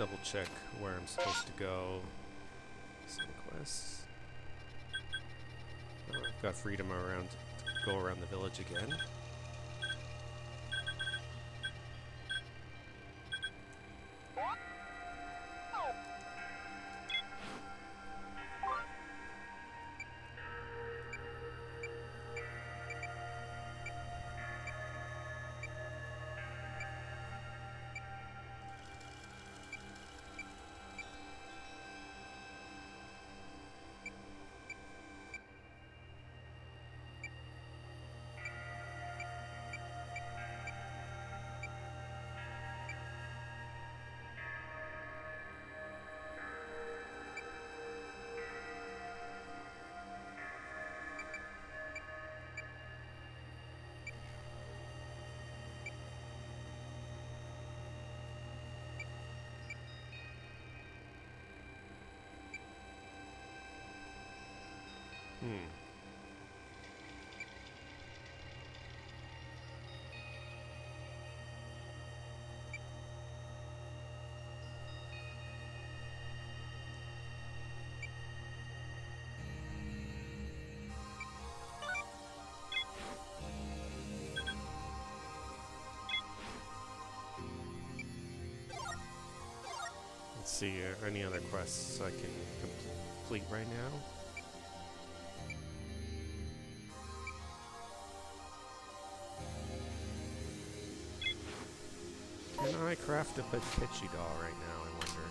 double check where I'm supposed to go. Some quests. Oh, I've got freedom around to go around the village again. Let's see, any other quests I can complete right now? Can I craft a Pidgey doll right now, I wonder?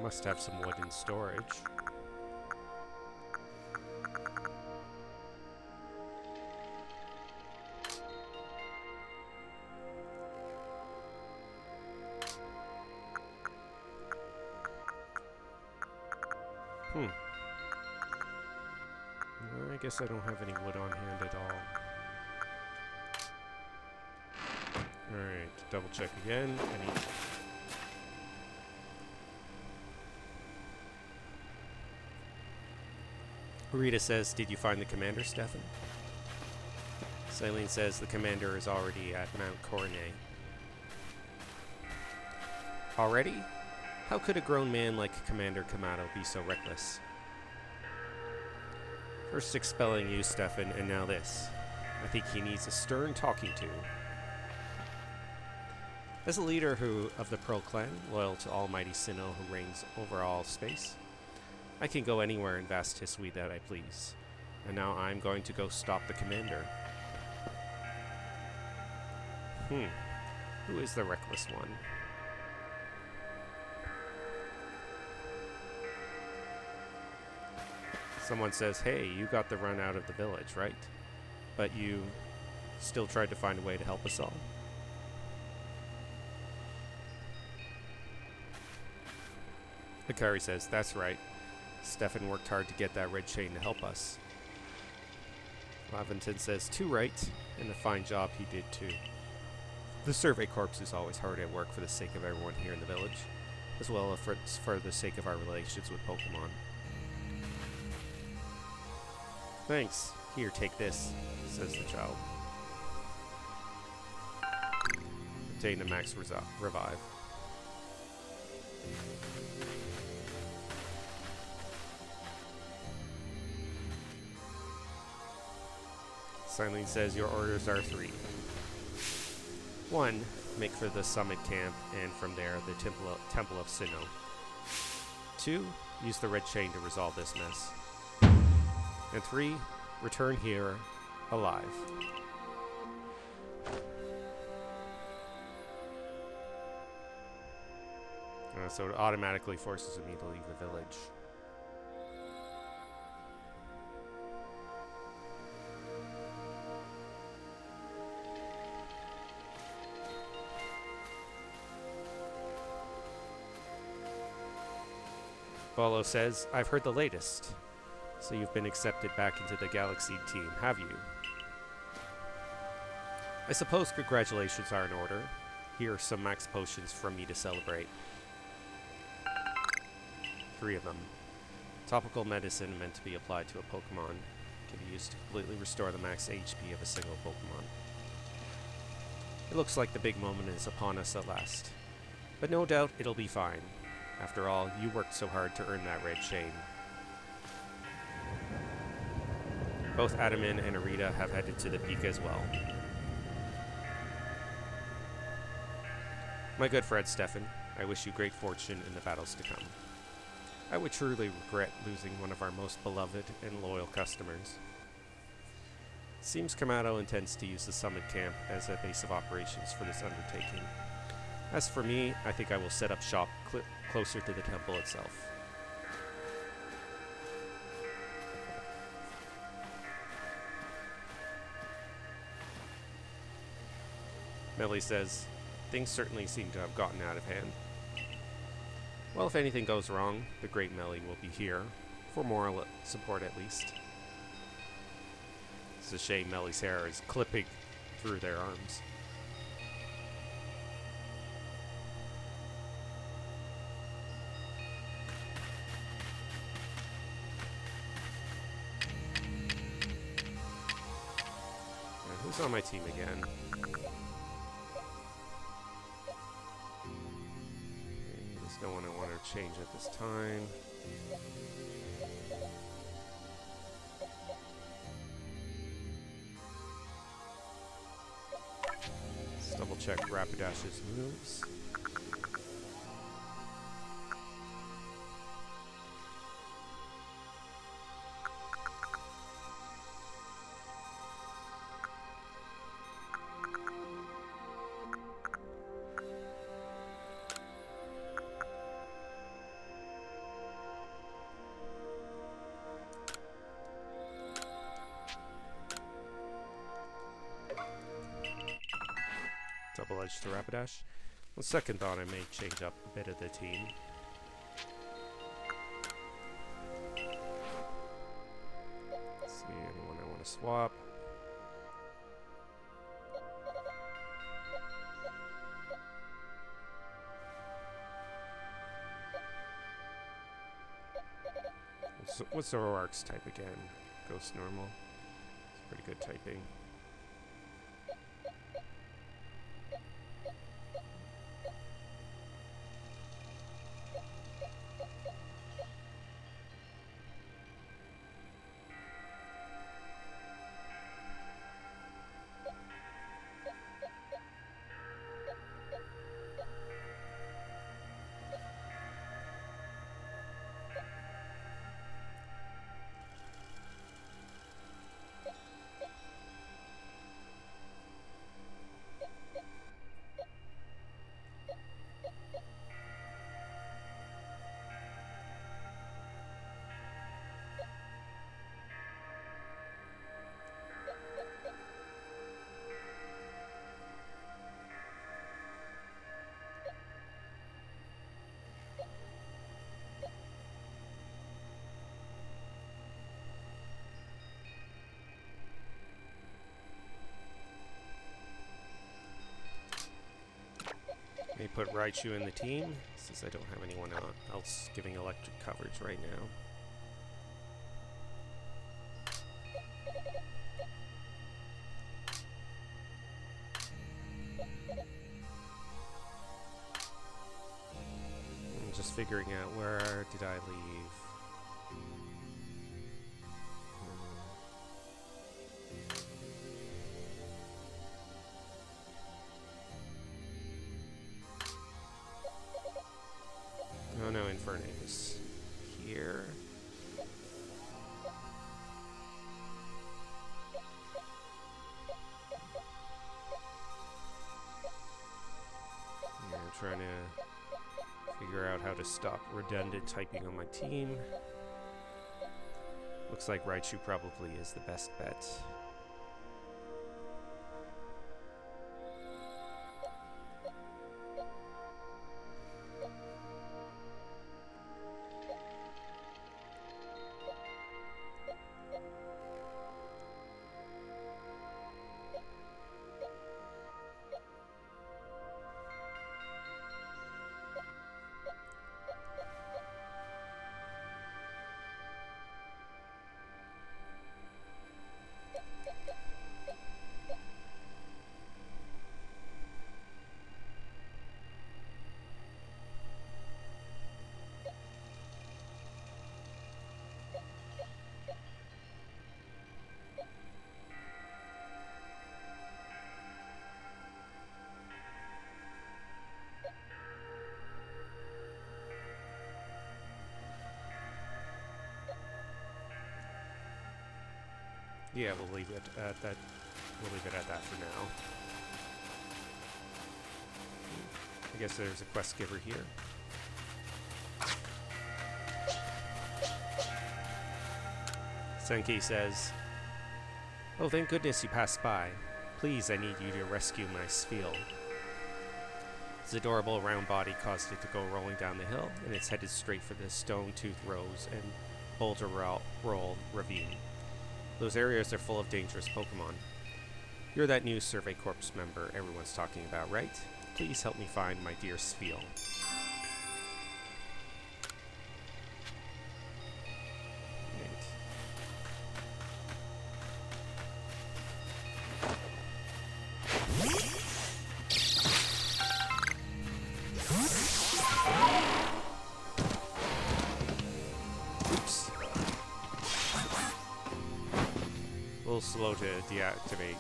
Must have some wood in storage. I guess I don't have any wood on hand at all. Alright, double check again. Rita says, did you find the commander, Stefan? Celine says the commander is already at Mount Cornet. Already? How could a grown man like Commander Kamato be so reckless? First expelling you, Stefan, and now this. I think he needs a stern talking to. As a leader of the Pearl Clan, loyal to Almighty Sinnoh who reigns over all space, I can go anywhere in vast Hisui that I please. And now I'm going to go stop the commander. Who is the reckless one? Someone says, hey, you got the run out of the village, right? But you still tried to find a way to help us all. Hikari says, that's right. Stefan worked hard to get that red chain to help us. Laventon says, too right, and a fine job he did too. The Survey Corps is always hard at work for the sake of everyone here in the village, as well as for the sake of our relations with Pokemon. Thanks. Here, take this, says the child. Obtain a max revive. Silene says your orders are 3. 1. Make for the summit camp, and from there, the Temple of Sinnoh. 2. Use the red chain to resolve this mess. And 3. Return here, alive. So it automatically forces me to leave the village. Bolo says, I've heard the latest. So you've been accepted back into the Galaxy team, have you? I suppose congratulations are in order. here are some max potions from me to celebrate. 3 of them. Topical medicine meant to be applied to a Pokemon can be used to completely restore the max HP of a single Pokemon. It looks like the big moment is upon us at last. But no doubt it'll be fine. After all, you worked so hard to earn that red chain. Both Adamin and Arita have headed to the peak as well. My good friend Stefan, I wish you great fortune in the battles to come. I would truly regret losing one of our most beloved and loyal customers. Seems Kamado intends to use the summit camp as a base of operations for this undertaking. As for me, I think I will set up shop closer to the temple itself. Melly says, things certainly seem to have gotten out of hand. Well, if anything goes wrong, the great Melly will be here, for moral support at least. It's a shame Melly's hair is clipping through their arms. Who's on my team again? There's no one I want to change at this time. Let's double check Rapidash's moves. Double edge to Rapidash. On second thought, I may change up a bit of the team. Let's see, anyone I want to swap. What's Zoroark's type again? Ghost normal. It's pretty good typing. May put Raichu in the team, since I don't have anyone else giving electric coverage right now. I'm just figuring out where did I leave. Oh no, Infernape's here. Yeah, I'm trying to figure out how to stop redundant typing on my team. Looks like Raichu probably is the best bet. Yeah, we'll leave it at that. We'll leave it at that for now. I guess there's a quest giver here. Senki says, "Oh, thank goodness you passed by. Please, I need you to rescue my Spheal." Its adorable round body caused it to go rolling down the hill, and it's headed straight for the Stone Tooth Rose and Boulder Roll Ravine. Those areas are full of dangerous Pokemon. You're that new Survey Corps member everyone's talking about, right? Please help me find my dear Spheal. Slow to activate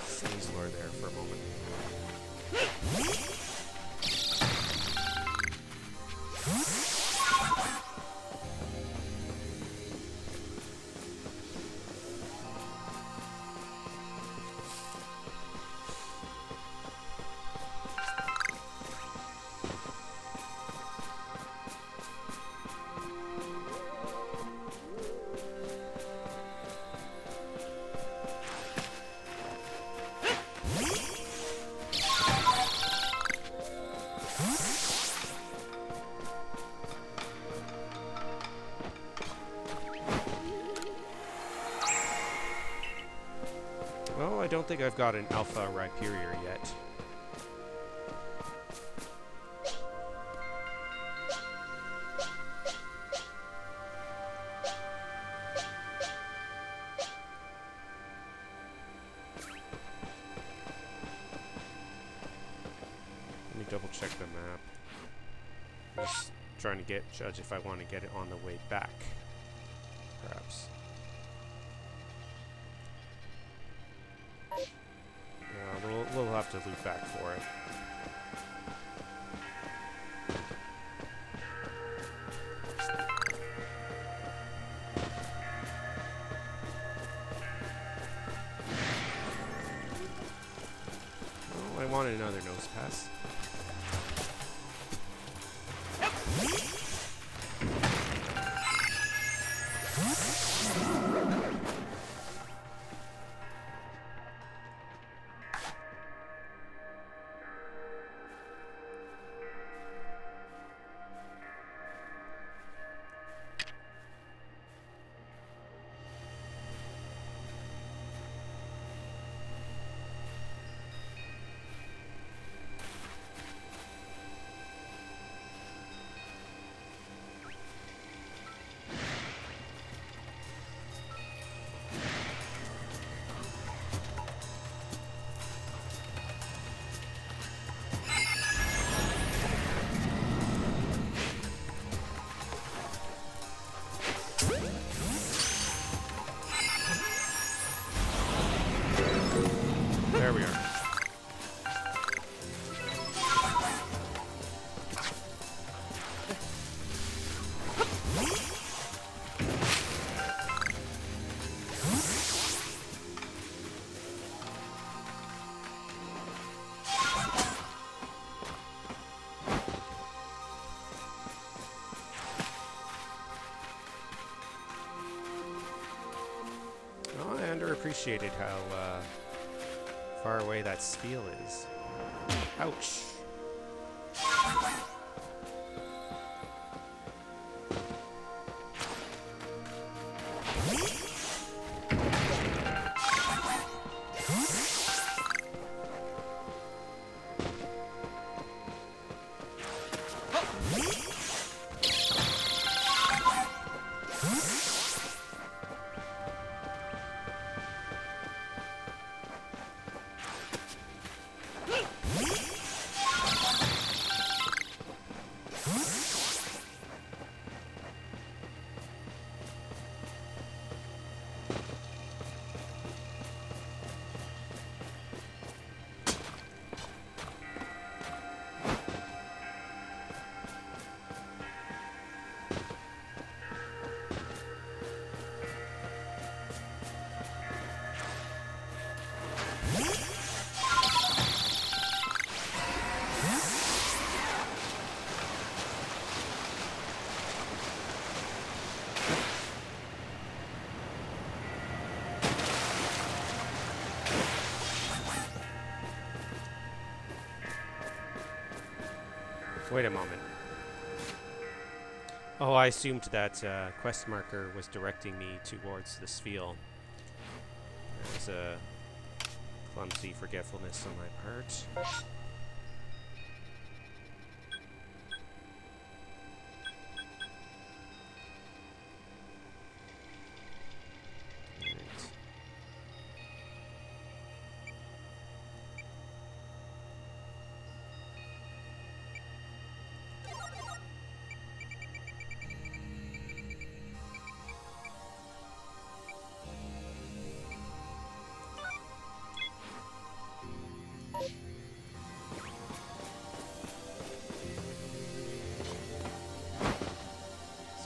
Sneasler there for a moment. Well, I don't think I've got an Alpha Rhyperior yet. Let me double check the map. I'm just trying to judge if I want to get it on the way back, perhaps. We'll have to loop back for it. Oh, I want another nose pass. There we are. Oh, I underappreciated how far away that Spheal is. Ouch. Wait a moment. Oh, I assumed that quest marker was directing me towards the sphere. That was a clumsy forgetfulness on my part.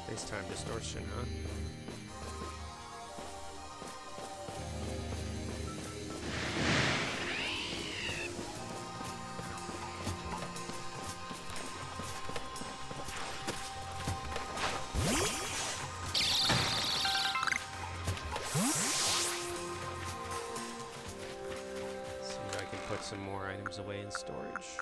Space-time distortion, huh? See if I can put some more items away in storage.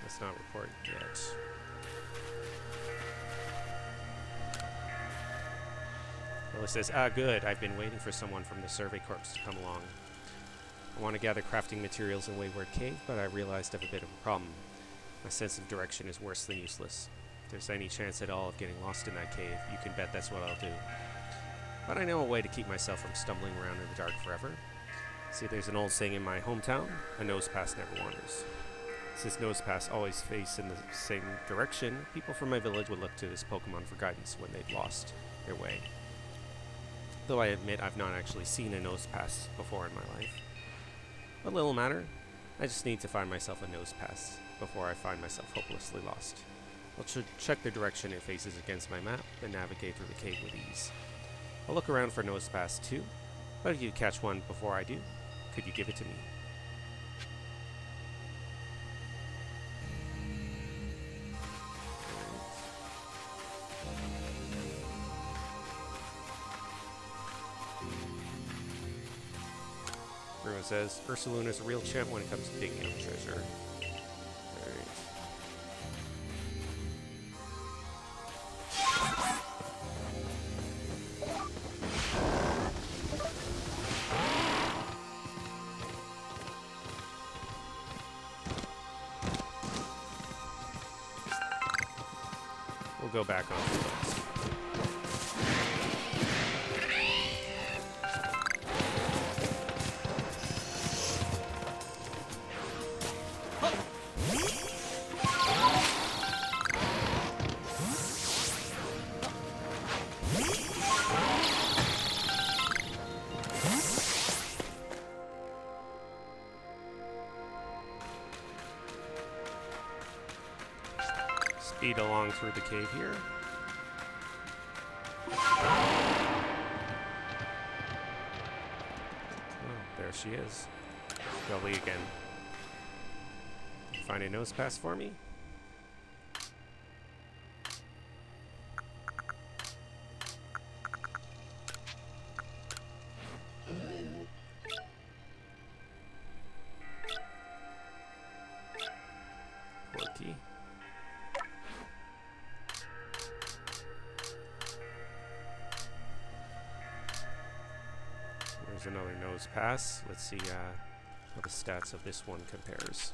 Let's not report yet. Ella says, good. I've been waiting for someone from the Survey Corps to come along. I want to gather crafting materials in Wayward Cave, but I realized I have a bit of a problem. My sense of direction is worse than useless. If there's any chance at all of getting lost in that cave, you can bet that's what I'll do. But I know a way to keep myself from stumbling around in the dark forever. See, there's an old saying in my hometown, a nose pass never wanders. Since nose pass always face in the same direction, people from my village would look to this Pokemon for guidance when they'd lost their way. Though I admit I've not actually seen a nose pass before in my life. But little matter, I just need to find myself a nose pass before I find myself hopelessly lost. I'll check the direction it faces against my map and navigate through the cave with ease. I'll look around for nose pass too, but if you catch one before I do, could you give it to me? Everyone says Ursaluna is a real champ when it comes to digging up treasure. Alright. We'll go back on the books. Speed along through the cave here. Oh, there she is. Gully again. Find a nose pass for me? Porky. There's another nose pass. Let's see how the stats of this one compares.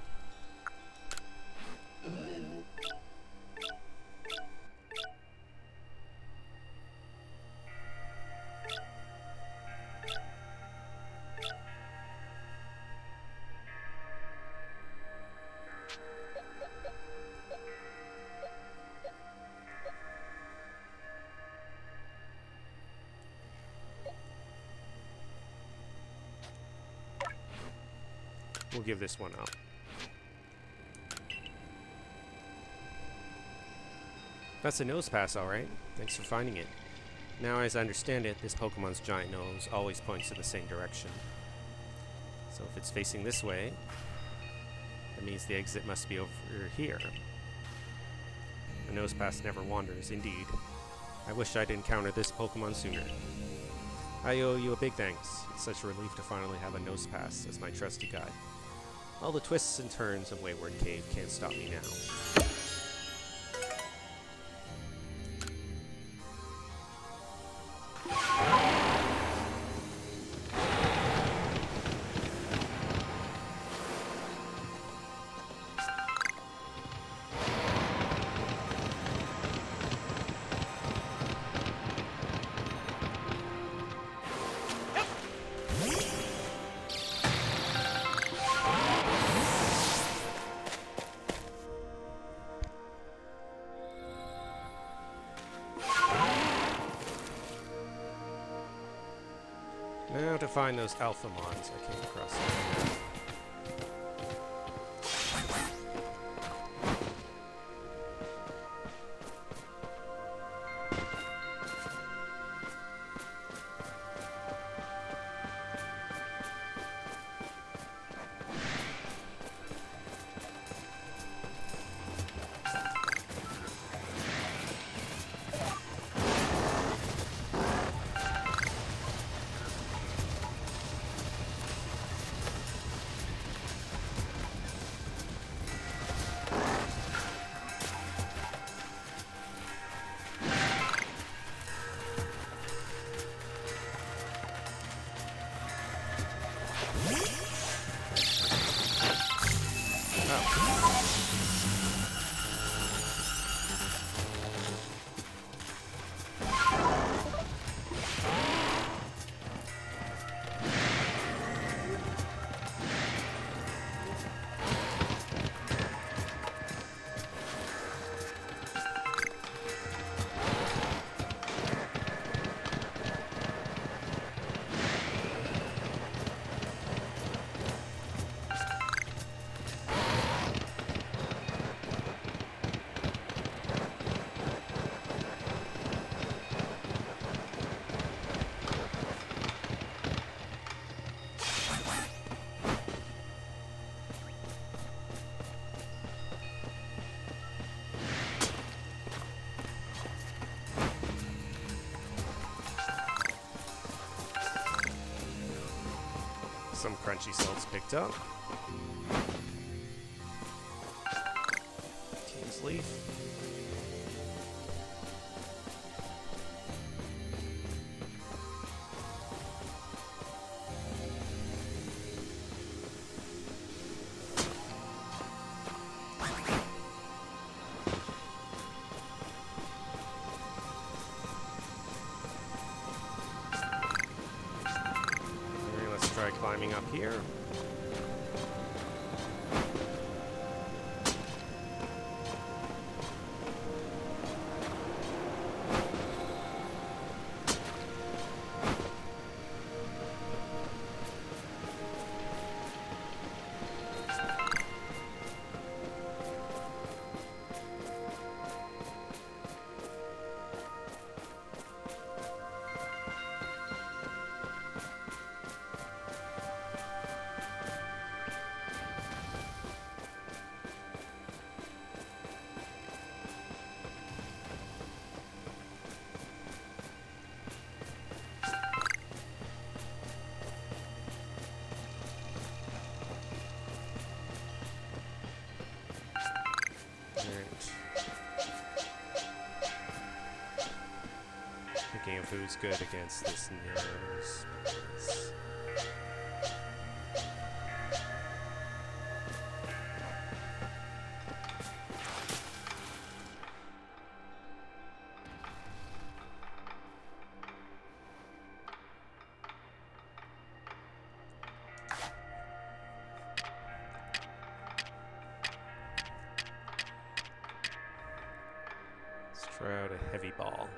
We'll give this one up. That's a nose pass, alright. Thanks for finding it. Now, as I understand it, this Pokemon's giant nose always points to the same direction. So if it's facing this way, that means the exit must be over here. The nose pass never wanders, indeed. I wish I'd encountered this Pokemon sooner. I owe you a big thanks. It's such a relief to finally have a nose pass as my trusty guide. All the twists and turns of Wayward Cave can't stop me now. Now to find those Alphamons I came across. Some crunchy salts picked up. Team's Leaf. Try climbing up here. Game food's good against this nose. Let's try out a heavy ball.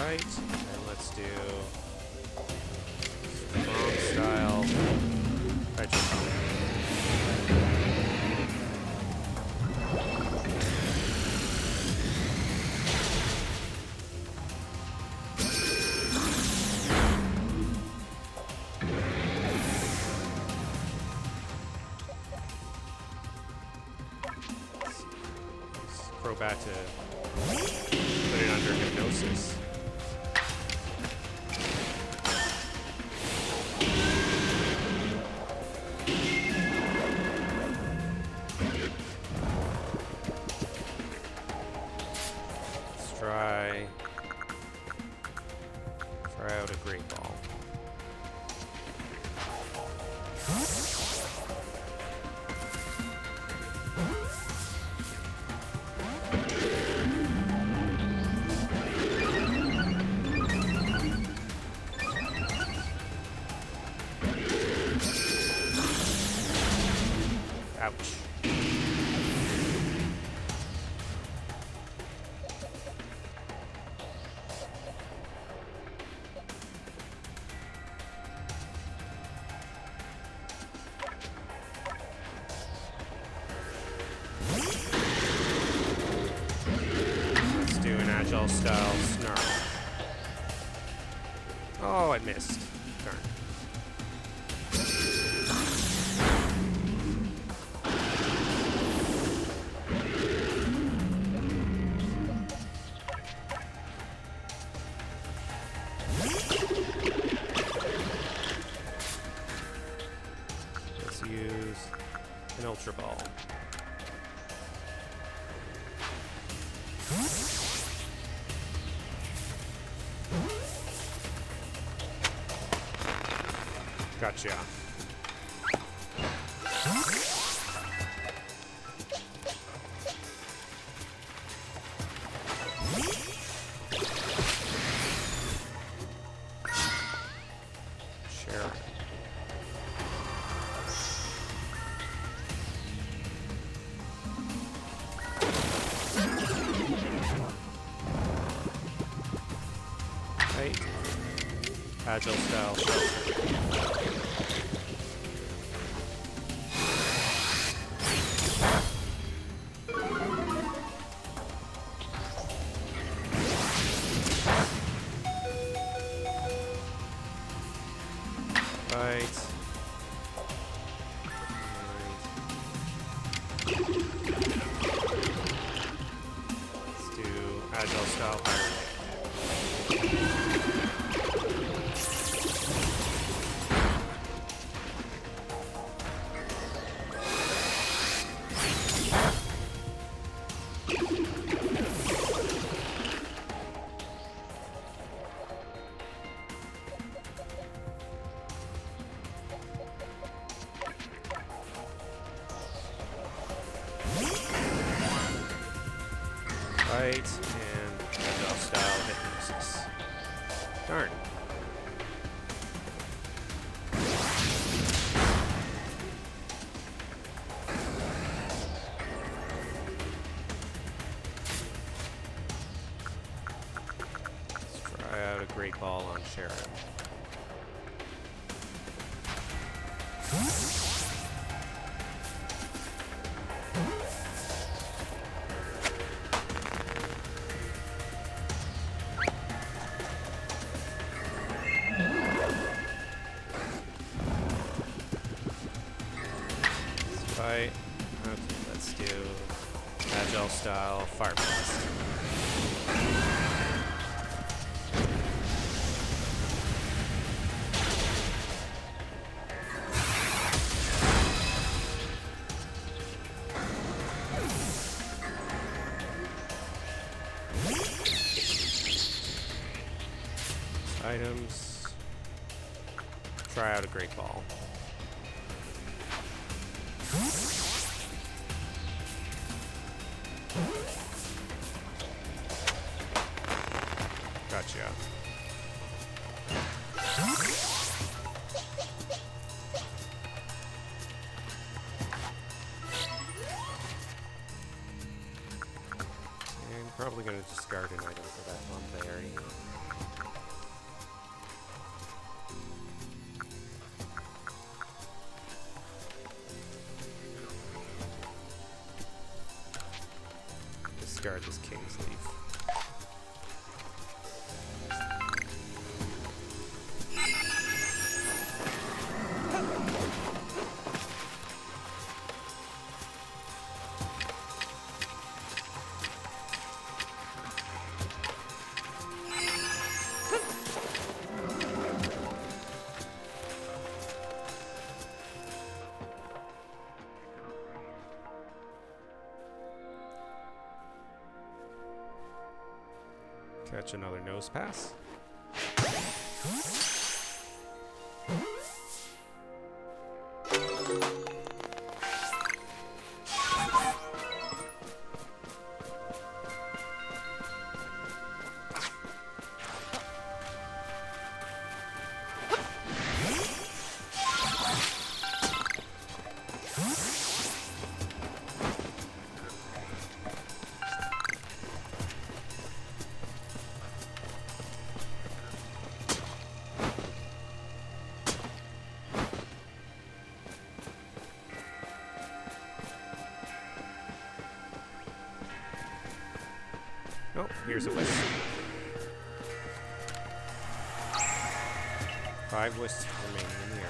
Right, and let's do bomb style hydroponic. Crobat to put it under hypnosis. Let's try out a Great Ball. Ouch. Let's do an Agile style Snarl. Oh, I missed. Darn. Let's use an Ultra Ball. Gotcha. Sure. Right. Agile style shelter. Right. Let's do Agile style fire. Right, and Agile style hypnosis. Darn. Let's try out a Great Ball on Sharon. Right. Okay, let's do Agile style Fire Blast. Items. Try out a Great Ball. Gotcha. I'm probably going to discard an item for that one there. discard this King's Leaf. Catch another nose pass. Oh, here's a wish. 5 wisps remaining in the area.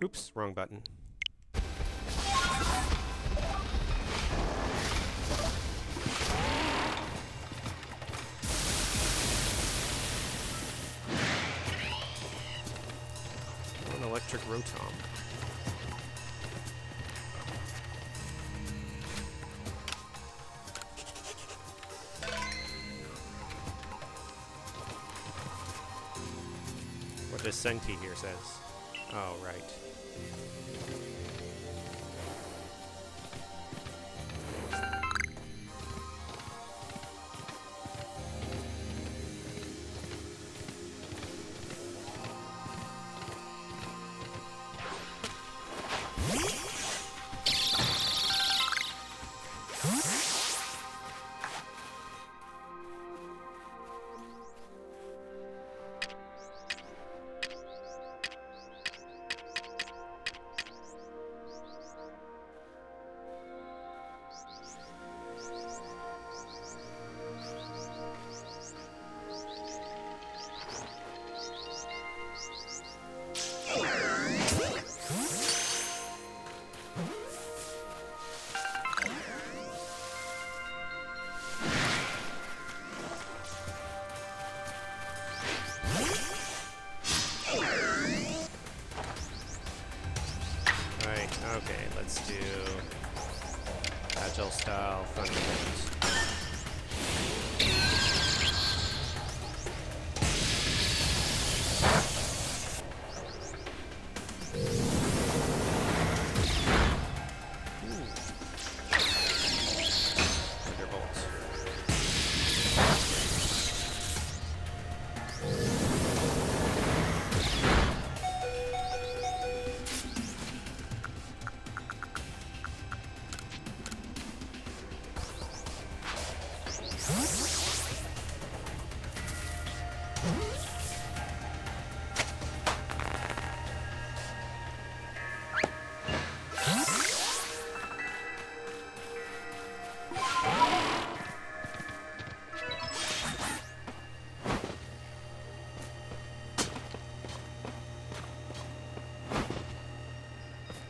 Oops, wrong button. An electric Rotom. What this Senti here says. Oh, right. Okay, let's do Agile style Thunderbolt.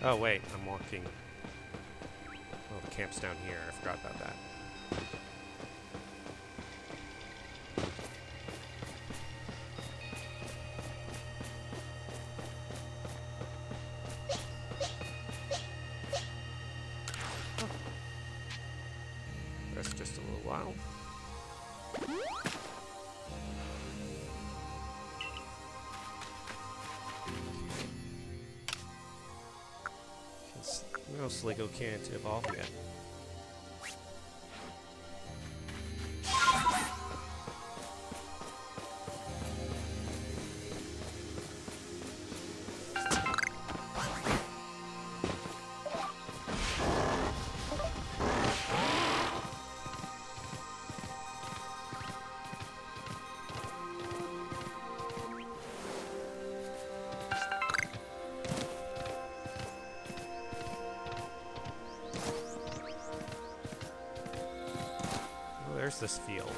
Oh wait, I'm walking. Oh, the camp's down here. I forgot about that. Rest just a little while. No, Sligo can't evolve yet. There's this field.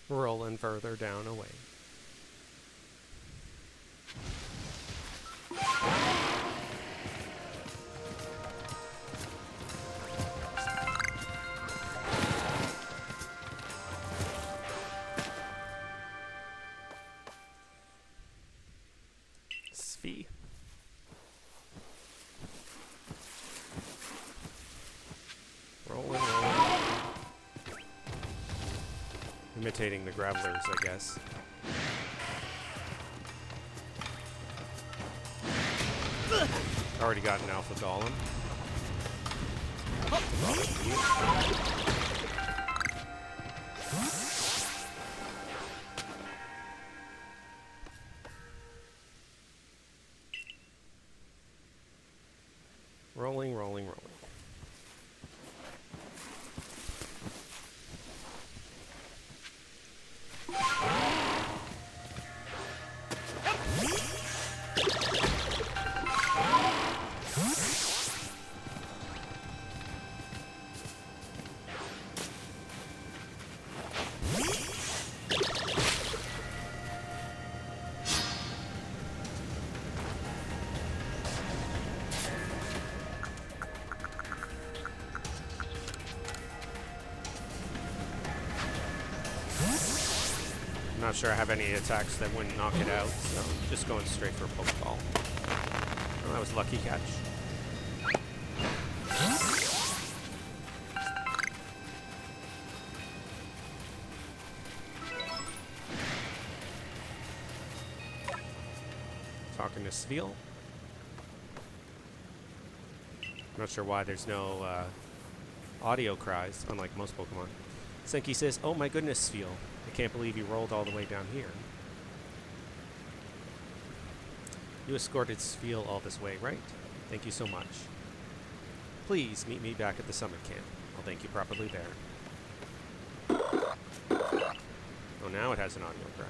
Rolling further down away. Svi. Rolling. Imitating the Gravelers, I guess. Already got an Alpha Golem. Rolling, rolling, rolling. Not sure I have any attacks that wouldn't knock it out, so just going straight for a Pokeball. Oh, that was a lucky catch. Talking to Sveal. Not sure why there's no audio cries, unlike most Pokemon. Senki says, "Oh my goodness, Sveal. I can't believe you rolled all the way down here." You escorted Sveal all this way, right? Thank you so much. Please meet me back at the summit camp. I'll thank you properly there. Oh, now it has an audio cry.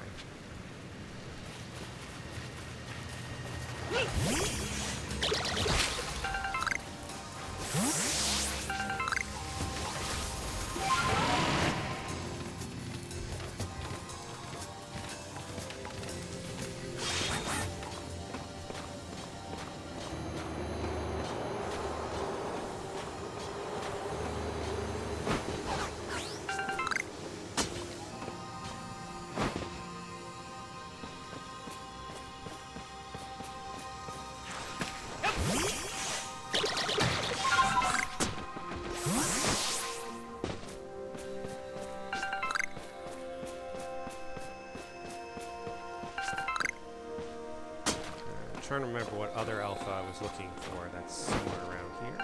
Trying to remember what other alpha I was looking for that's somewhere around here.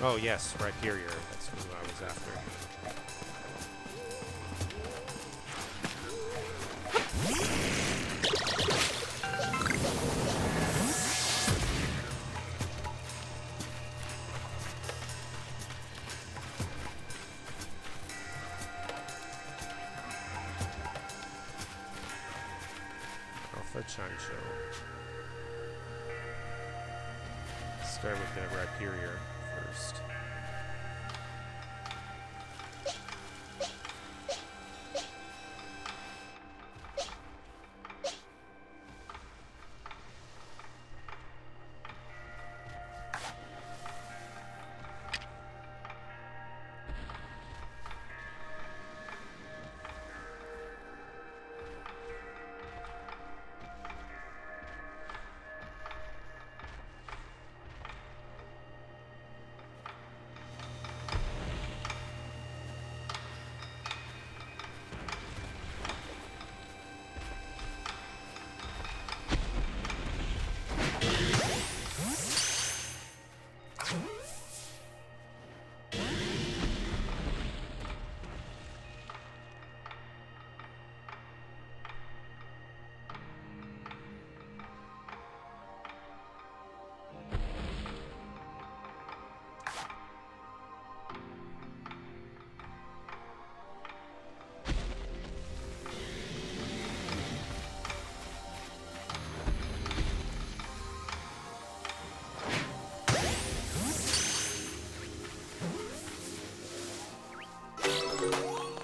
Oh yes, Rhyperior. That's who I was after. Chancho. Start with the Rhyperior first.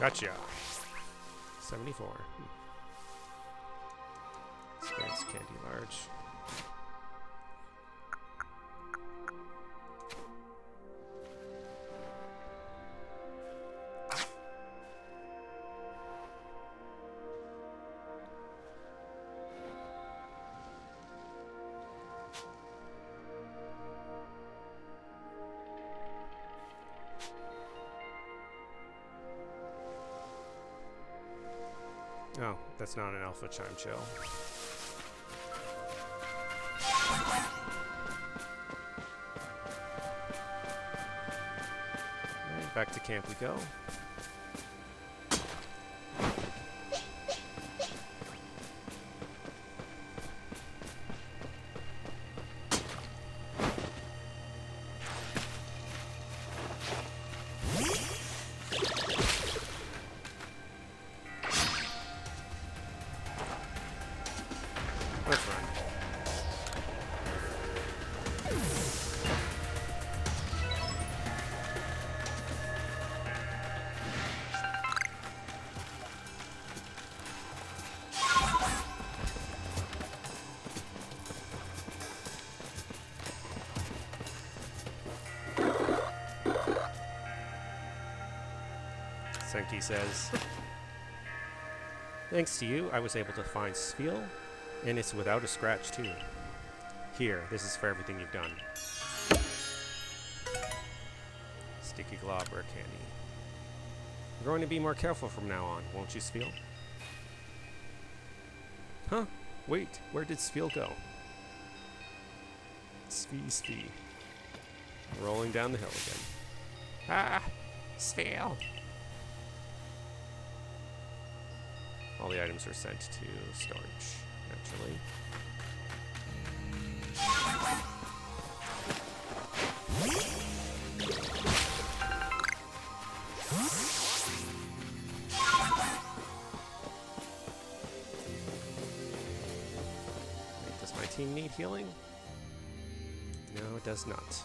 Gotcha. 74. Experience candy large. Oh, that's not an alpha chime chill. Alright, back to camp we go. Let's run. Senki says, thanks to you, I was able to find Spheel, and it's without a scratch too. Here, this is for everything you've done. Sticky glob or candy. We're going to be more careful from now on, won't you, Spheel? Huh? Wait, where did Spheel go? Spee. Rolling down the hill again. Ah! Spheel! All the items are sent to storage, naturally. Wait, does my team need healing? No, it does not.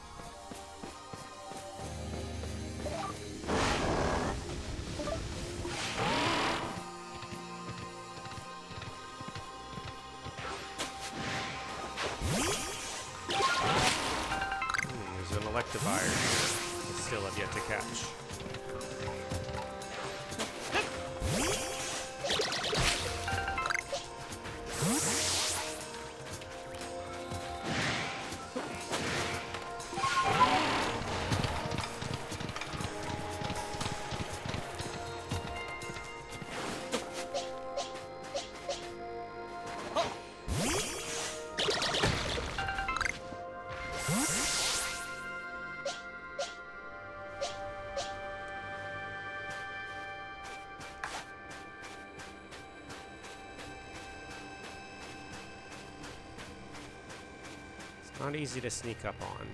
There's an electivire here I still have yet to catch. Not easy to sneak up on.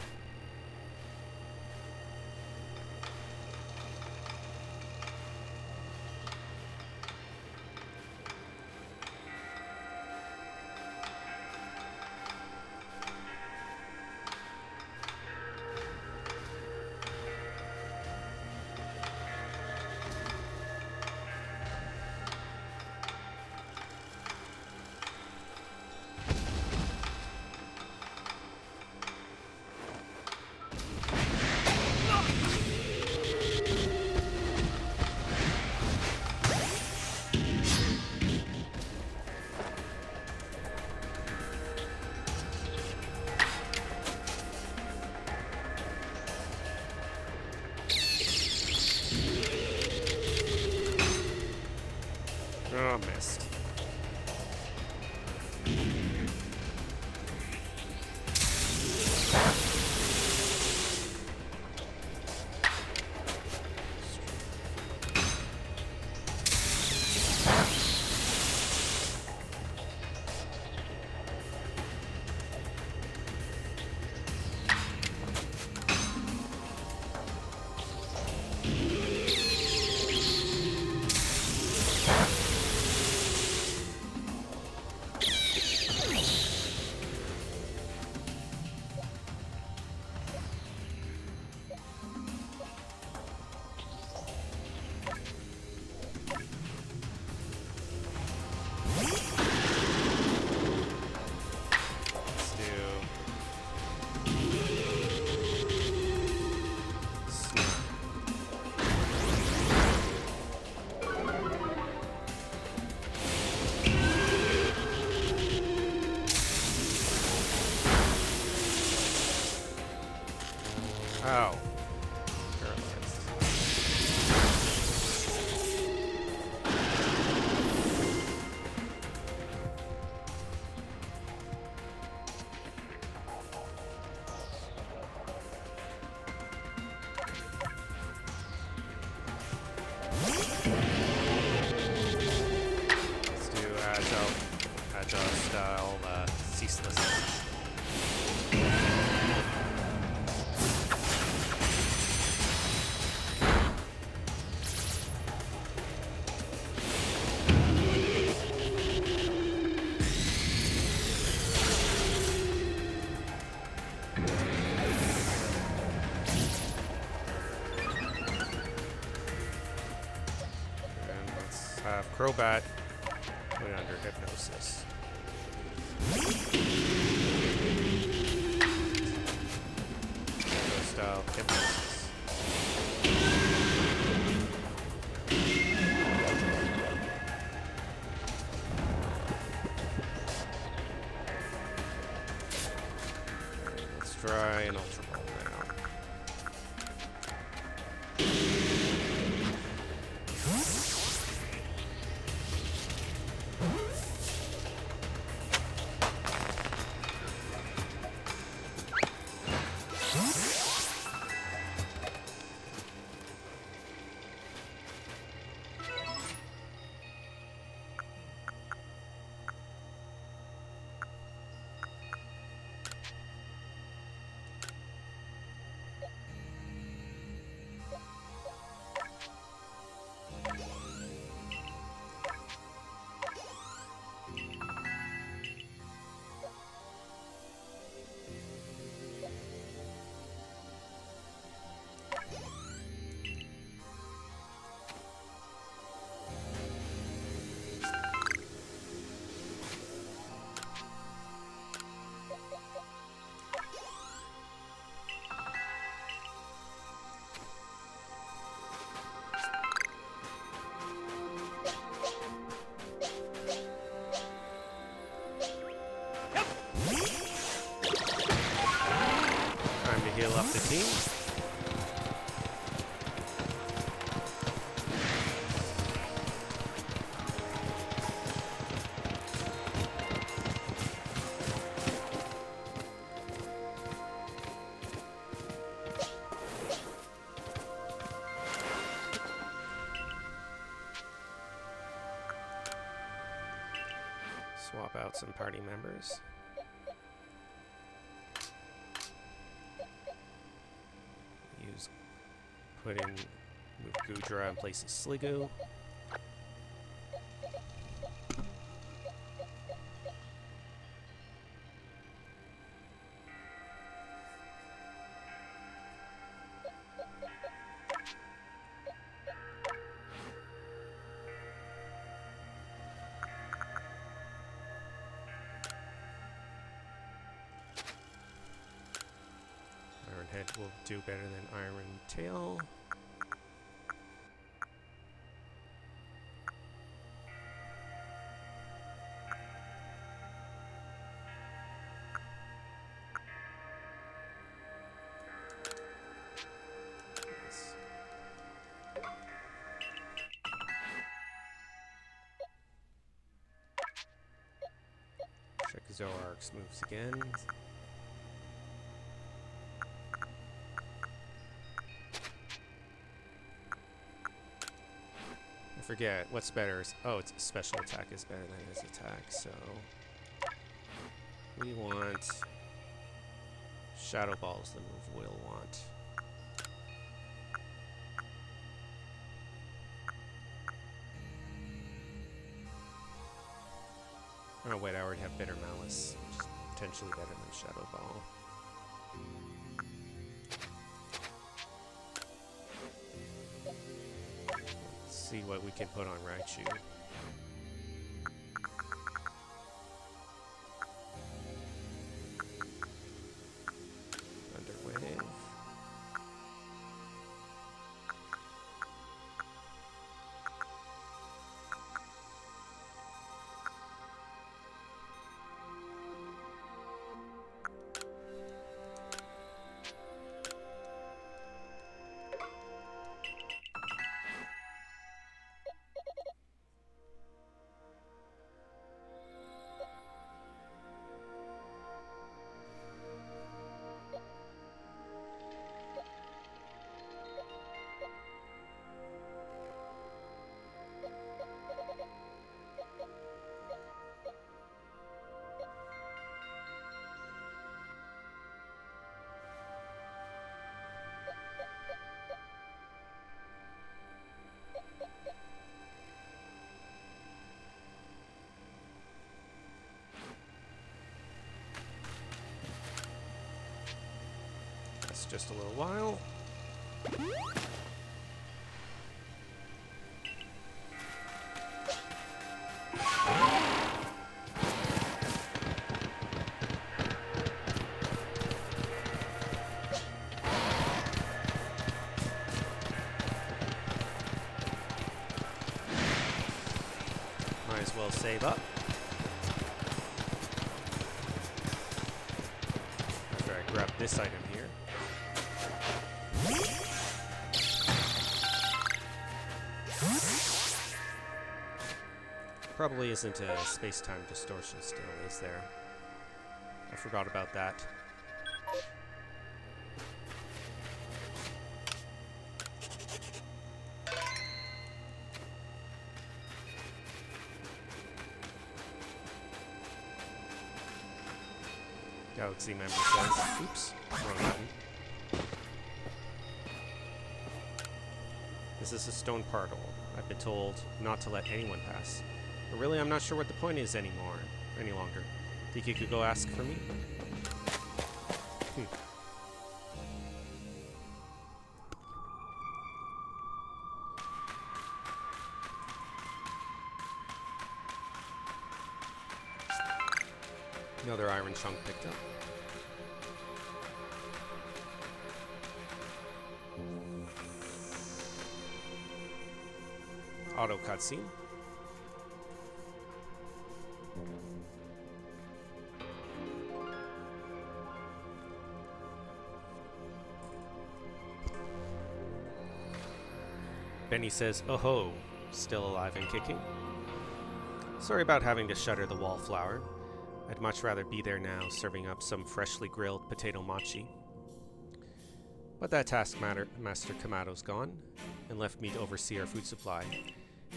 Oh. Paralyzed. Let's do agile style, ceaseless. And let's have Crobat put it under hypnosis. Style hypnosis. Let's try an Ultra Ball now. Heal up the team. Swap out some party members. Move Goodra in place of Sliggoo. Iron Head will do better than Iron Tail. Check Zoroark's moves again. I forget what's better. Oh, its special attack is better than his attack, so we want Shadow Ball is the move we'll want. Oh wait, I already have Bitter Malice, which is potentially better than Shadow Ball. Let's see what we can put on Raichu. Thunder Wave. this just a little while. Might as well save up. After I grab this item here. Probably isn't a space-time distortion still, is there? I forgot about that. Galaxy member says, oops, wrong button. This is a stone portal. I've been told not to let anyone pass. But really, I'm not sure what the point is any longer. Think you could go ask for me? Another iron chunk picked up. Auto cutscene. Benny says, "Oh ho, still alive and kicking. Sorry about having to shutter the wallflower. I'd much rather be there now, serving up some freshly grilled potato mochi. But that taskmaster Kamato's gone, and left me to oversee our food supply.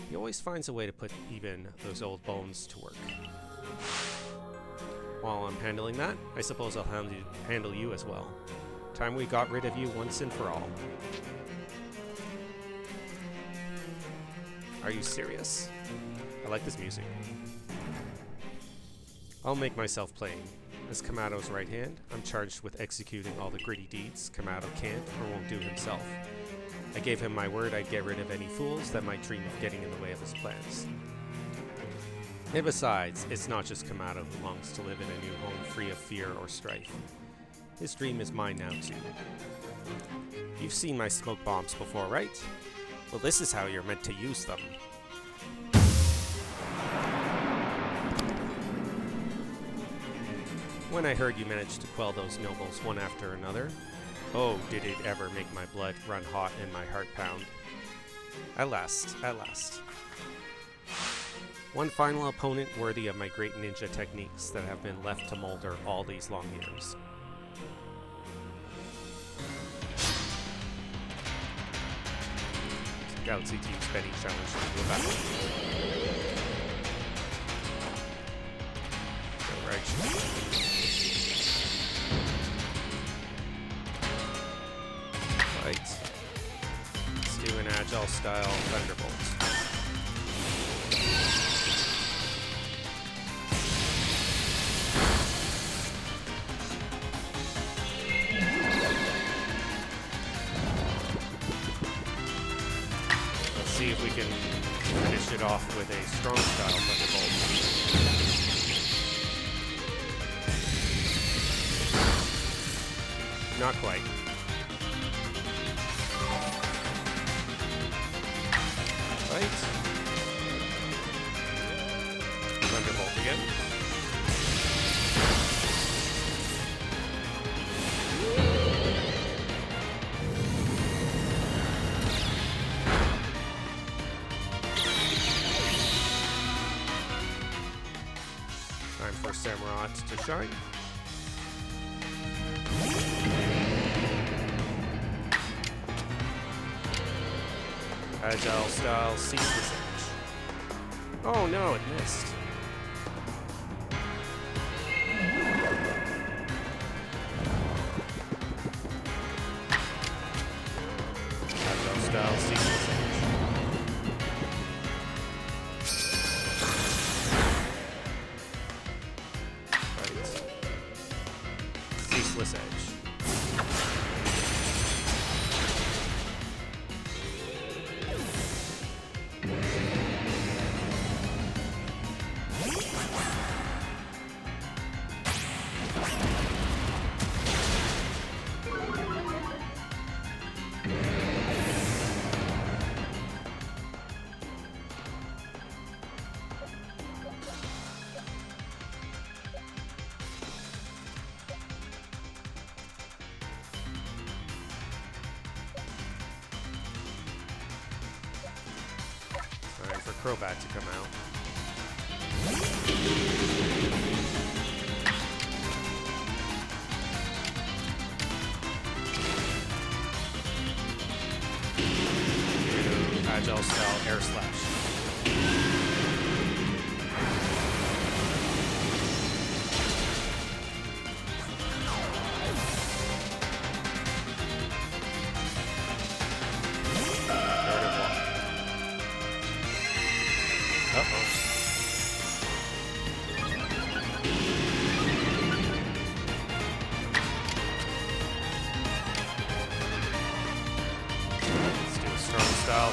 He always finds a way to put even those old bones to work. While I'm handling that, I suppose I'll handle you as well. Time we got rid of you once and for all." Are you serious? I like this music. I'll make myself plain. As Kamato's right hand, I'm charged with executing all the gritty deeds Kamato can't or won't do himself. I gave him my word I'd get rid of any fools that might dream of getting in the way of his plans. And besides, it's not just Kamato who longs to live in a new home free of fear or strife. His dream is mine now too. You've seen my smoke bombs before, right? Well, this is how you're meant to use them. When I heard you managed to quell those nobles one after another, oh, did it ever make my blood run hot and my heart pound. At last, at last. One final opponent worthy of my great ninja techniques that have been left to molder all these long years. Galaxy Team Benny challenge to a battle. Direction. Right. Let's do an agile style thunderbolt. See if we can finish it off with a strong style thunderbolt. Not quite. Right. Thunderbolt again. Time for Samurott to shine. Agile style ceaseless edge. Oh no, it missed. Agile style ceaseless edge. Right. Ceaseless edge. Crobat to come out. Agile style air slash.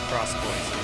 Cross poison.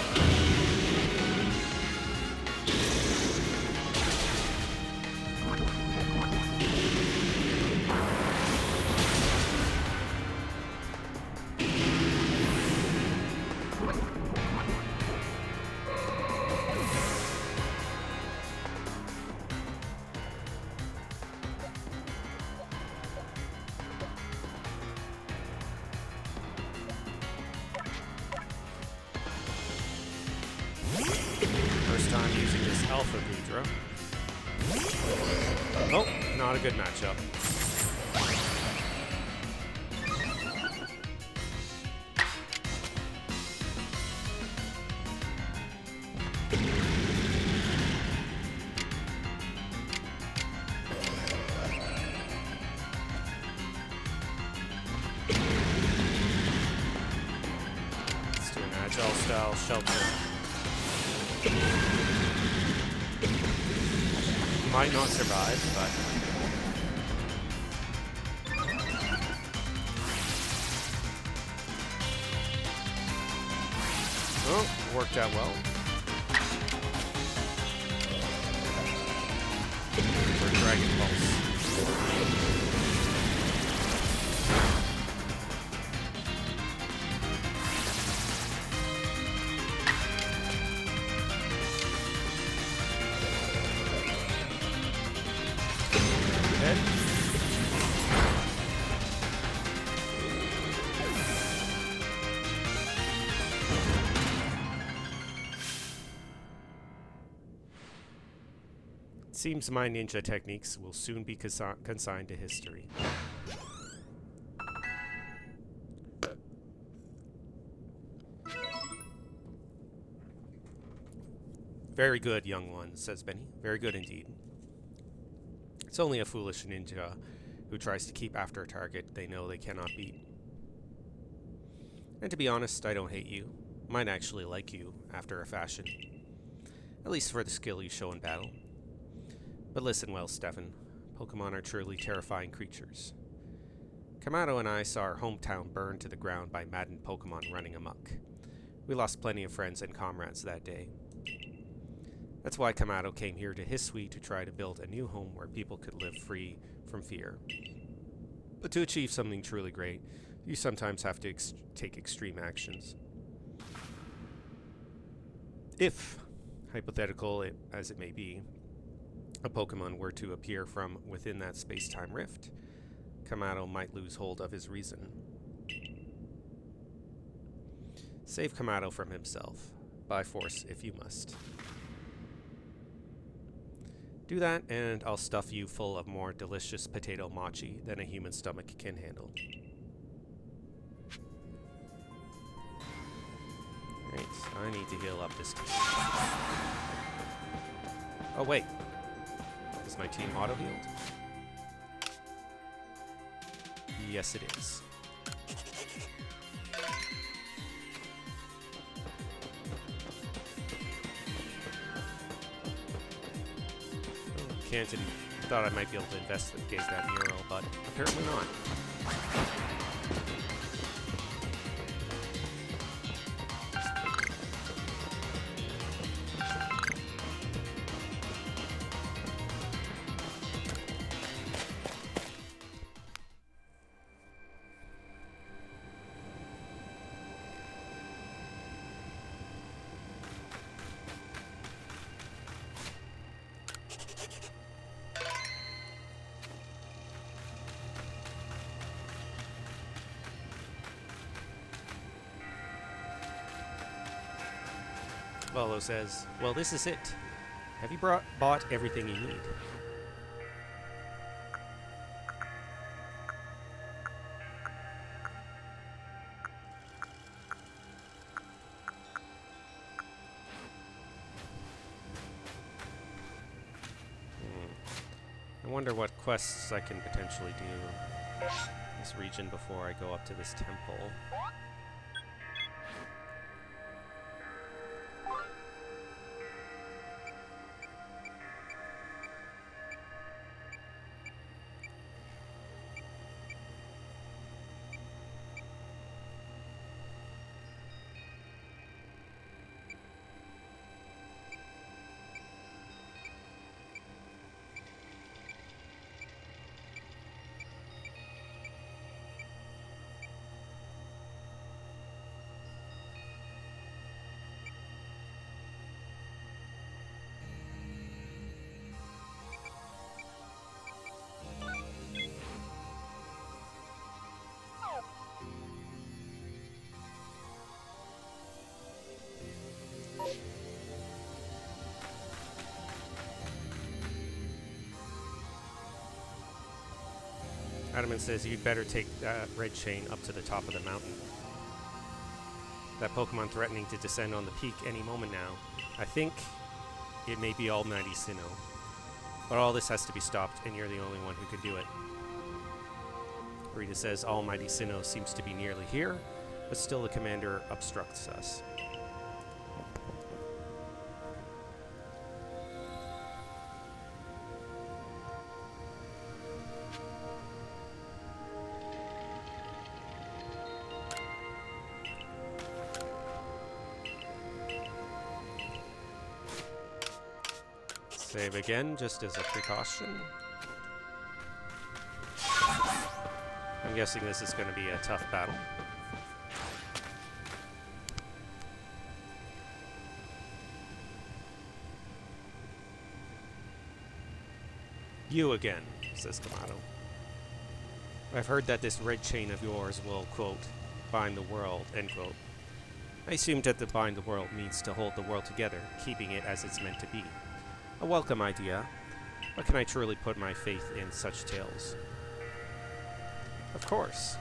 First time using this Alpha Goodra. Oh, not a good matchup. Let's do an Agile style shelter. Might not survive, but oh, worked out well. For Dragon Pulse. Seems my ninja techniques will soon be consigned to history. Very good, young one, says Benny. Very good indeed. It's only a foolish ninja who tries to keep after a target they know they cannot beat. And to be honest, I don't hate you. Might actually like you, after a fashion. At least for the skill you show in battle. But listen well, Stefan. Pokemon are truly terrifying creatures. Kamado and I saw our hometown burned to the ground by maddened Pokemon running amok. We lost plenty of friends and comrades that day. That's why Kamado came here to Hisui to try to build a new home where people could live free from fear. But to achieve something truly great, you sometimes have to take extreme actions. If, hypothetical as it may be, a Pokemon were to appear from within that space-time rift, Kamado might lose hold of his reason. Save Kamado from himself, by force if you must. Do that, and I'll stuff you full of more delicious potato mochi than a human stomach can handle. Right, I need to heal up this kid. Oh wait, is my team auto-healed? Yes, it is. Canton thought I might be able to investigate that mural, but apparently not. Volo says, well, this is it. Have you bought everything you need? I wonder what quests I can potentially do in this region before I go up to this temple. Adamant says you'd better take that red chain up to the top of the mountain. That Pokemon threatening to descend on the peak any moment now. I think it may be Almighty Sinnoh. But all this has to be stopped, and you're the only one who can do it. Rita says Almighty Sinnoh seems to be nearly here, but still the commander obstructs us. Save again, just as a precaution. I'm guessing this is going to be a tough battle. You again, says Kamado. I've heard that this red chain of yours will, quote, bind the world, end quote. I assumed that to bind the world means to hold the world together, keeping it as it's meant to be. A welcome idea, but can I truly put my faith in such tales? Of course.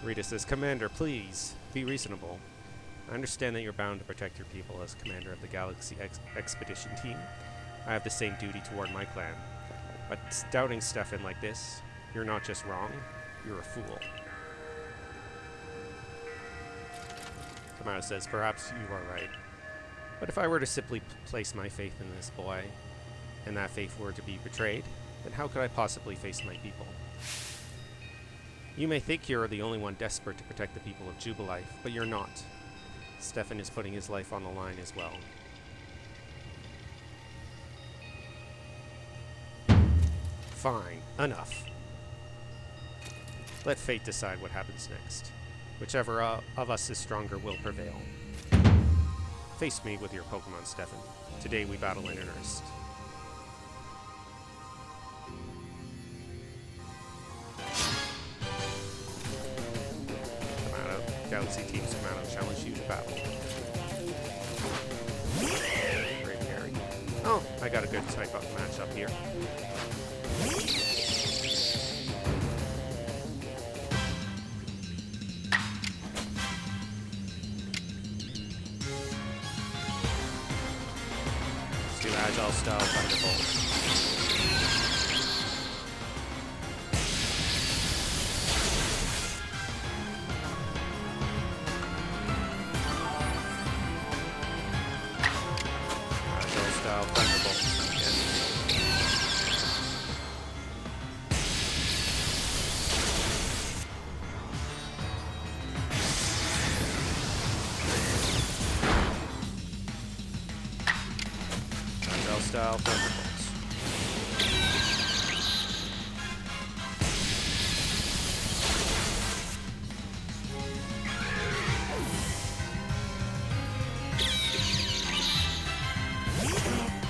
Rita says, Commander, please, be reasonable. I understand that you're bound to protect your people as commander of the Galaxy Expedition Team. I have the same duty toward my clan. But doubting Stefan like this, you're not just wrong, you're a fool. Kamado says, perhaps you are right. But if I were to simply place my faith in this boy, and that faith were to be betrayed, then how could I possibly face my people? You may think you're the only one desperate to protect the people of Jubilife, but you're not. Stefan is putting his life on the line as well. Fine, enough. Let fate decide what happens next. Whichever of us is stronger will prevail. Face me with your Pokemon, Stefan. Today we battle in earnest. Kamado, Galaxy Team's Kamado challenge you to battle. Great parry. Oh, I got a good type-up matchup here. Agile style Thunderbolt. Agile style Thunderbolt again. Style Thunderbolts.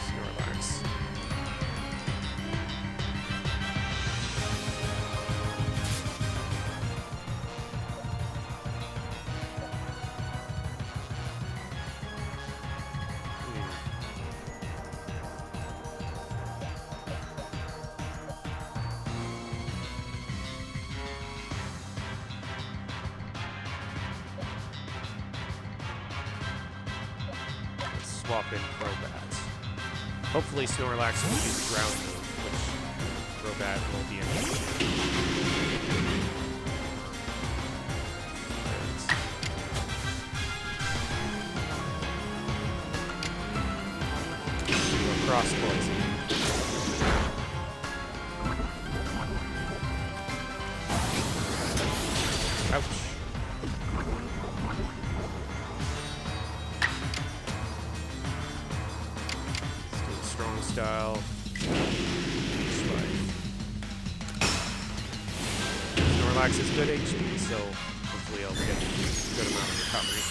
Snorlax. swap in Crobat. Hopefully Snorlax will use Ground Move, which Crobat will be able to do. Cross poison. Ouch. Still strong style. Snorlax is good HP, so hopefully I'll get a good amount of recovery.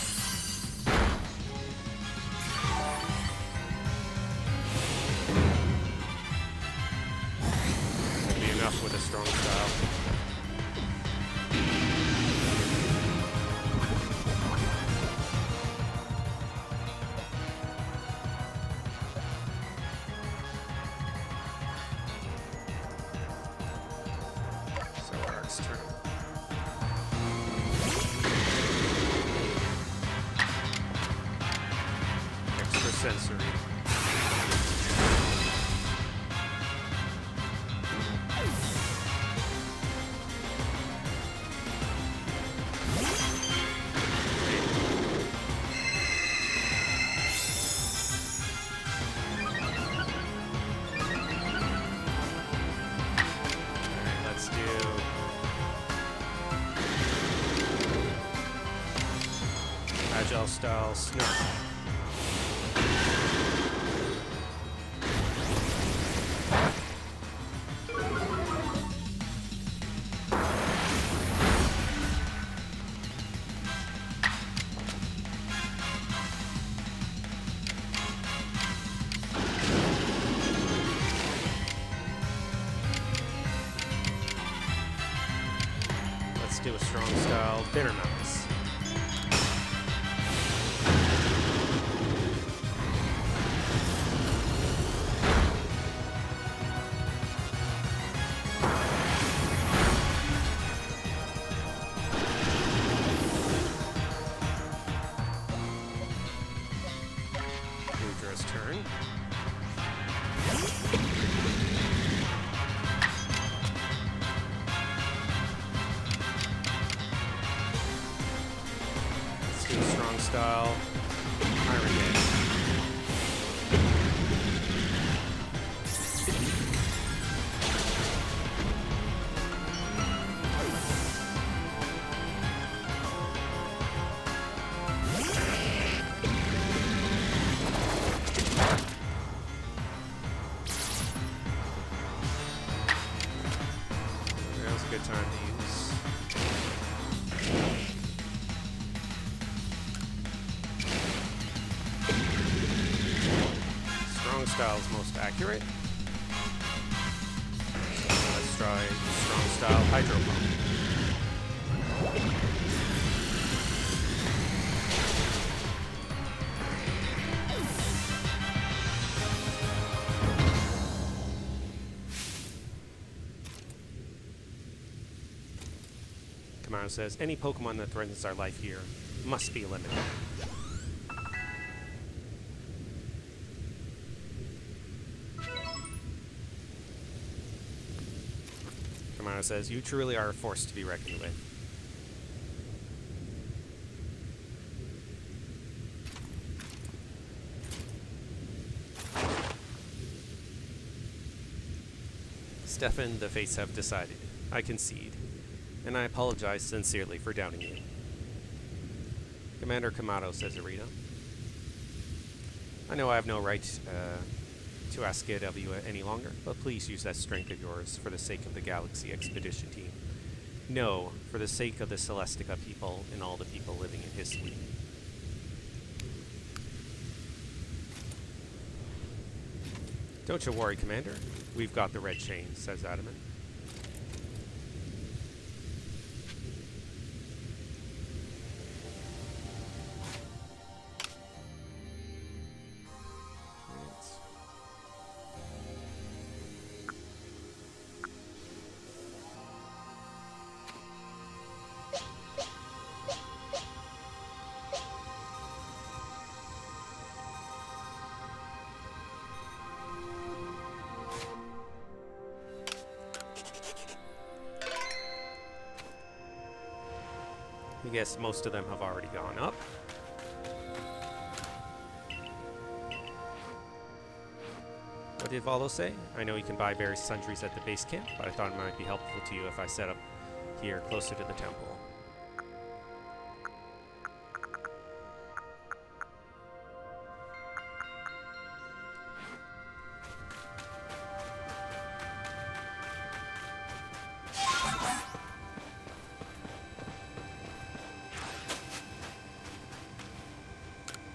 With a strong style. So Arc's turn. Extra sensory. Agile style Snarl. Let's do a strong style Bitter Mouse. Turn. Let's do a strong style Iron Gang. Good time to use. Strong style is most accurate. So let's try strong style Hydro Pump. Commander says, any Pokemon that threatens our life here must be eliminated. Commander says, you truly are a force to be reckoned with. Stefan, the Fates have decided. I concede. And I apologize sincerely for doubting you. Commander Kamado, says Arita. I know I have no right to ask it of you any longer, but please use that strength of yours for the sake of the Galaxy Expedition Team. No, for the sake of the Celestica people and all the people living in his fleet. Don't you worry, Commander. We've got the red chain, says Adamant. guess most of them have already gone up. What did Valo say? I know you can buy various sundries at the base camp, but I thought it might be helpful to you if I set up here closer to the temple.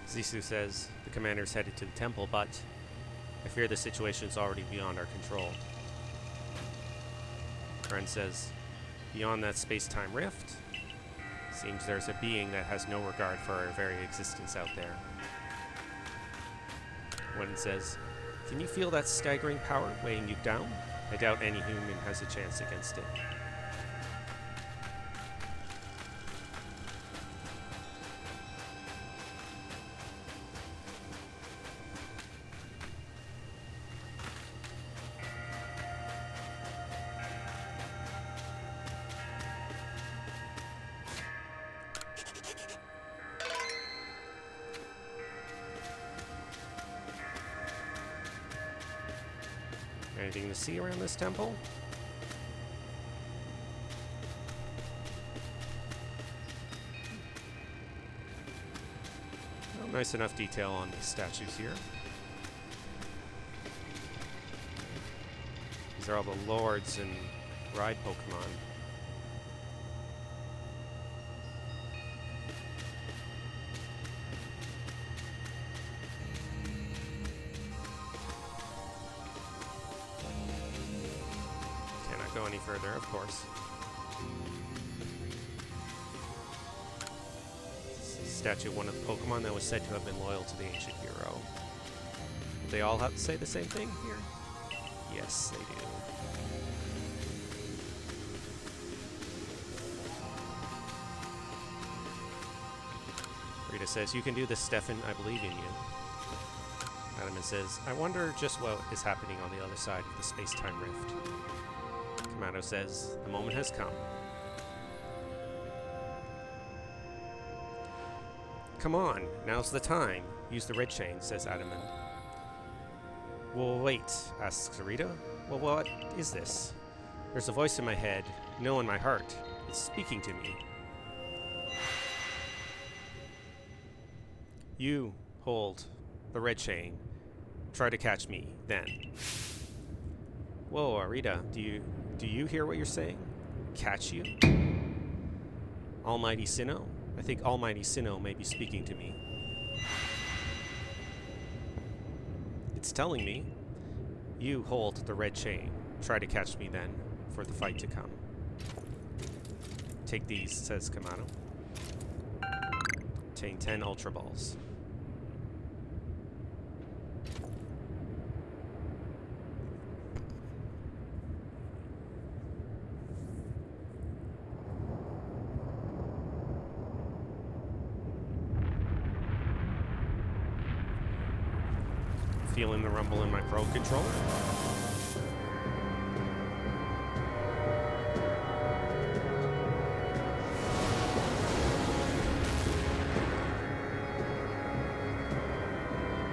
Zissou says the commander's headed to the temple, but I fear the situation is already beyond our control. Ren says, beyond that space-time rift, seems there's a being that has no regard for our very existence out there. Wen says, can you feel that staggering power weighing you down? I doubt any human has a chance against it. Anything to see around this temple? Well, nice enough detail on these statues here. These are all the lords and ride Pokemon. Go any further, of course. This is a statue of one of the Pokemon that was said to have been loyal to the ancient hero. Do they all have to say the same thing here? Yes, they do. Rita says, you can do this, Stefan. I believe in you. Adamant says, I wonder just what is happening on the other side of the space-time rift. Kamado says, the moment has come. Come on, now's the time. Use the red chain, says Adamant. Well, wait, asks Rita. Well, what is this? There's a voice in my head, no in my heart. It's speaking to me. You hold the red chain. Try to catch me, then. Whoa, Rita, do you hear what you're saying? Catch you? Almighty Sinnoh? I think Almighty Sinnoh may be speaking to me. It's telling me, you hold the red chain. Try to catch me then, for the fight to come. Take these, says Kamado. Obtain 10 Ultra Balls. Feeling the rumble in my Pro Controller?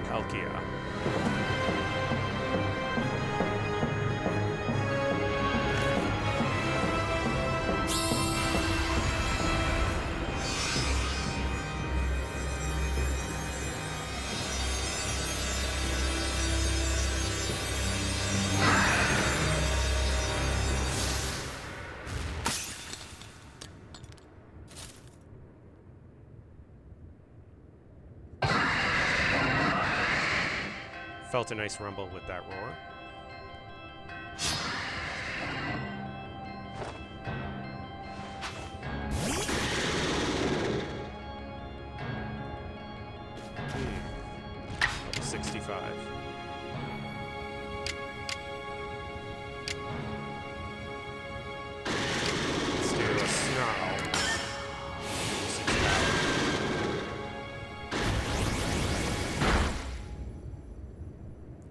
Palkia. Felt a nice rumble with that roar. Level 65. Let's do a snarl.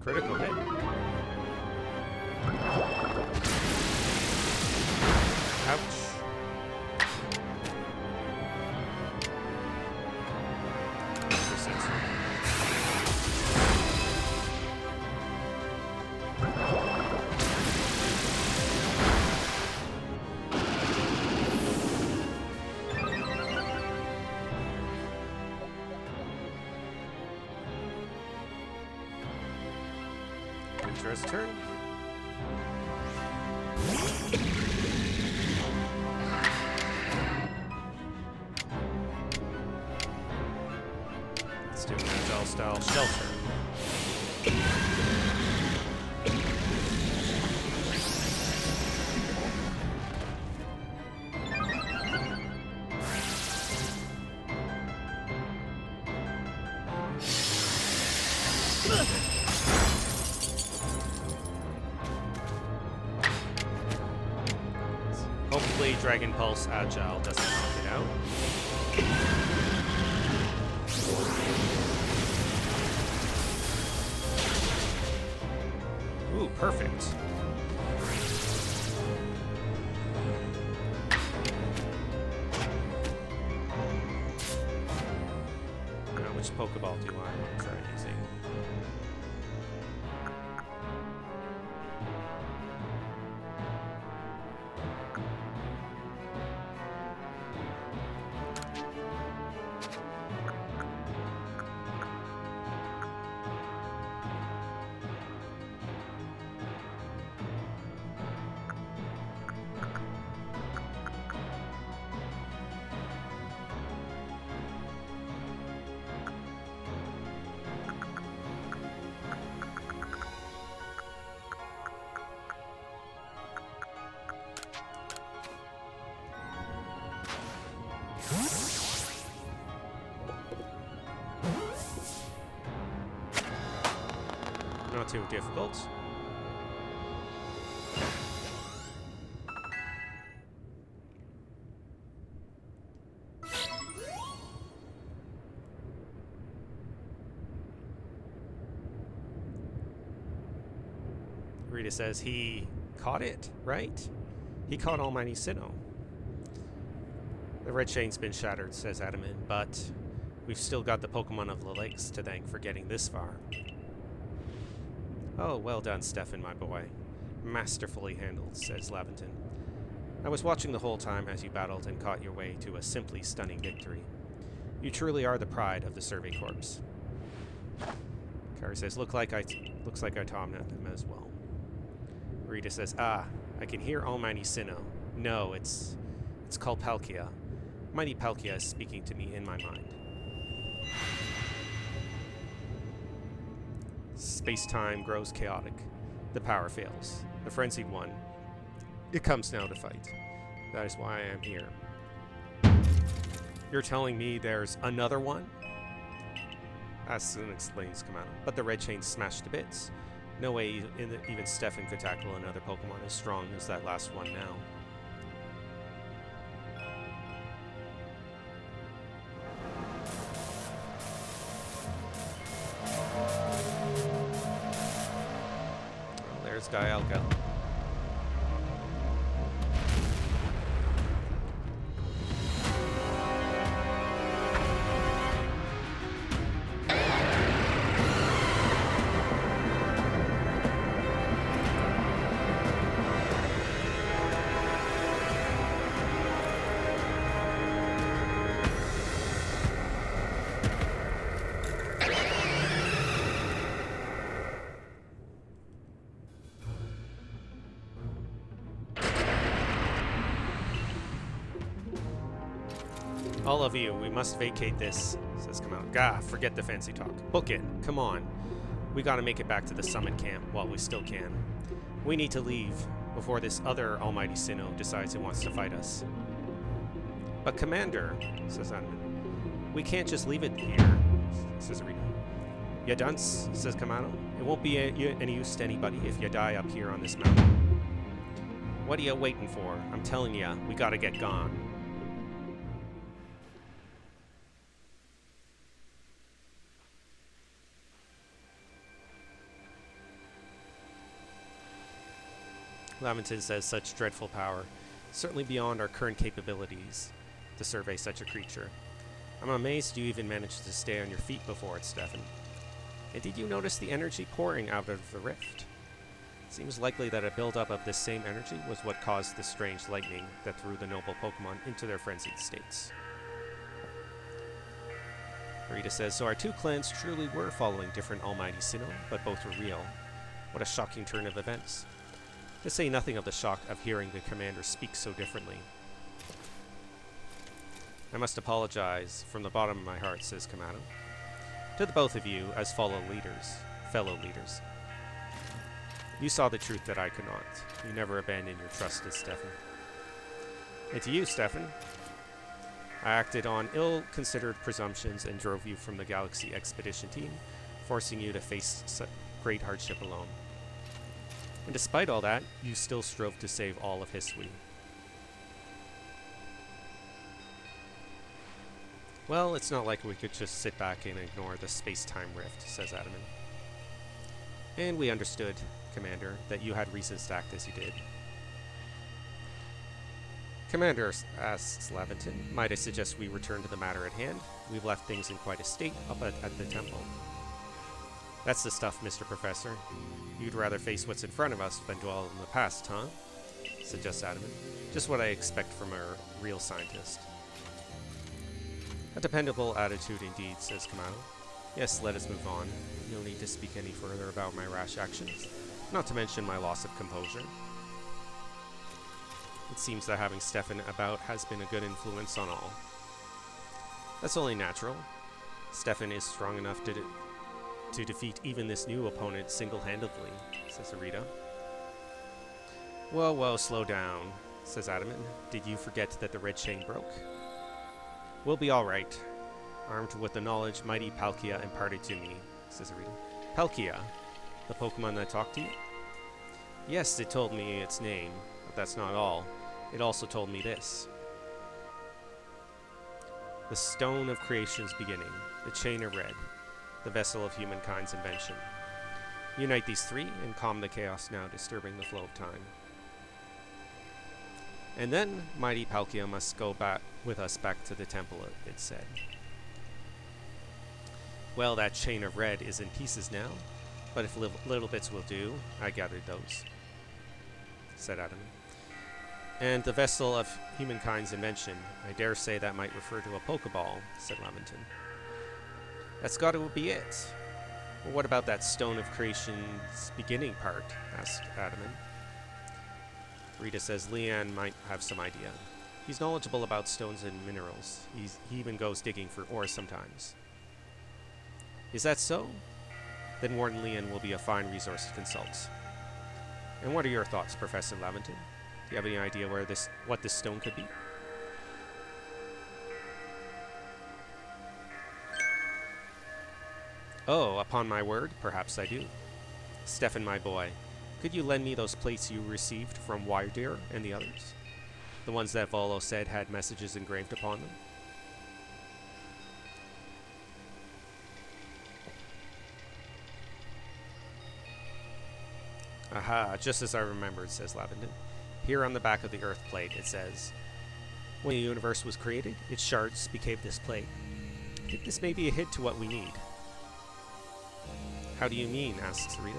Critical hit. Ouch. Adventurer's turn. Let's do an Agile style shelter. Hopefully Dragon Pulse Agile doesn't knock it out. Ooh, perfect. Now, which Pokeball do I try using? Not too difficult. Rita says he caught it, right? He caught Almighty Sinnoh. The red chain's been shattered, says Adamant, but we've still got the Pokemon of the Lakes to thank for getting this far. Oh, well done, Stefan, my boy. Masterfully handled, says Laventon. I was watching the whole time as you battled and caught your way to a simply stunning victory. You truly are the pride of the Survey Corps. Kari says, looks like I taught them as well. Rita says, ah, I can hear Almighty Sinnoh. No, it's called Palkia. Mighty Palkia is speaking to me in my mind. Space-time grows chaotic. The power fails. The frenzied one. It comes now to fight. That is why I am here. You're telling me there's another one? Aslan explains Kamado. But the red chain smashed to bits. No way even Stefan could tackle another Pokemon as strong as that last one now. There's Dialga. All of you, we must vacate this, says Kamado. Gah, forget the fancy talk. Book it. Come on. We gotta make it back to the summit camp while we still can. We need to leave before this other Almighty Sinnoh decides it wants to fight us. But Commander, says Anman, we can't just leave it here, says Rita. Ya dunce, says Kamado. It won't be any use to anybody if you die up here on this mountain. What are you waiting for? I'm telling ya, we gotta get gone. Laventon says such dreadful power, certainly beyond our current capabilities to survey such a creature. I'm amazed you even managed to stay on your feet before it, Stefan. And did you notice the energy pouring out of the rift? Seems likely that a buildup of this same energy was what caused the strange lightning that threw the noble Pokemon into their frenzied states. Rita says, so our two clans truly were following different Almighty Sinnoh, but both were real. What a shocking turn of events. To say nothing of the shock of hearing the commander speak so differently. I must apologize from the bottom of my heart, says Kamado, to the both of you as fellow leaders. You saw the truth that I could not. You never abandoned your trust, Stefan. And to you, Stefan, I acted on ill-considered presumptions and drove you from the Galaxy Expedition team, forcing you to face great hardship alone. And despite all that, you still strove to save all of Hisui. Well, it's not like we could just sit back and ignore the space-time rift, says Adaman. And we understood, Commander, that you had reasons to act as you did. Commander, asks Laventon, might I suggest we return to the matter at hand? We've left things in quite a state up at the temple. That's the stuff, Mr. Professor. You'd rather face what's in front of us than dwell in the past, huh? Suggests Adaman. Just what I expect from a real scientist. A dependable attitude indeed, says Kamado. Yes, let us move on. No need to speak any further about my rash actions, not to mention my loss of composure. It seems that having Stefan about has been a good influence on all. That's only natural. Stefan is strong enough to defeat even this new opponent single-handedly, says Arita. Whoa, slow down, says Adaman. Did you forget that the red chain broke? We'll be alright. Armed with the knowledge mighty Palkia imparted to me, says Arita. Palkia? The Pokemon that talked to you? Yes, it told me its name, but that's not all. It also told me this. The Stone of Creation's beginning, the Chain of Red, the vessel of humankind's invention. Unite these three and calm the chaos now disturbing the flow of time. And then mighty Palkia must go back with us back to the temple, it said. Well, that Chain of Red is in pieces now, but if little bits will do, I gathered those, said Adam. And the vessel of humankind's invention, I dare say that might refer to a Pokeball, said Lamington. That's got to be it. Well, what about that Stone of Creation's beginning part? Asked Adaman. Rita says Leanne might have some idea. He's knowledgeable about stones and minerals. He even goes digging for ore sometimes. Is that so? Then Warden Leon will be a fine resource to consult. And what are your thoughts, Professor Lamington? Do you have any idea what this stone could be? Oh, upon my word, perhaps I do. Stefan, my boy, could you lend me those plates you received from Wyrdeer and the others? The ones that Volo said had messages engraved upon them? Aha, just as I remembered, says Lavenden. Here on the back of the Earth plate it says, when the universe was created, its shards became this plate. I think this may be a hint to what we need. How do you mean? Asks Rita.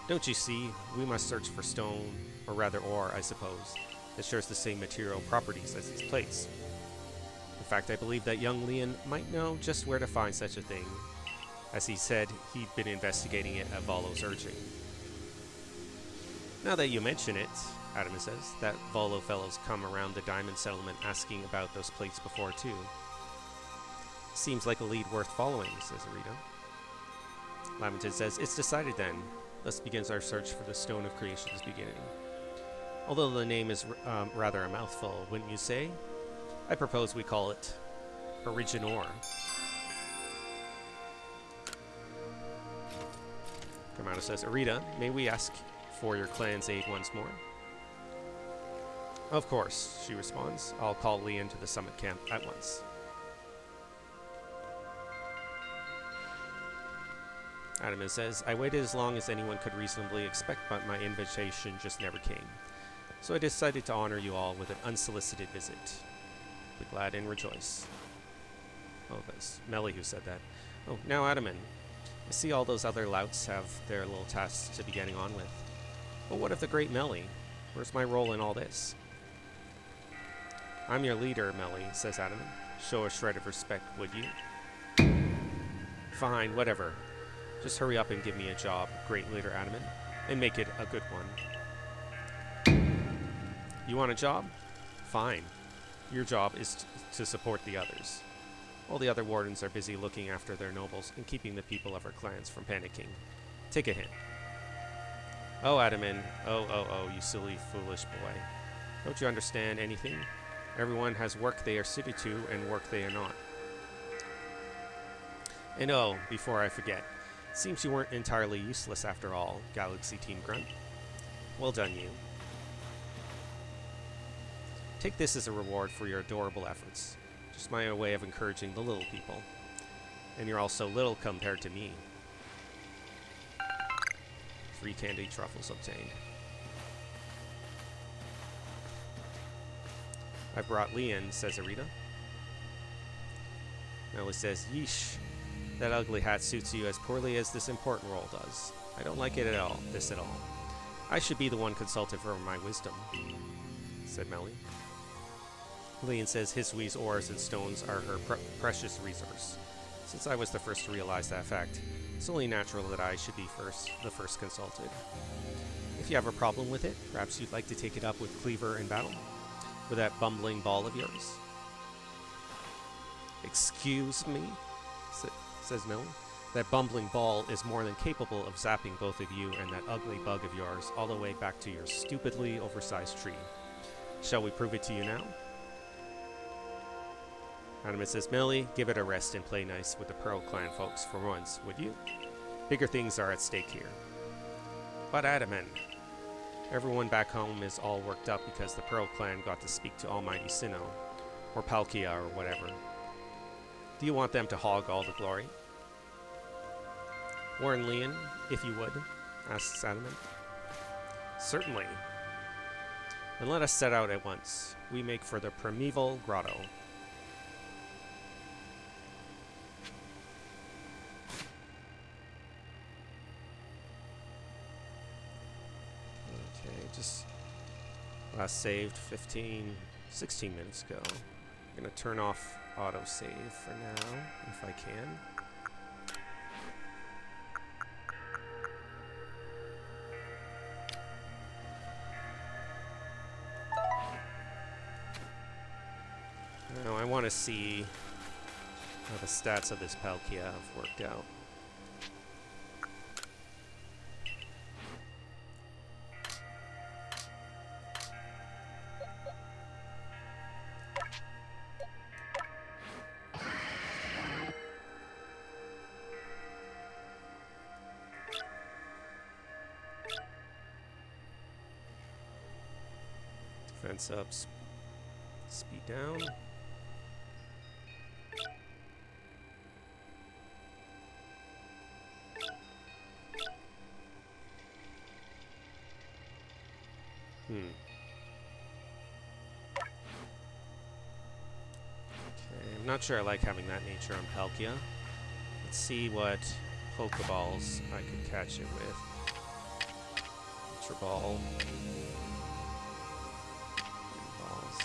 Don't you see, we must search for stone, or rather ore, I suppose, that shares the same material properties as these plates. In fact, I believe that young Leon might know just where to find such a thing, as he said he'd been investigating it at Volo's urging. Now that you mention it, Adam says, that Volo fellows come around the diamond settlement asking about those plates before too. Seems like a lead worth following, says Arita. Lamington says, it's decided then. Thus begins our search for the Stone of Creation's beginning. Although the name is rather a mouthful, wouldn't you say? I propose we call it Originor. Kamado says, Arita, may we ask for your clan's aid once more? Of course, she responds. I'll call Leon to the summit camp at once. Adaman says, I waited as long as anyone could reasonably expect, but my invitation just never came. So I decided to honor you all with an unsolicited visit. Be glad and rejoice. Oh, that's Melly who said that. Oh, now Adaman. I see all those other louts have their little tasks to be getting on with. But what of the great Melly? Where's my role in all this? I'm your leader, Melly, says Adaman. Show a shred of respect, would you? Fine, whatever. Just hurry up and give me a job, great leader Adamant, and make it a good one. You want a job? Fine. Your job is to support the others. All the other wardens are busy looking after their nobles and keeping the people of our clans from panicking. Take a hint. Oh, Adaman. Oh, you silly, foolish boy. Don't you understand anything? Everyone has work they are suited to and work they are not. And oh, before I forget, it seems you weren't entirely useless after all, Galaxy Team Grunt. Well done, you. Take this as a reward for your adorable efforts. Just my way of encouraging the little people. And you're all so little compared to me. 3 candy truffles obtained. I brought Leon, says Arita. Melly says, yeesh. That ugly hat suits you as poorly as this important role does. I don't like it at all, this at all. I should be the one consulted for my wisdom, said Melly. Leon says Hisui's ores and stones are her precious resource. Since I was the first to realize that fact, it's only natural that I should be the first consulted. If you have a problem with it, perhaps you'd like to take it up with Cleaver in battle? With that bumbling ball of yours? Excuse me? Says Millie. That bumbling ball is more than capable of zapping both of you and that ugly bug of yours all the way back to your stupidly oversized tree. Shall we prove it to you now? Adamant says, Millie, give it a rest and play nice with the Pearl Clan folks for once, would you? Bigger things are at stake here. But Adamant, everyone back home is all worked up because the Pearl Clan got to speak to Almighty Sinnoh, or Palkia, or whatever. Do you want them to hog all the glory? Warn Leon, if you would, asks Adamant. Certainly. Then let us set out at once. We make for the primeval grotto. Okay, just last saved 16 minutes ago. I'm gonna turn off autosave for now, if I can. Now I want to see how the stats of this Palkia have worked out. Defense up, speed down. Okay, I'm not sure I like having that nature on Palkia. Let's see what Pokeballs I could catch it with. Ultra Ball. Balls.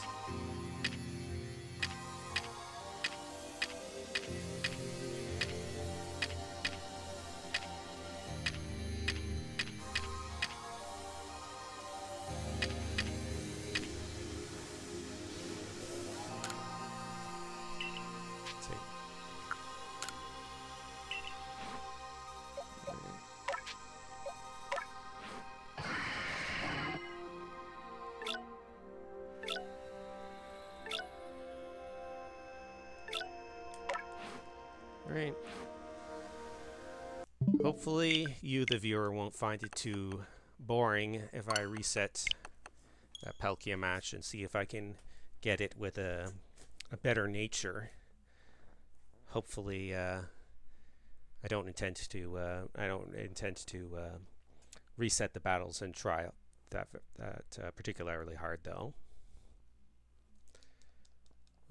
Right. Hopefully you, the viewer, won't find it too boring if I reset that Palkia match and see if I can get it with a better nature. Hopefully, I don't intend to reset the battles and try that particularly hard, though.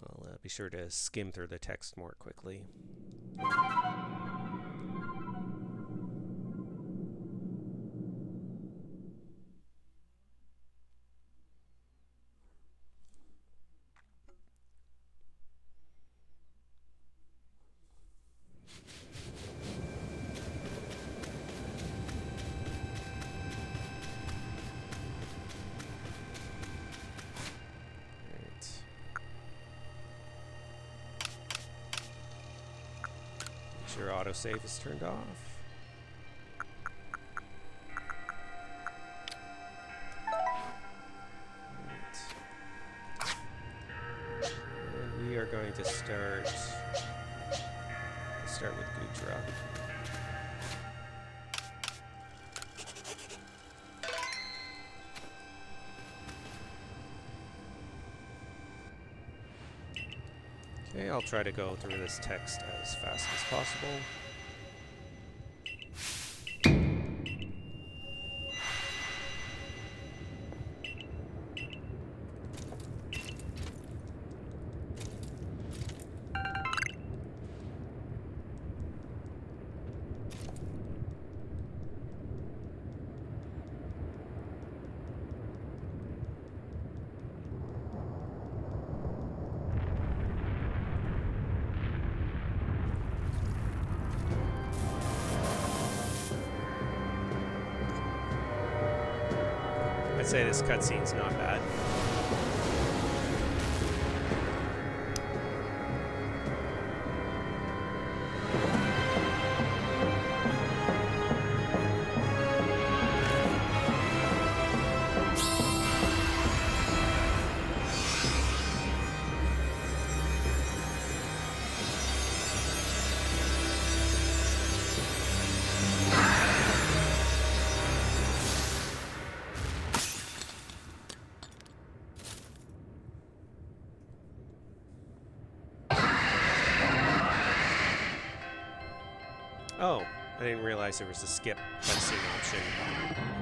I'll be sure to skim through the text more quickly. sure autosave is turned off. Right. And we are going to start with Gudra. Okay, I'll try to go through this text as fast as possible. I'd say this cutscene's not bad. Oh, I didn't realize there was a skip cutscene option.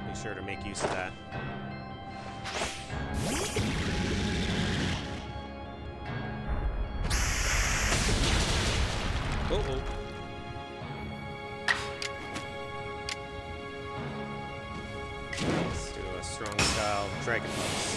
Be sure to make use of that. Uh-oh. Let's do a strong style dragon pulse.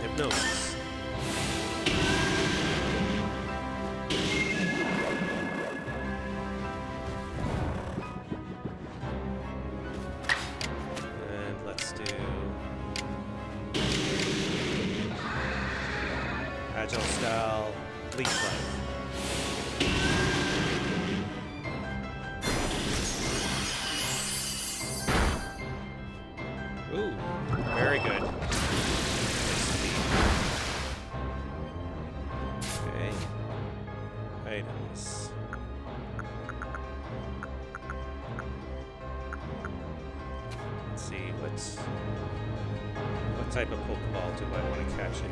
Hypnosis. And let's do Agile style leaf life. Ooh, very good. Items. Let's see, what type of Pokeball do I want to catch here?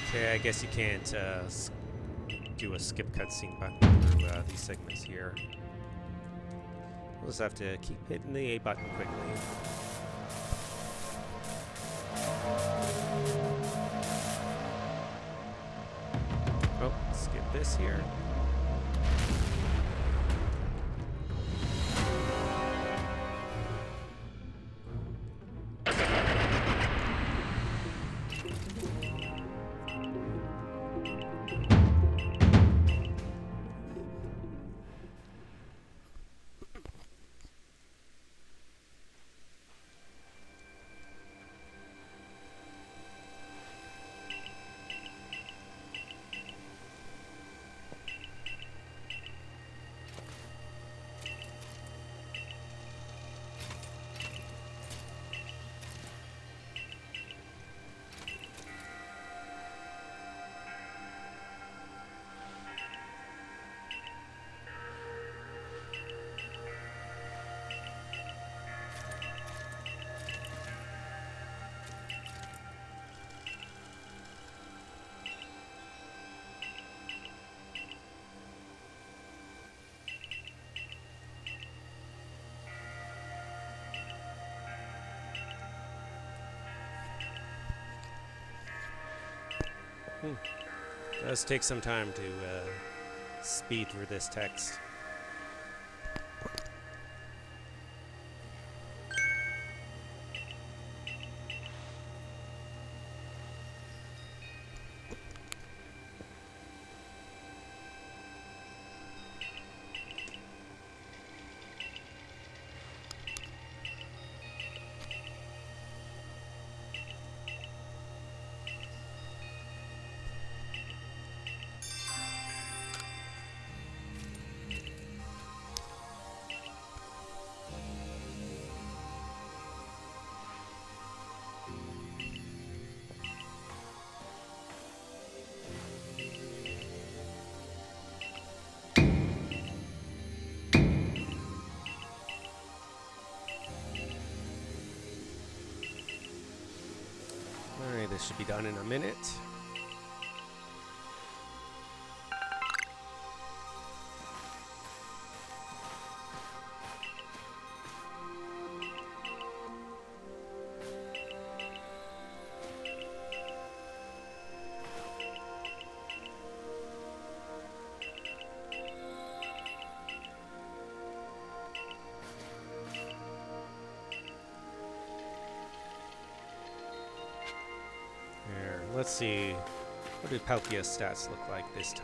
Okay, I guess you can't do a skip cutscene button through these segments here. We'll just have to keep hitting the A button quickly. Oh, skip this here. It does take some time to speed through this text. Alright, this should be done in a minute. Let's see, what do Palkia's stats look like this time?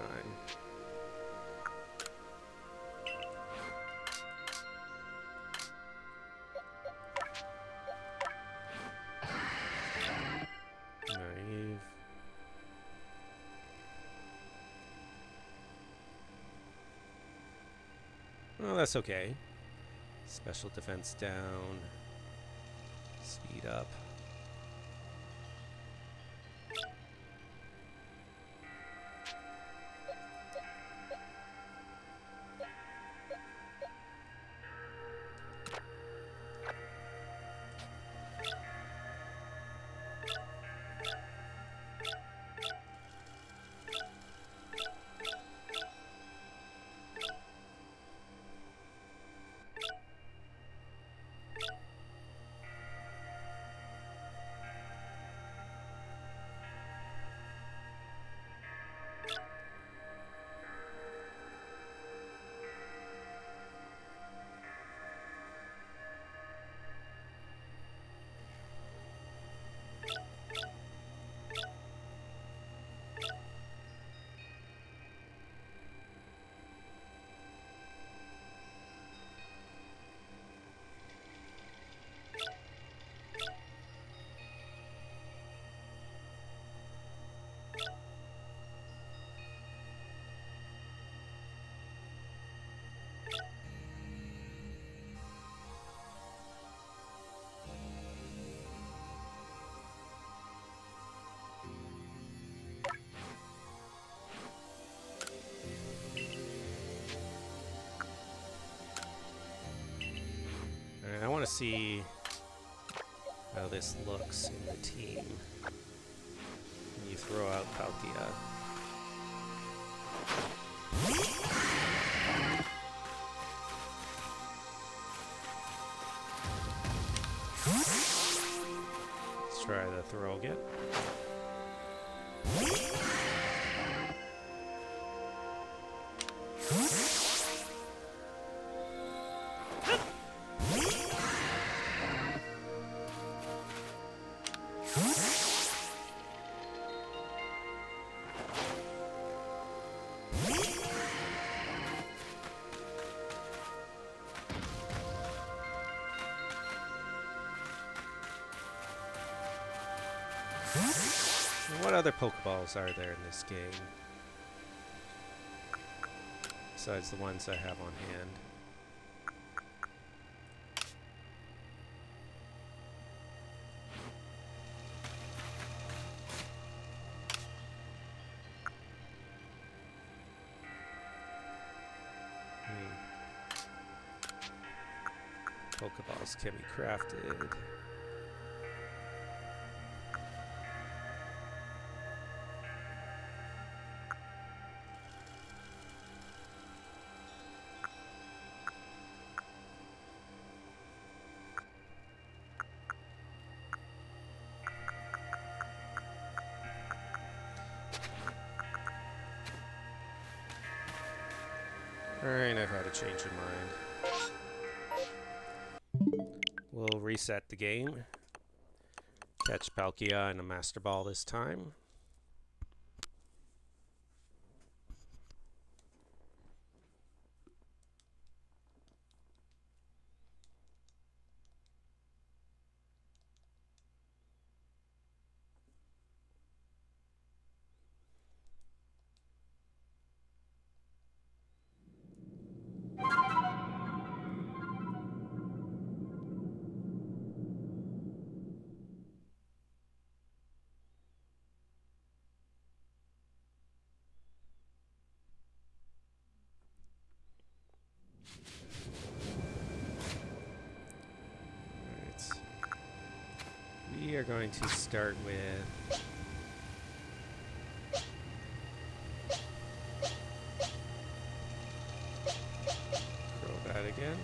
Naive. Well, that's okay. Special defense down. Speed up. I want to see how this looks in the team when you throw out Palkia. Let's try the throw again. What other Pokeballs are there in this game? Besides the ones I have on hand. Pokeballs can be crafted. Alright, I've had a change of mind. We'll reset the game. Catch Palkia and a Master Ball this time. We are going to start with throw that again.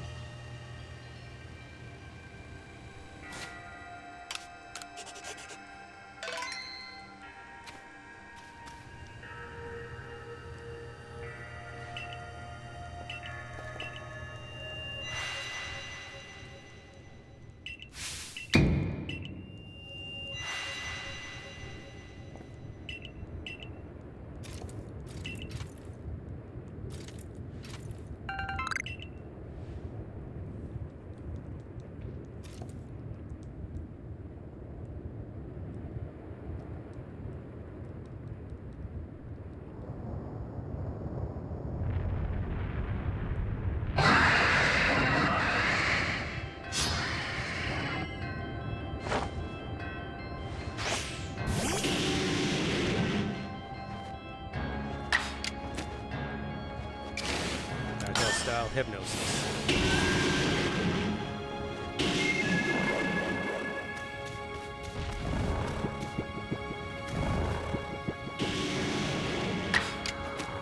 Style hypnosis.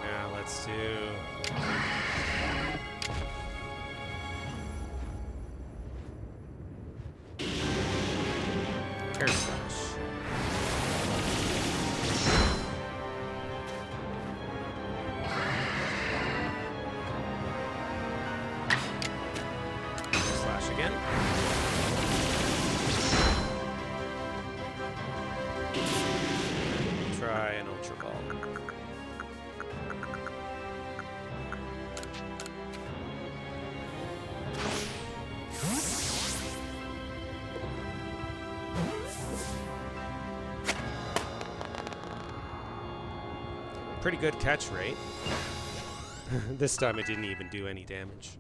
Now let's do air slash. Again. Try an Ultra Ball. Pretty good catch rate. This time it didn't even do any damage.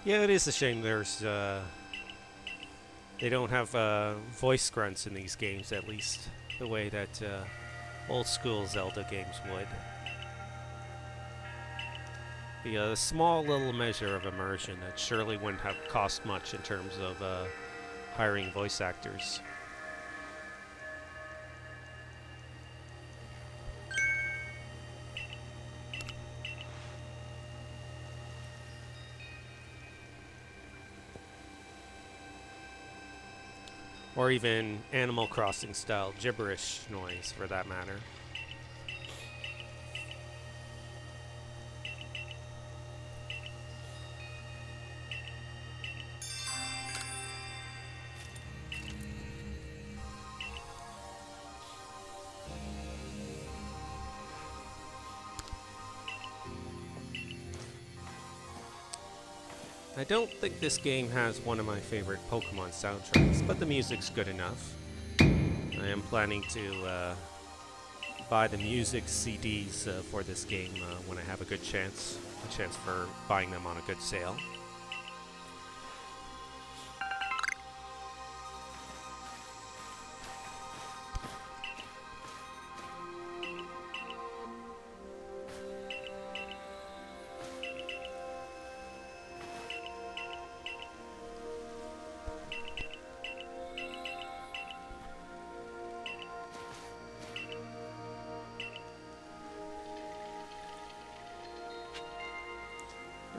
Yeah, it is a shame there's they don't have voice grunts in these games, at least the way that old school Zelda games would. The small little measure of immersion that surely wouldn't have cost much in terms of hiring voice actors. Or even Animal Crossing style gibberish noise for that matter. I don't think this game has one of my favorite Pokemon soundtracks, but the music's good enough. I am planning to buy the music CDs for this game when I have a chance for buying them on a good sale.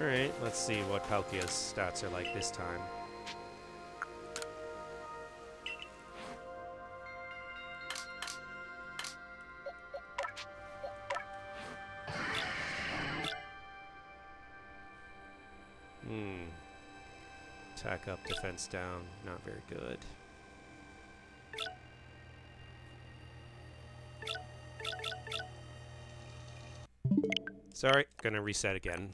Alright, let's see what Palkia's stats are like this time. Attack up, defense down, not very good. Sorry, gonna reset again.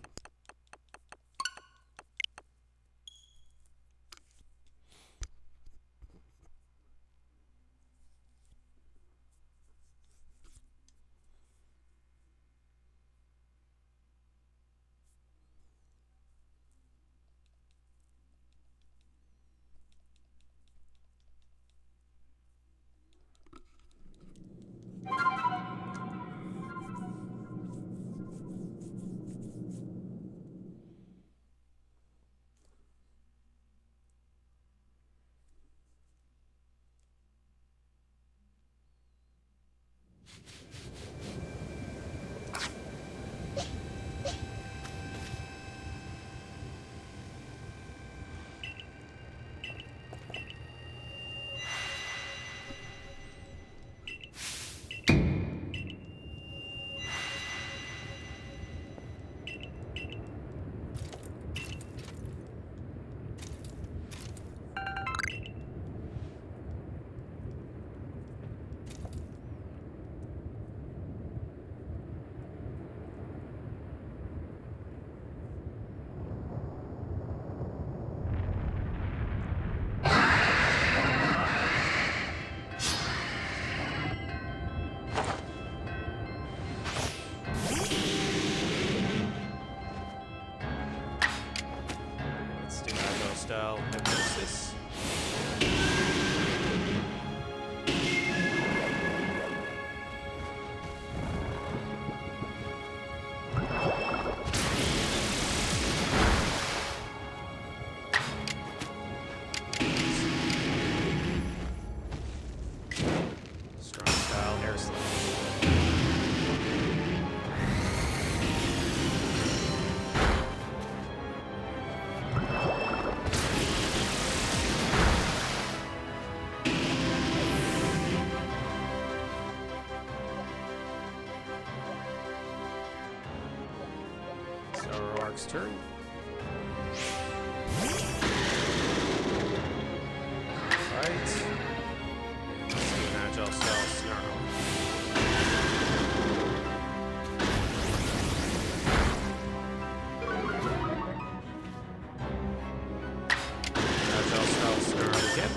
Style hypnosis. Strong style air slash. Zoroark's turn. Right. And let's do an agile style snarl. Agile style snarl again.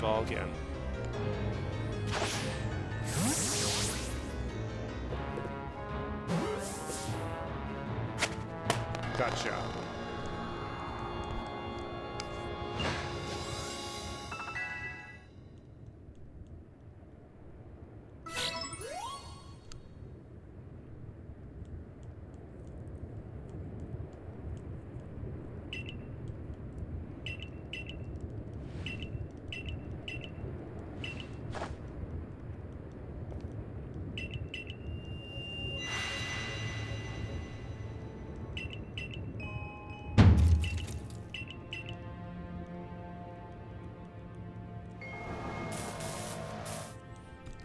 Ball again. Gotcha.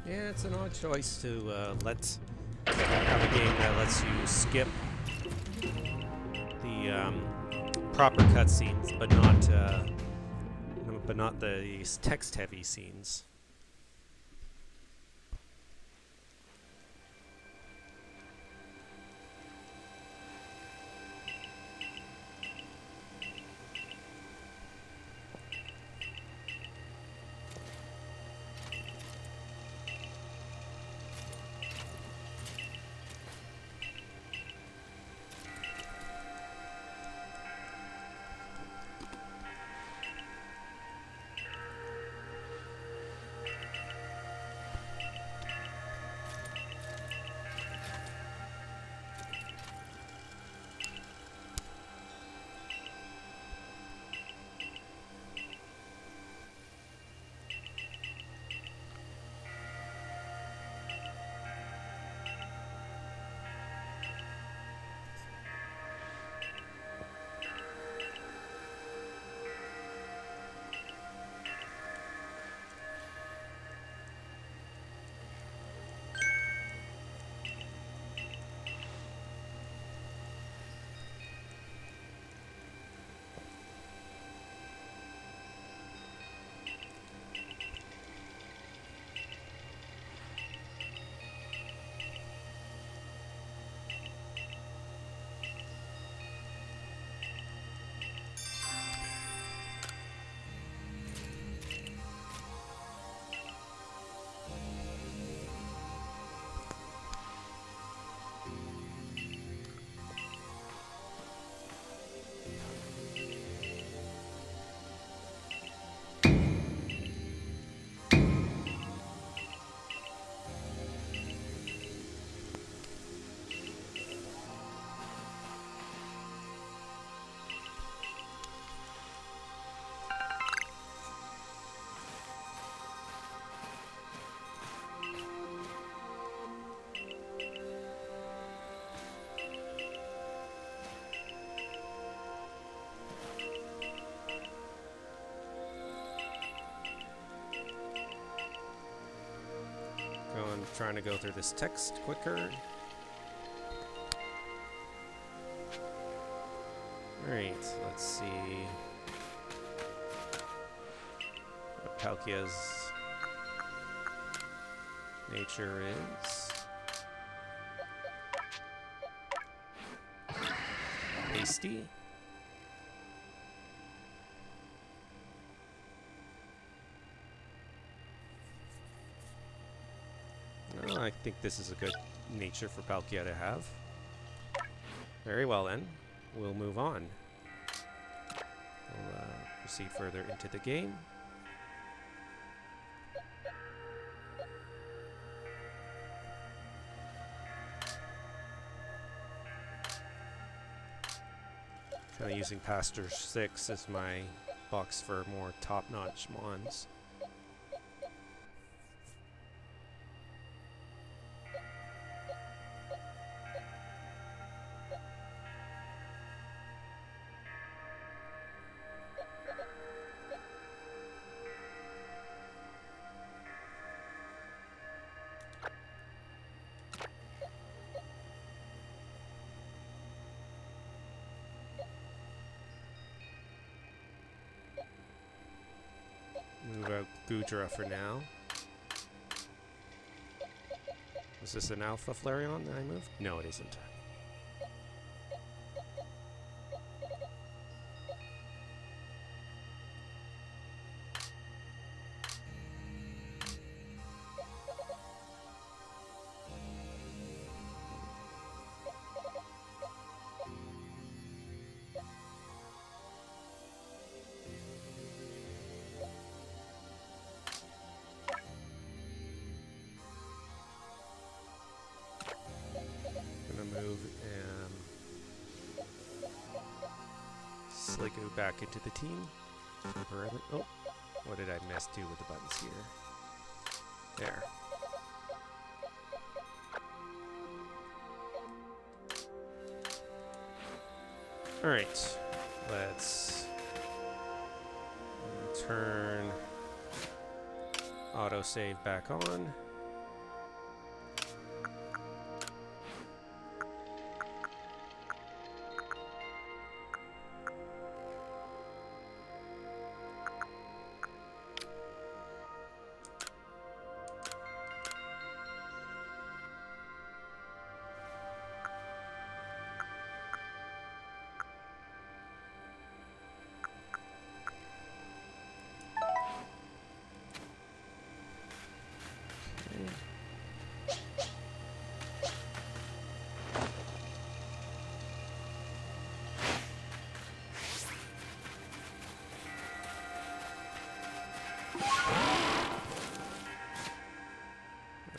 Yeah, it's an odd choice to have a game that lets you skip the proper cutscenes, but not the text-heavy scenes. Trying to go through this text quicker. Alright, let's see what Palkia's nature is. Hasty. I think this is a good nature for Palkia to have. Very well then, we'll move on. We'll proceed further into the game. Kind of using Pastor 6 as my box for more top-notch mons. Move out Gudra for now. Is this an Alpha Flareon that I moved? No, it isn't. easily go back into the team. Temporarily. Oh, what did I miss do with the buttons here? There. Alright, let's turn autosave back on.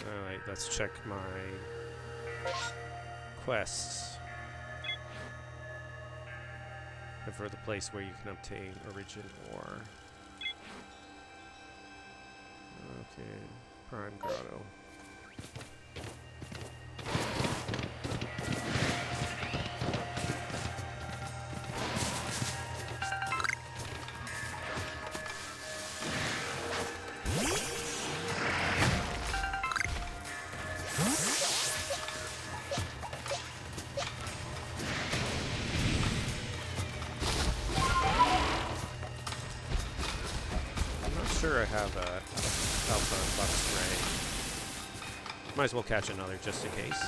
Alright, let's check my quests for the place where you can obtain origin ore. Okay, Prime Grotto. Sure, I have a Alpha Bucks Ray. Might as well catch another just in case.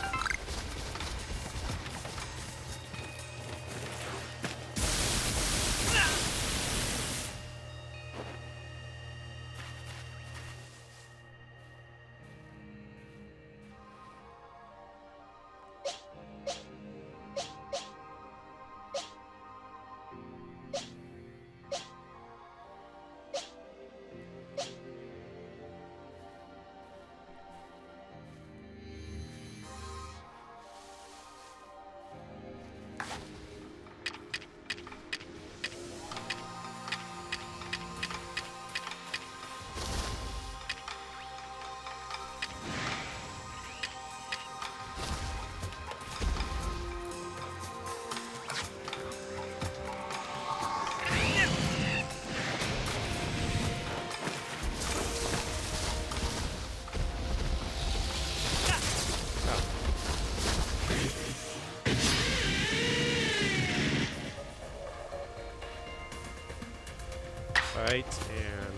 Right, and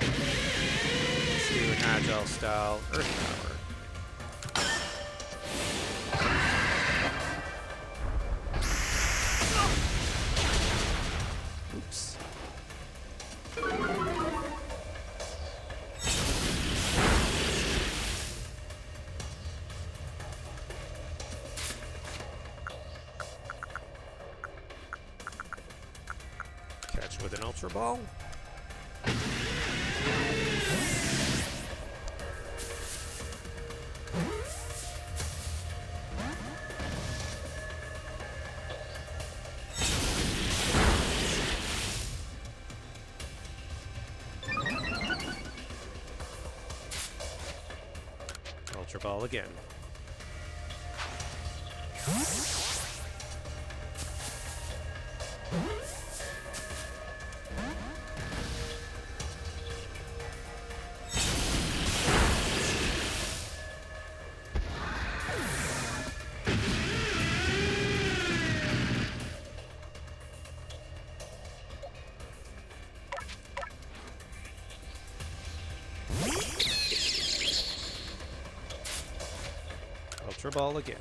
let's do an agile style Earth Power. Oops. Catch with an Ultra Ball. Ultra Ball again. Ultra Ball again.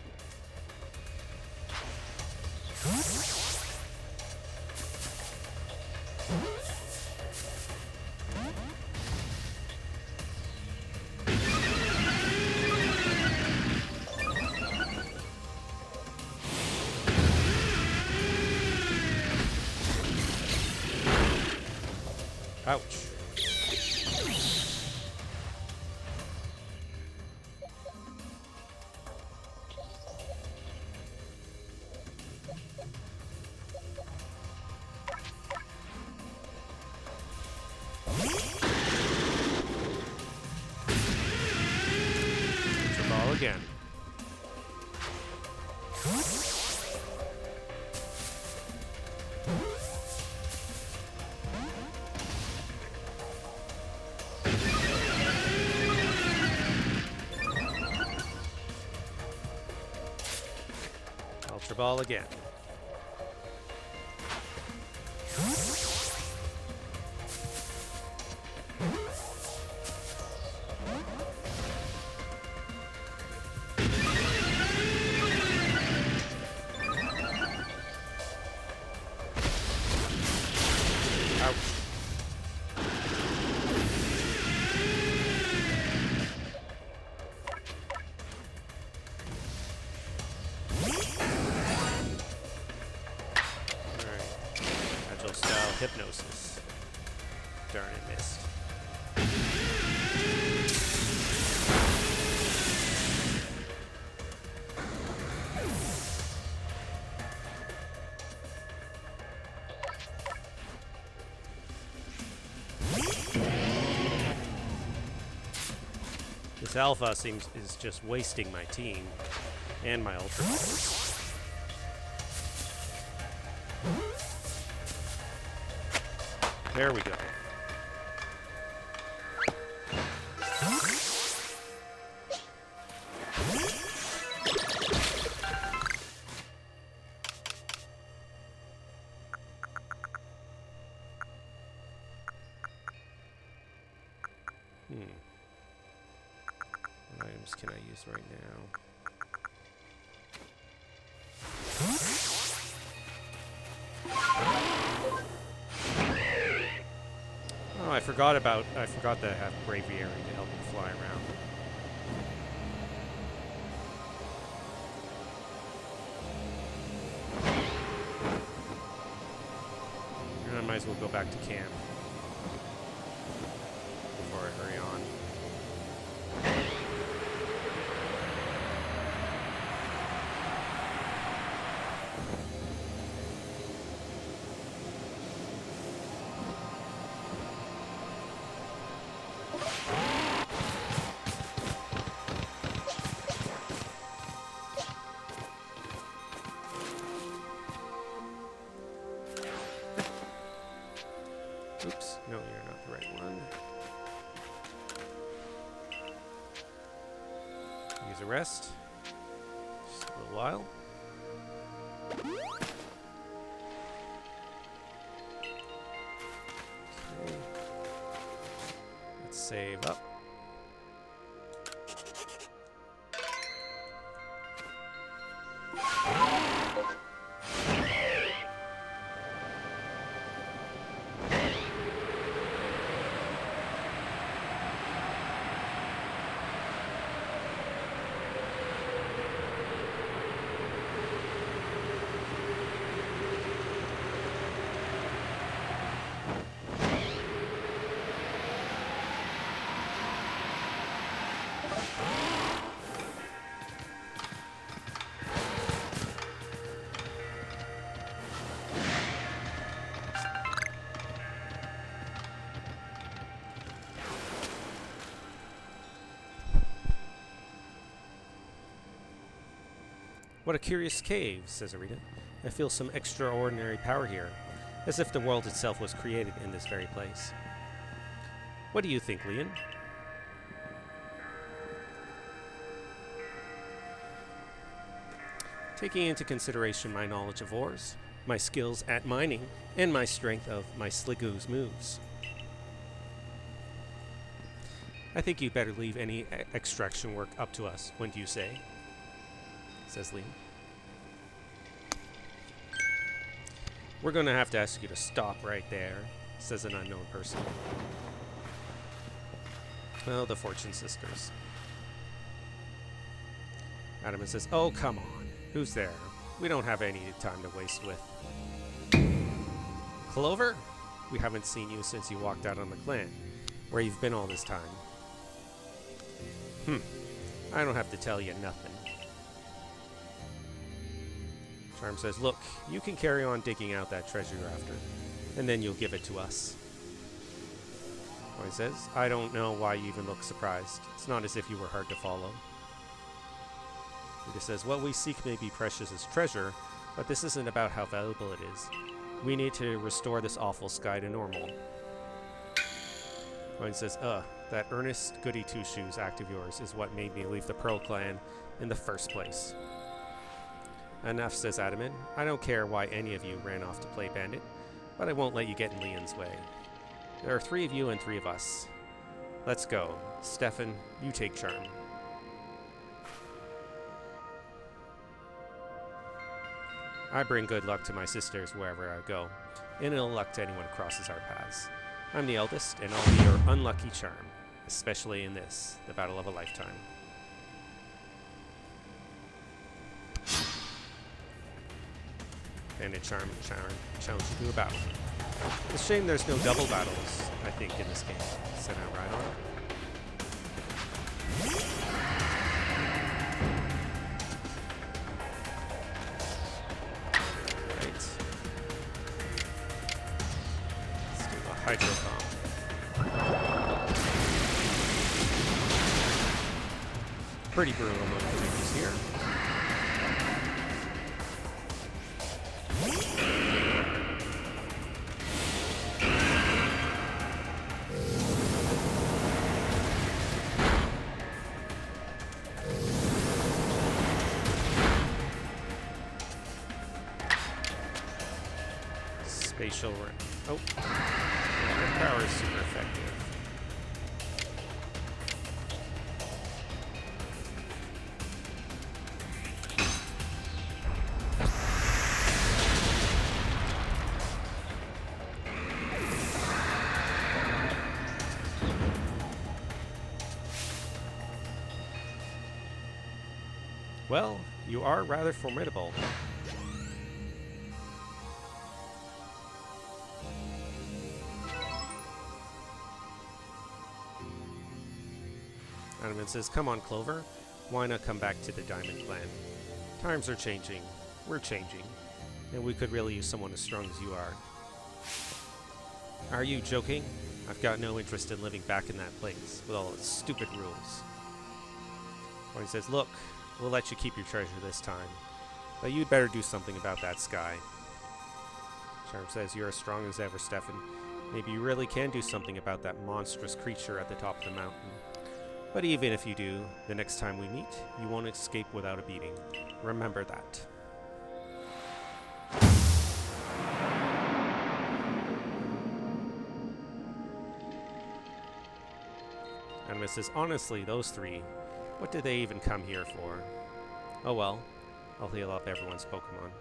Ouch. again. Ultra Ball again. Hypnosis. Darn it, missed. This Alpha is just wasting my team and my Ultra Balls. There we go. What items can I use right now? Oh, I forgot that I have Braviary to help me fly around. And I might as well go back to camp before I hurry on. Oops, no, you're not the right one. Use a rest. Just a little while. Okay. Let's save up. What a curious cave, says Arita. I feel some extraordinary power here, as if the world itself was created in this very place. What do you think, Leon? Taking into consideration my knowledge of ores, my skills at mining, and my strength of my Sligoo's moves, I think you'd better leave any extraction work up to us, wouldn't you say? Says Leon. We're going to have to ask you to stop right there, says an unknown person. Oh, the Fortune Sisters. Adamant says, oh, come on. Who's there? We don't have any time to waste with. Clover? We haven't seen you since you walked out on the clan. Where you've been all this time. I don't have to tell you nothing. Charm says, look, you can carry on digging out that treasure you're after, and then you'll give it to us. He says, I don't know why you even look surprised. It's not as if you were hard to follow. Rita says, what we seek may be precious as treasure, but this isn't about how valuable it is. We need to restore this awful sky to normal. Ryan says, that earnest goody two-shoes act of yours is what made me leave the Pearl Clan in the first place. Enough, says Adamant. I don't care why any of you ran off to play bandit, but I won't let you get in Leon's way. There are 3 of you and 3 of us. Let's go. Stefan, you take charm. I bring good luck to my sisters wherever I go, and ill luck to anyone who crosses our paths. I'm the eldest, and I'll be your unlucky charm, especially in this, the battle of a lifetime. And a challenge you to a battle. It's a shame there's no double battles, I think, in this game. Send out Rhydon. Right. Let's do a Hydro Bomb. Pretty brutal move to use here. Spatial ring. Oh, that power is super effective. Well, you are rather formidable. Adamant says, come on, Clover. Why not come back to the Diamond Clan? Times are changing. We're changing. And we could really use someone as strong as you are. Are you joking? I've got no interest in living back in that place with all its stupid rules. He says, look, we'll let you keep your treasure this time. But you'd better do something about that sky. Charm says, you're as strong as ever, Stefan. Maybe you really can do something about that monstrous creature at the top of the mountain. But even if you do, the next time we meet, you won't escape without a beating. Remember that. Animus says, honestly, those 3, what did they even come here for? Oh well, I'll heal up everyone's Pokemon.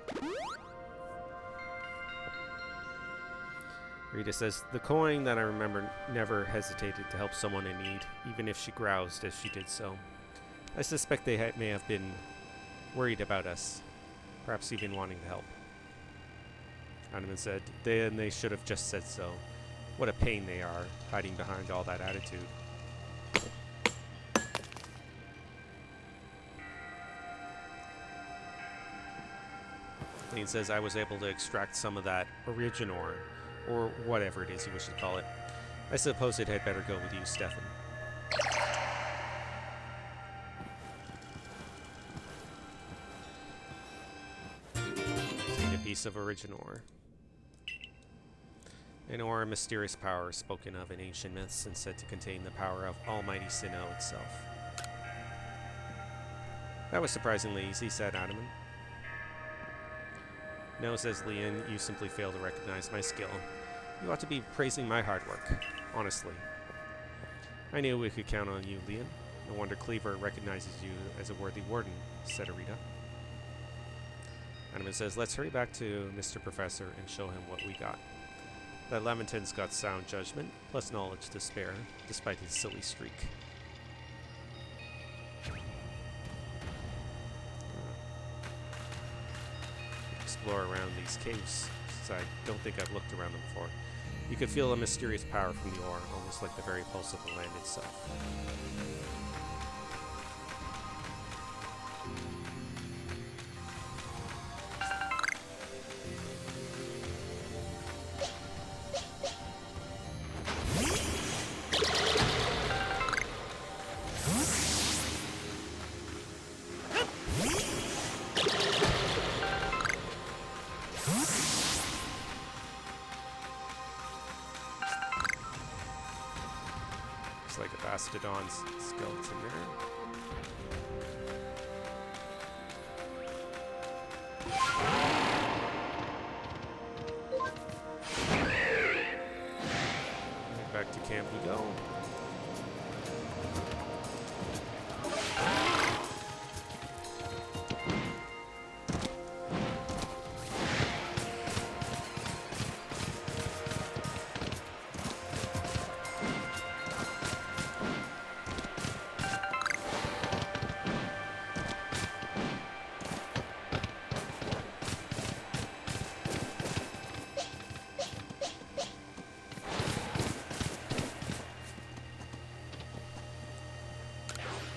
Rita says, the coin that I remember never hesitated to help someone in need, even if she groused as she did so. I suspect they may have been worried about us, perhaps even wanting to help. Animan said, then they should have just said so. What a pain they are, hiding behind all that attitude. Lean says, I was able to extract some of that Originor, or whatever it is you wish to call it. I suppose it had better go with you, Stefan. Take a piece of Originor. An ore, a mysterious power spoken of in ancient myths and said to contain the power of Almighty Sinnoh itself. That was surprisingly easy, said Adamant. No, says Leon, you simply fail to recognize my skill. You ought to be praising my hard work, honestly. I knew we could count on you, Leon. No wonder Cleaver recognizes you as a worthy warden, said Arita. Animan says, let's hurry back to Mr. Professor and show him what we got. That Leventon's got sound judgment, plus knowledge to spare, despite his silly streak. Explore around these caves, since I don't think I've looked around them before. You could feel a mysterious power from the ore, almost like the very pulse of the land itself. Looks like a Bastodon's skeleton there. Back to camp we go.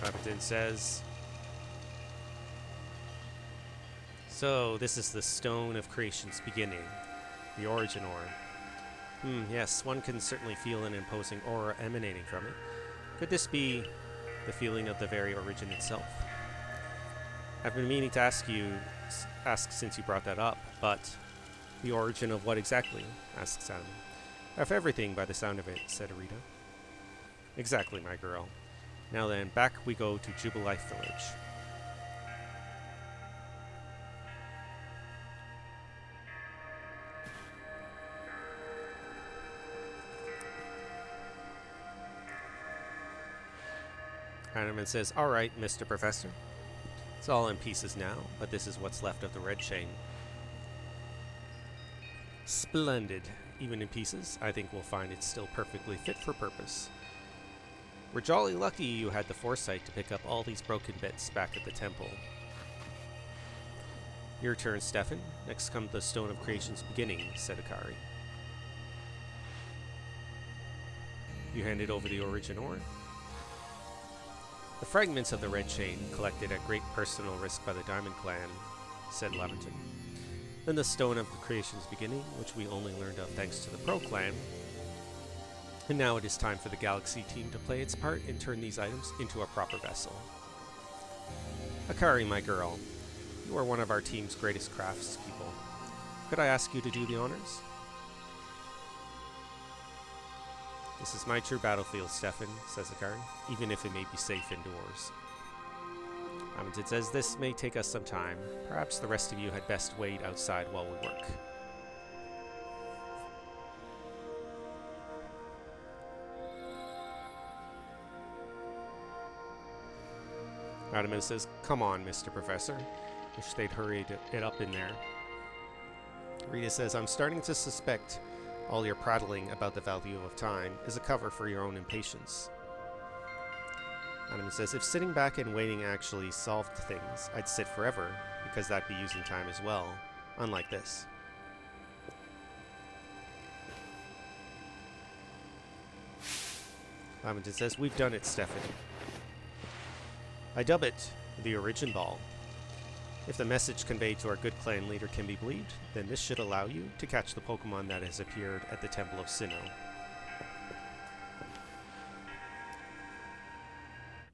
Abington says, so this is the stone of creation's beginning, the origin orb. Yes, one can certainly feel an imposing aura emanating from it. Could this be the feeling of the very origin itself? I've been meaning to ask since you brought that up, but the origin of what exactly? Asks Adam. Of everything, by the sound of it, said Arita. Exactly, my girl. Now then, back we go to Jubilife Village. Heinemann says, all right, Mr. Professor. It's all in pieces now, but this is what's left of the red chain. Splendid. Even in pieces, I think we'll find it's still perfectly fit for purpose. We're jolly lucky you had the foresight to pick up all these broken bits back at the temple. Your turn, Stefan. Next comes the Stone of Creation's beginning, said Akari. You handed over the origin ore? The fragments of the red chain, collected at great personal risk by the Diamond Clan, said Lavington. Then the Stone of the Creation's beginning, which we only learned of thanks to the Pro Clan. And now it is time for the Galaxy team to play its part and turn these items into a proper vessel. Akari, my girl, you are one of our team's greatest craftspeople. Could I ask you to do the honors? This is my true battlefield, Stefan, says Akari, even if it may be safe indoors. It says this may take us some time. Perhaps the rest of you had best wait outside while we work. Adaman says, come on, Mr. Professor. Wish they'd hurried it up in there. Rita says, I'm starting to suspect all your prattling about the value of time is a cover for your own impatience. Adaman says, if sitting back and waiting actually solved things, I'd sit forever, because that'd be using time as well, unlike this. Lamington says, we've done it, Stefan. I dub it the Origin Ball. If the message conveyed to our good clan leader can be believed, then this should allow you to catch the Pokemon that has appeared at the Temple of Sinnoh.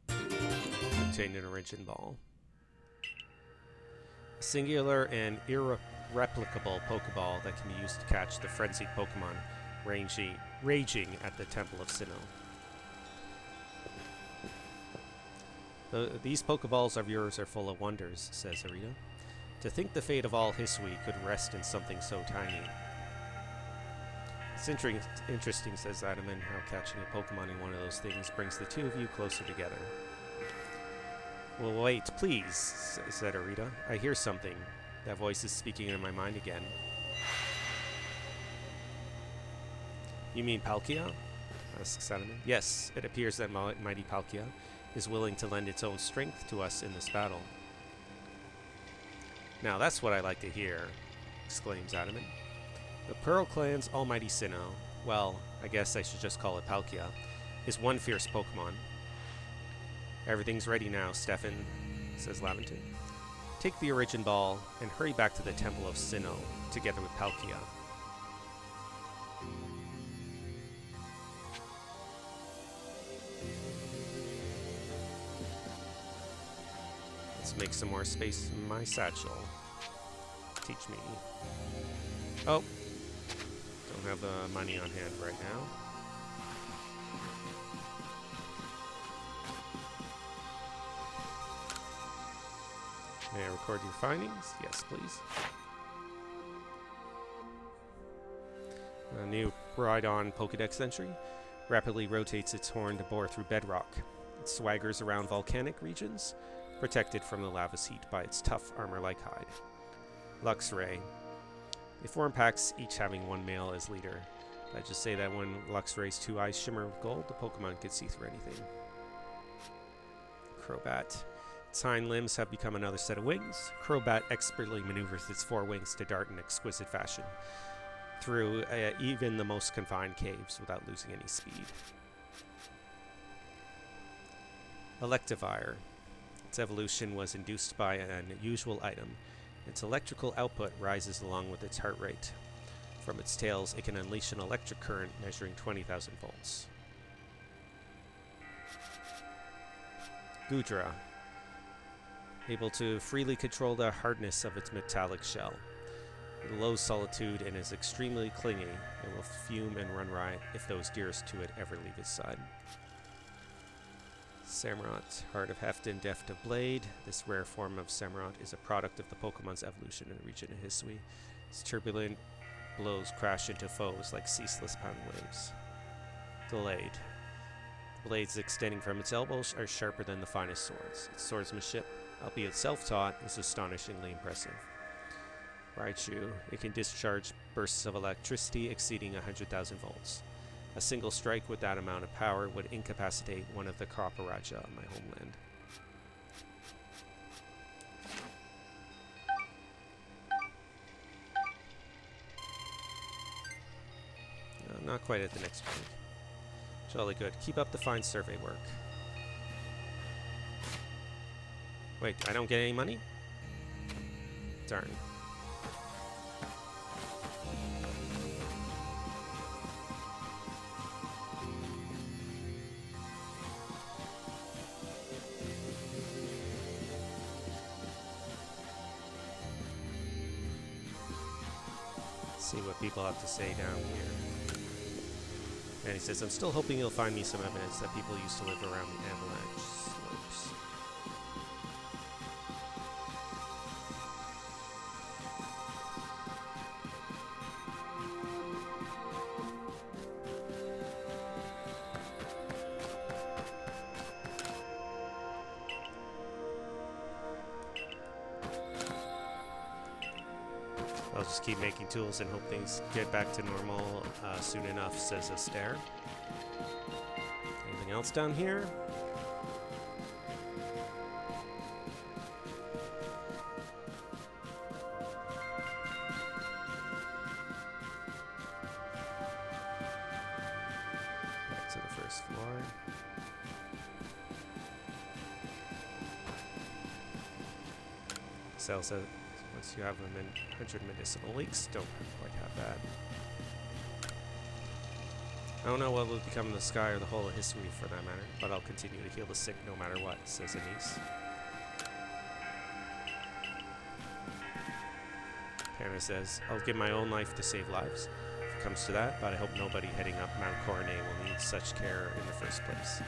Obtain an Origin Ball. A singular and irreplicable Pokeball that can be used to catch the frenzied Pokemon raging at the Temple of Sinnoh. These Pokeballs of yours are full of wonders, says Arita. To think the fate of all Hisui could rest in something so tiny. It's interesting, says Adaman, how catching a Pokemon in one of those things brings the two of you closer together. Well, wait, please, said Arita. I hear something. That voice is speaking in my mind again. You mean Palkia? Asks Adaman. Yes, it appears that mighty Palkia is willing to lend its own strength to us in this battle. Now that's what I like to hear, exclaims Adaman. The Pearl Clan's almighty Sinnoh, well, I guess I should just call it Palkia, is one fierce Pokemon. Everything's ready now, Stefan, says Lavington. Take the Origin Ball and hurry back to the Temple of Sinnoh, together with Palkia. Let's make some more space in my satchel. Teach me. Oh, don't have the money on hand right now. May I record your findings? Yes, please. A new Ride-On Pokedex entry rapidly rotates its horn to bore through bedrock. It swaggers around volcanic regions, protected from the lava's heat by its tough armor-like hide. Luxray. They form packs, each having one male as leader. I just say that when Luxray's two eyes shimmer with gold, the Pokemon can see through anything. Crobat. Its hind limbs have become another set of wings. Crobat expertly maneuvers its forewings to dart in exquisite fashion through even the most confined caves without losing any speed. Electivire. Its evolution was induced by an unusual item. Its electrical output rises along with its heart rate. From its tails, it can unleash an electric current measuring 20,000 volts. Goodra. Able to freely control the hardness of its metallic shell. It loathes solitude and is extremely clingy. It will fume and run riot if those dearest to it ever leave its side. Samurott, Heart of Heft and Deft of Blade. This rare form of Samurott is a product of the Pokemon's evolution in the region of Hisui. Its turbulent blows crash into foes like ceaseless pound waves. Delayed. The blades extending from its elbows are sharper than the finest swords. Its swordsmanship, albeit self-taught, is astonishingly impressive. Raichu. It can discharge bursts of electricity exceeding 100,000 volts. A single strike with that amount of power would incapacitate one of the Copperajah on my homeland. Not quite at the next rank. Jolly good. Keep up the fine survey work. Wait, I don't get any money? Darn. See what people have to say down here. And he says, I'm still hoping you'll find me some evidence that people used to live around the avalanche slopes. I'll just keep making tools and hope things get back to normal soon enough, says Astaire. Anything else down here? Back to the first floor. Cell says once you have 100 medicinal leaks, don't quite have that. I don't know what will become of the sky or the whole of Hisui for that matter, but I'll continue to heal the sick no matter what, says Anise. Hannah says, I'll give my own life to save lives, if it comes to that, but I hope nobody heading up Mount Coronet will need such care in the first place.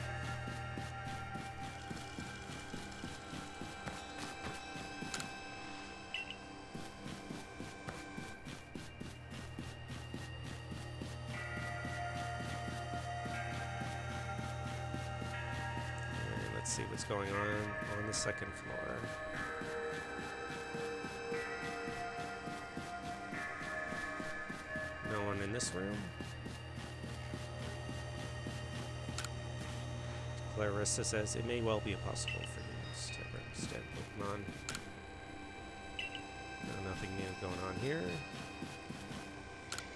See what's going on the second floor. No one in this room. Clarissa says it may well be impossible for humans to ever understand Pokemon. No, nothing new going on here.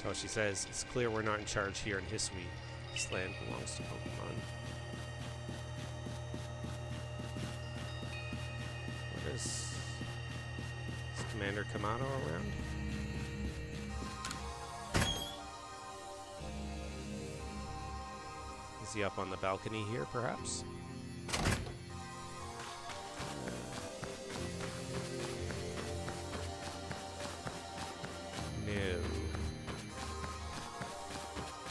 Toshi says it's clear we're not in charge here in Hisui. This land belongs to Pokemon. Is Commander Kamado around? Is he up on the balcony here, perhaps? No.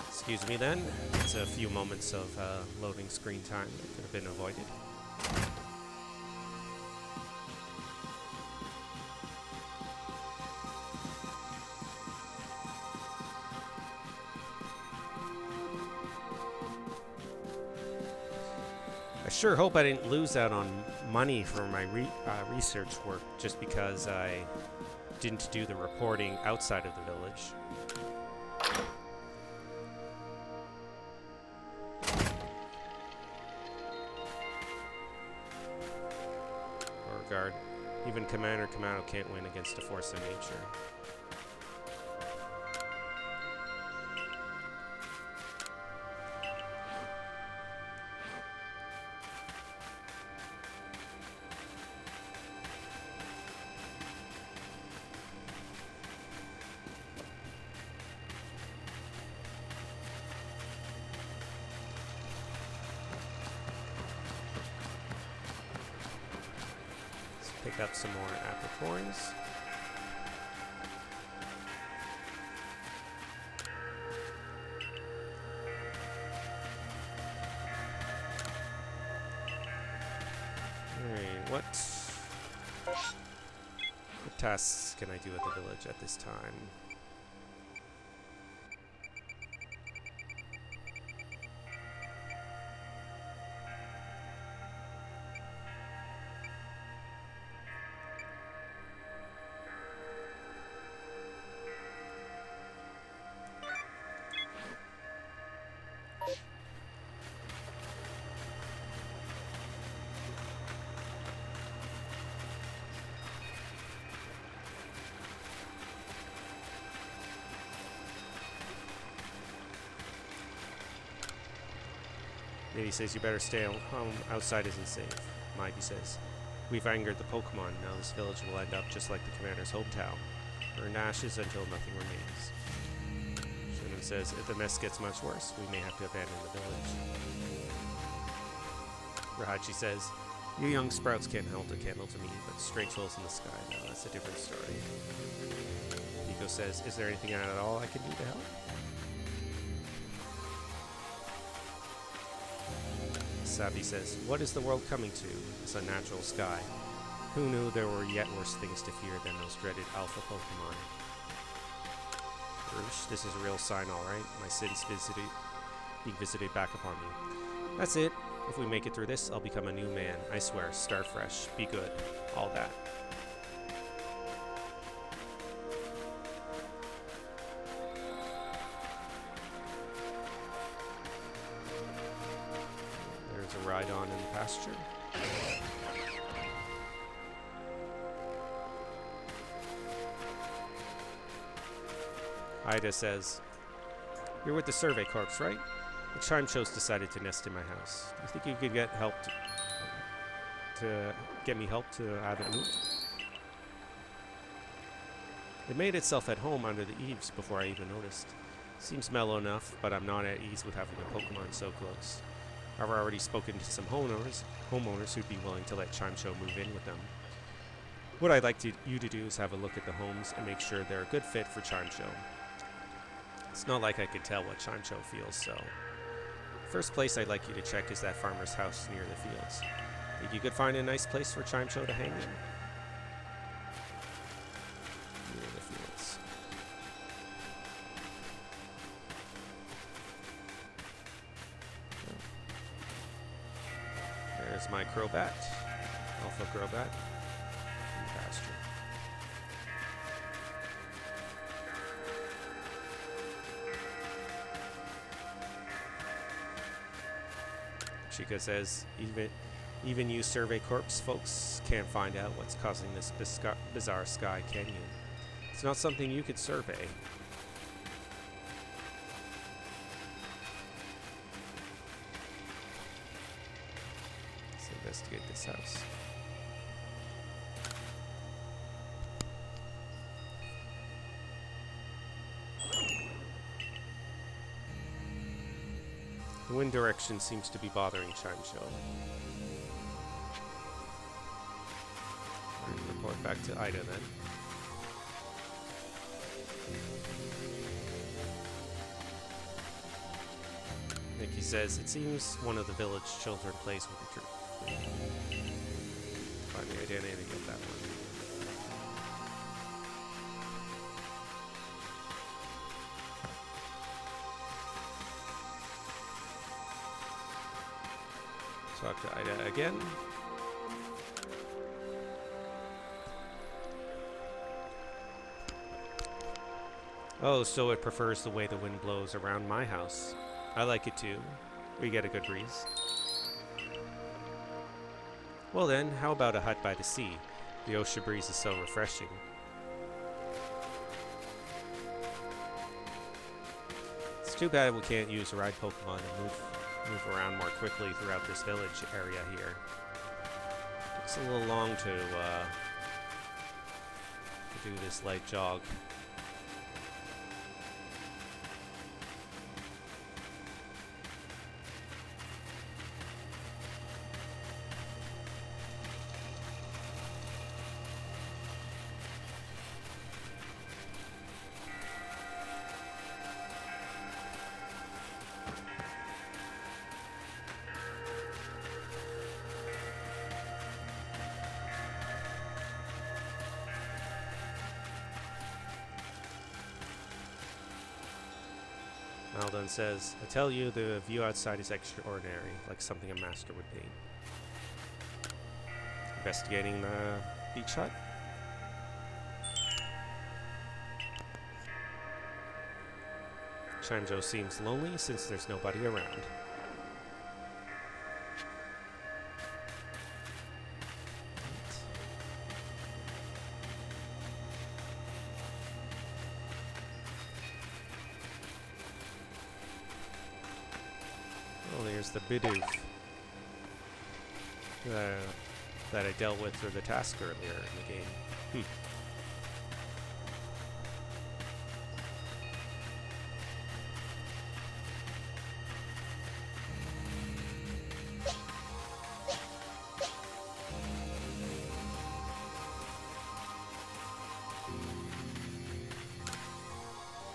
Excuse me then. It's a few moments of loading screen time that could have been avoided. sure hope I didn't lose out on money for my research work just because I didn't do the reporting outside of the village. Beauregard. Even Commander Kamado can't win against a force of nature. Pick up some more apricorns. Alright, what tasks can I do at the village at this time? Maybe says you better stay home, outside isn't safe. Mikey says, we've angered the Pokemon, now this village will end up just like the commander's hometown. Burned ashes until nothing remains. Shunan says, if the mess gets much worse, we may have to abandon the village. Rahachi says, you young sprouts can't hold a candle to me, but strange holes in the sky, no, that's a different story. Nico says, is there anything at all I can do to help? Sabi says, what is the world coming to? This unnatural sky. Who knew there were yet worse things to fear than those dreaded alpha Pokemon? Roosh, this is a real sign, alright. My sins being visited back upon me. That's it. If we make it through this, I'll become a new man. I swear, start fresh, be good, all that. A ride on in the pasture. Ida says, you're with the Survey Corps, right? The Chime Show's decided to nest in my house. You think you could get help to get me help to have it moved? It made itself at home under the eaves before I even noticed. Seems mellow enough, but I'm not at ease with having a Pokemon so close. I've already spoken to some homeowners who'd be willing to let Chime Show move in with them. What I'd like you to do is have a look at the homes and make sure they're a good fit for Chime Show. It's not like I could tell what Chime Show feels, so... First place I'd like you to check is that farmer's house near the fields. Think you could find a nice place for Chime Show to hang in? Near the fields. There's my Crobat, Alpha Crobat, in pasture. Chica says, even you Survey Corps folks can't find out what's causing this bizarre sky canyon. It's not something you could survey. Investigate this house. The wind direction seems to be bothering Chime Show. Report back to Ida then. Nikki says, it seems one of the village children plays with the truth. Finally, I didn't get that one. Talk to Ida again. Oh, so it prefers the way the wind blows around my house. I like it too. We get a good breeze. Well then, how about a hut by the sea? The ocean breeze is so refreshing. It's too bad we can't use ride Pokemon and move around more quickly throughout this village area here. It's a little long to do this light jog. Malden says, I tell you, the view outside is extraordinary, like something a master would paint. Investigating the beach hut. Chimejo seems lonely since there's nobody around. The Bidoof that I dealt with through the task earlier in the game.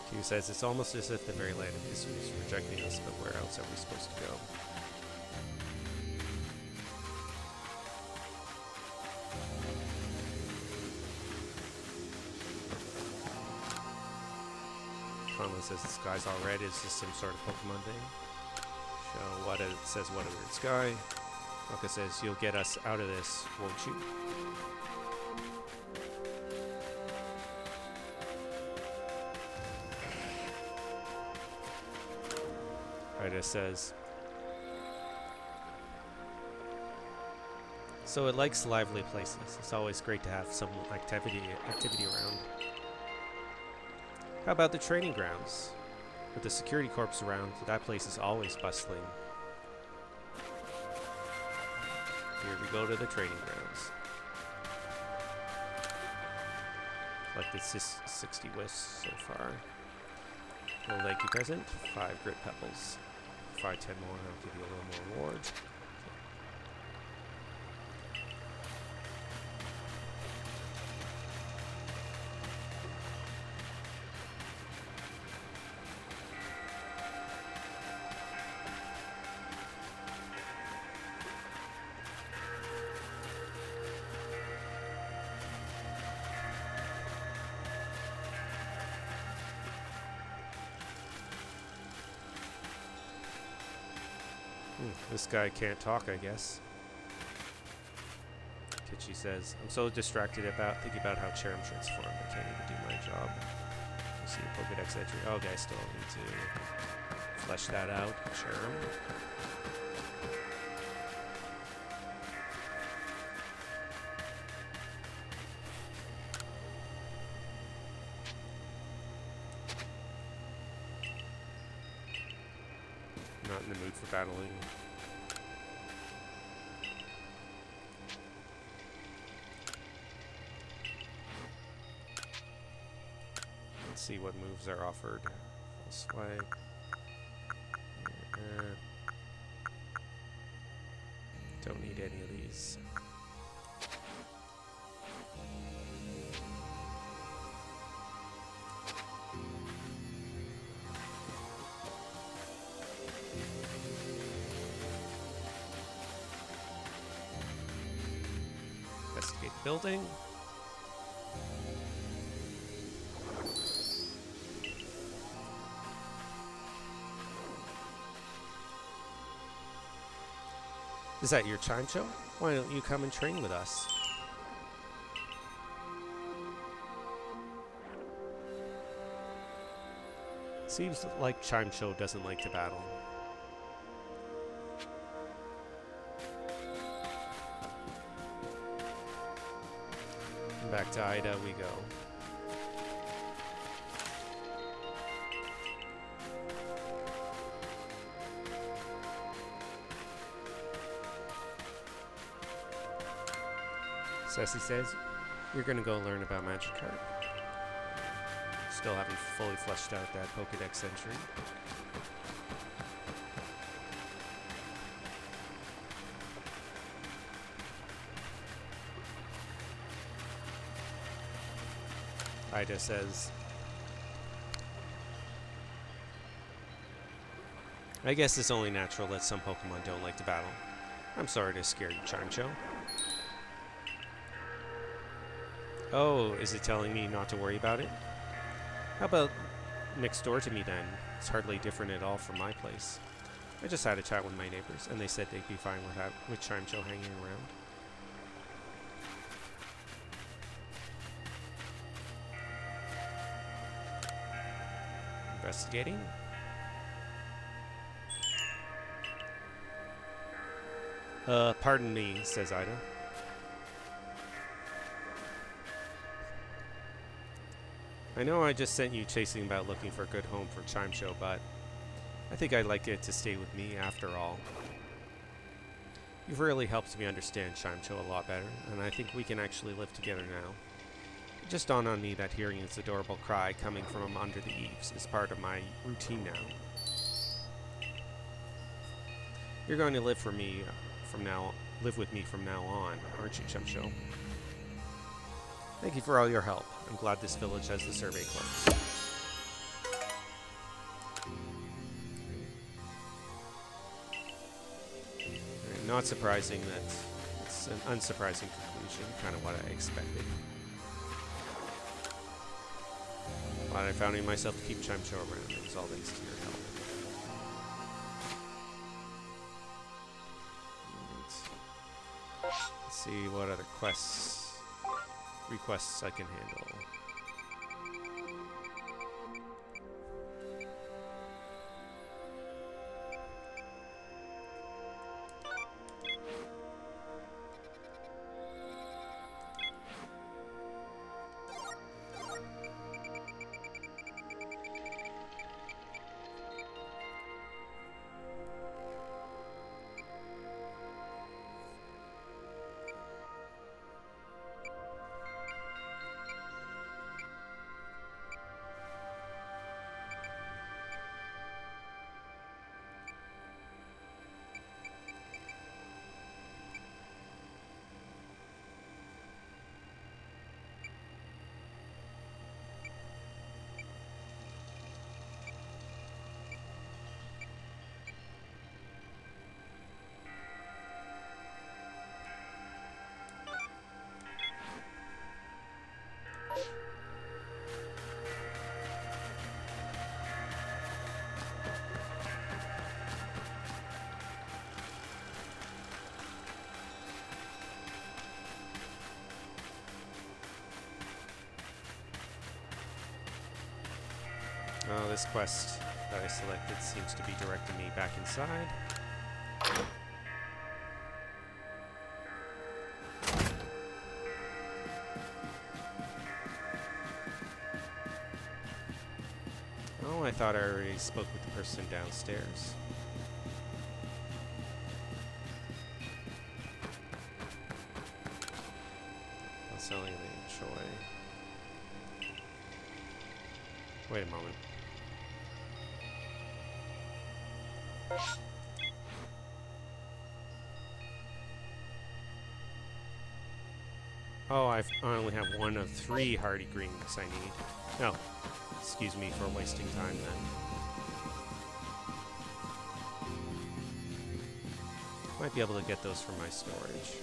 Q says it's almost as if the very land of history is rejecting us, but where else are we supposed to go? Conlon says the sky's all red. Is this some sort of Pokemon thing? Show what it says, what a weird sky. Malka says, you'll get us out of this, won't you? Ida says, so it likes lively places. It's always great to have some activity around. How about the training grounds? With the security corps around, that place is always bustling. Here we go to the training grounds. Collected 60 wisps so far. Little Lakey present, 5 grit pebbles. 5, 10 more, I'll give you a little more reward. This guy can't talk, I guess. Kitchi says, I'm so distracted thinking about how Cherrim transformed. I can't even do my job. You see a Pokedex entry. Oh, okay, I still need to flesh that out. Cherrim. Not in the mood for battling. Let's see what moves are offered. Swipe. Don't need any of these. Investigate the building. Is that your chime show? Why don't you come and train with us? Seems like Chime Show doesn't like to battle. And back to Ida we go. Ceci says, you're gonna go learn about Magikarp. Still haven't fully fleshed out that Pokédex entry. Ida says, I guess it's only natural that some Pokemon don't like to battle. I'm sorry to scare you, Chimecho. Oh, is it telling me not to worry about it? How about next door to me then? It's hardly different at all from my place. I just had a chat with my neighbors, and they said they'd be fine with Chimecho hanging around. Investigating. Pardon me, says Ida. I know I just sent you chasing about looking for a good home for Chimecho, but I think I'd like it to stay with me after all. You've really helped me understand Chimecho a lot better, and I think we can actually live together now. It just dawned on me that hearing its adorable cry coming from under the eaves is part of my routine now. You're going to live with me from now on, aren't you, Chimecho? Thank you for all your help. I'm glad this village has the survey clerks. Not surprising that it's an unsurprising conclusion, kind of what I expected. Glad I found it myself to keep Chimecho around. It was all thanks to your help. Right. Let's see what other requests I can handle. Oh, this quest that I selected seems to be directing me back inside. Oh, I thought I already spoke with the person downstairs. I'll selling the Choi. Wait a moment. Oh, I only have one of 3 hardy greens I need. No, excuse me for wasting time then. Might be able to get those from my storage.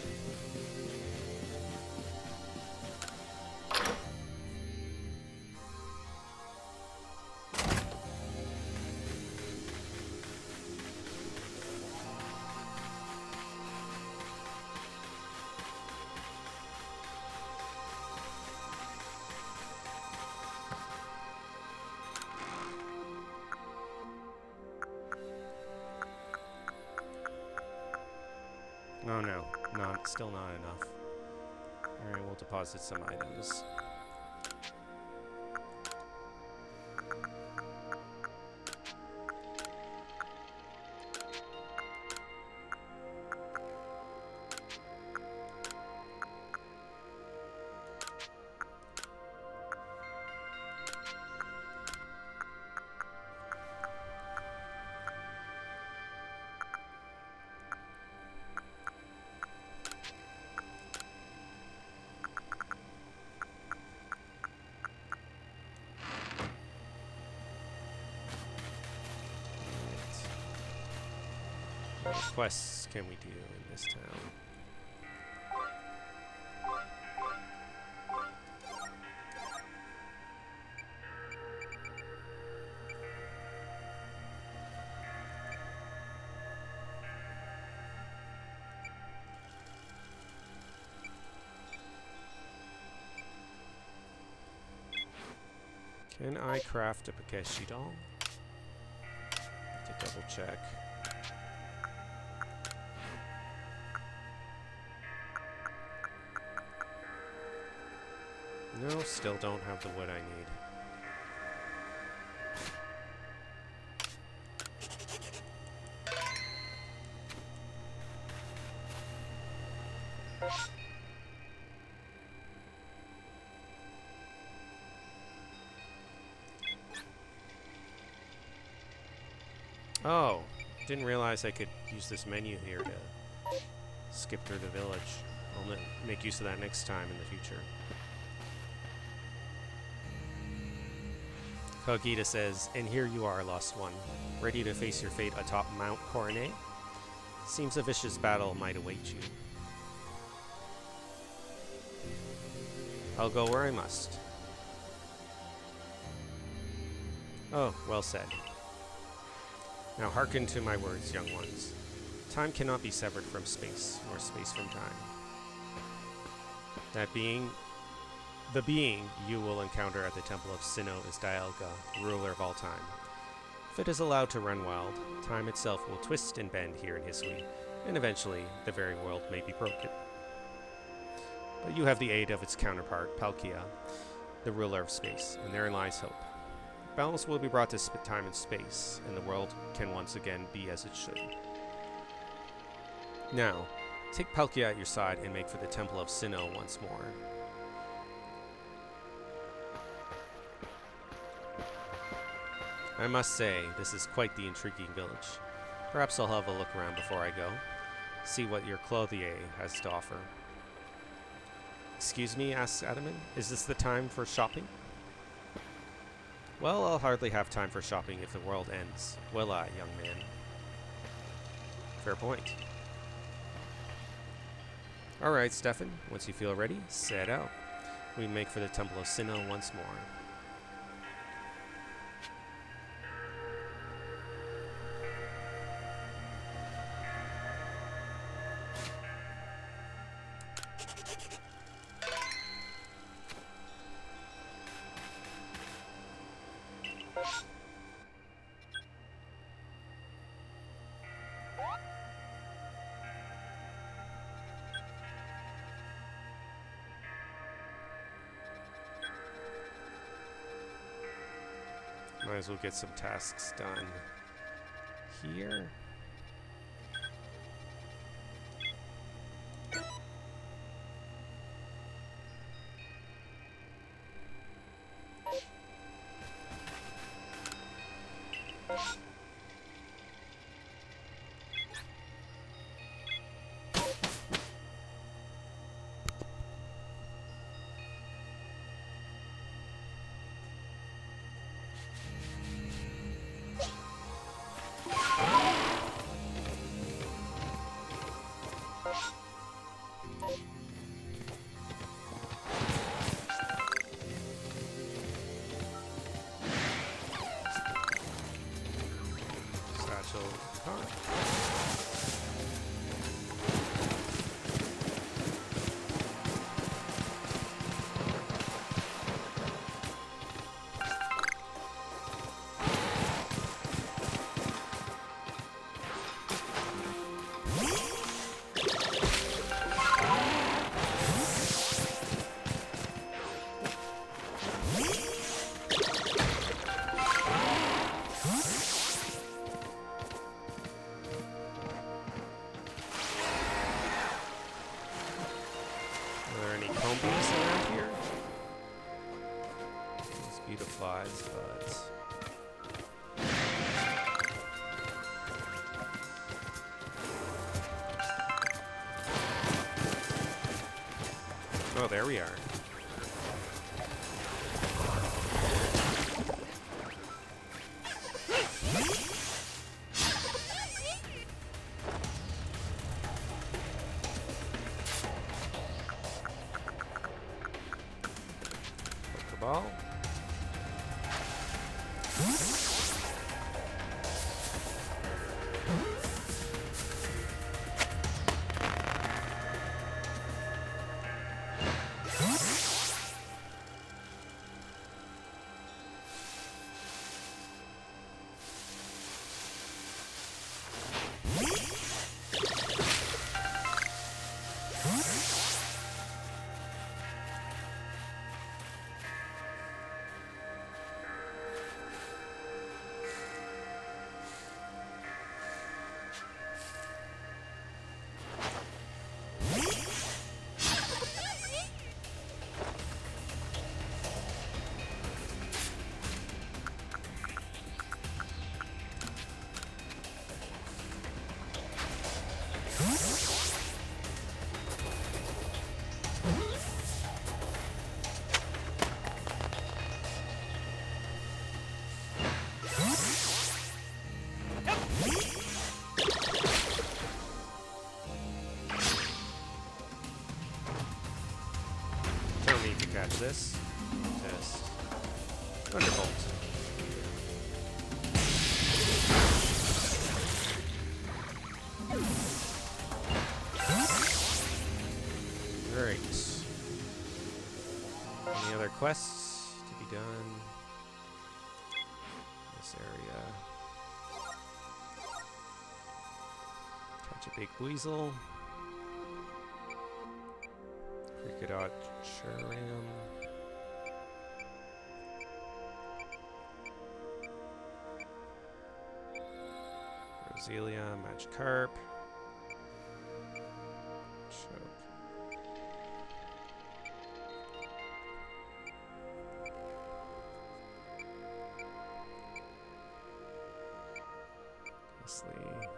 Still not enough. Alright, we'll deposit some items. What quests can we do in this town? Can I craft a Pakeshi doll? To double check. No, still don't have the wood I need. Oh, didn't realize I could use this menu here to skip through the village. I'll make use of that next time in the future. Kogita says, and here you are, Lost One, ready to face your fate atop Mount Coronet? Seems a vicious battle might await you. I'll go where I must. Oh, well said. Now hearken to my words, young ones. Time cannot be severed from space, nor space from time. The being you will encounter at the Temple of Sinnoh is Dialga, ruler of all time. If it is allowed to run wild, time itself will twist and bend here in Hisui, and eventually the very world may be broken. But you have the aid of its counterpart, Palkia, the ruler of space, and therein lies hope. Balance will be brought to time and space, and the world can once again be as it should. Now, take Palkia at your side and make for the Temple of Sinnoh once more. I must say, this is quite the intriguing village. Perhaps I'll have a look around before I go. See what your clothier has to offer. Excuse me, asks Adaman. Is this the time for shopping? Well, I'll hardly have time for shopping if the world ends. Will I, young man? Fair point. Alright, Stefan. Once you feel ready, set out. We make for the Temple of Sinnoh once more. Might as well get some tasks done here. bees around here? Beautiflies, but... Oh, there we are. Pokeball. Don't need to catch this. Just Thunderbolt. Great. Any other quests to be done? This area. Catch a big weasel. Cricketot Churam. Roselia, Magikarp. Choke. Leslie.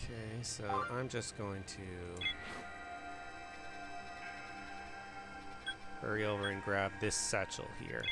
Okay, so I'm just going to hurry over and grab this satchel here.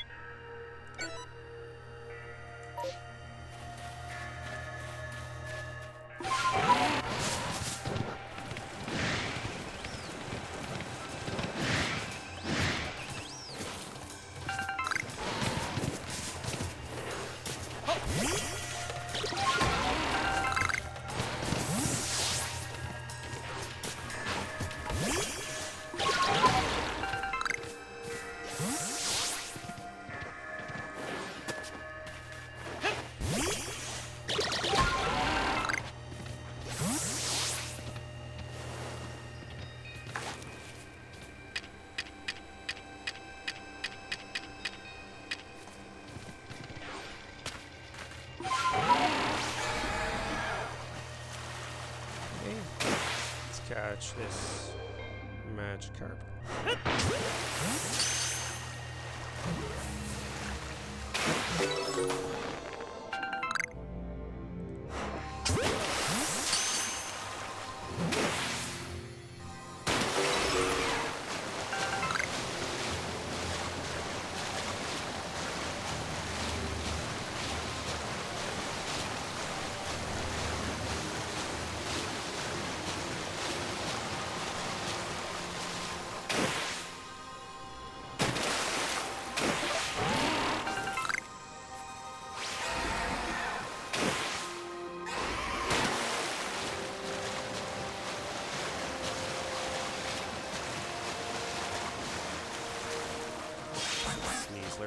Catch this Magikarp.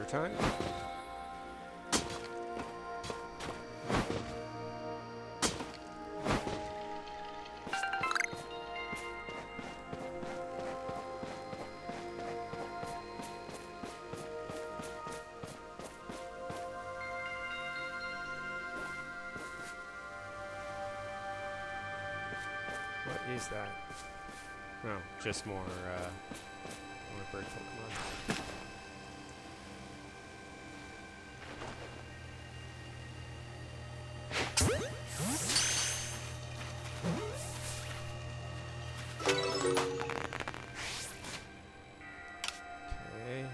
Time. is that? No, just more bird Pokemon. Okay.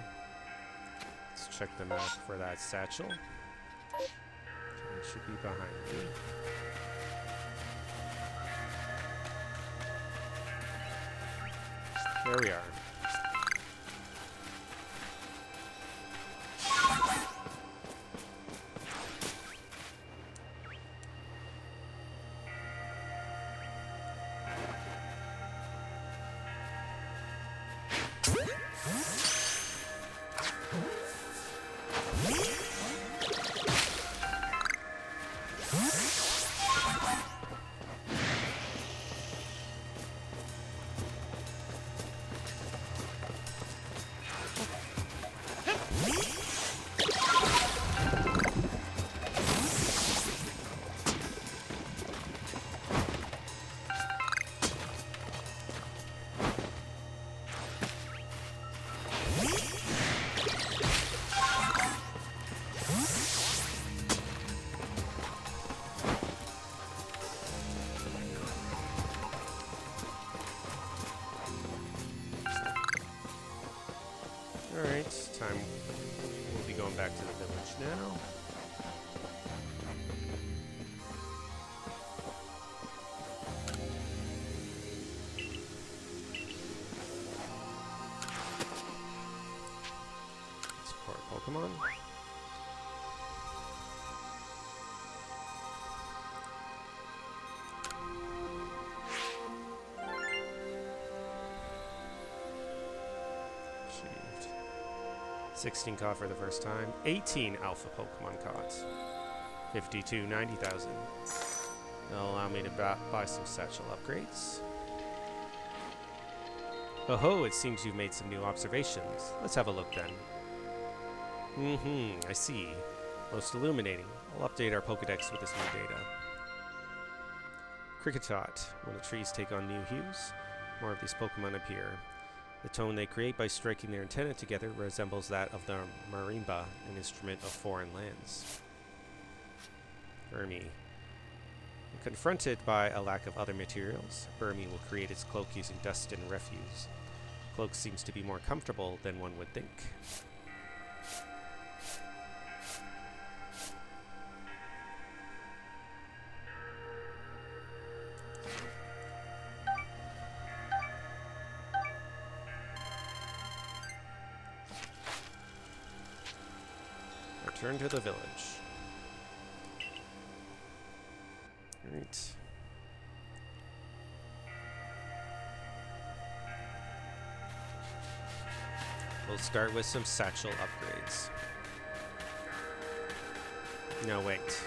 Let's check the map for that satchel. Okay, it should be behind me. There we are. Alright, time. We'll be going back to the village now. Support Pokemon. Achieved. 16 caught for the first time. 18 alpha Pokemon caught. 52, 90,000. That'll allow me to buy some satchel upgrades. Oh-ho, it seems you've made some new observations. Let's have a look then. I see. Most illuminating. I'll update our Pokedex with this new data. Cricketot. When the trees take on new hues, more of these Pokemon appear. The tone they create by striking their antennae together resembles that of the marimba, an instrument of foreign lands. Burmy. When confronted by a lack of other materials, Burmy will create its cloak using dust and refuse. Cloak seems to be more comfortable than one would think. Return to the village. Alright. We'll start with some satchel upgrades. No, wait.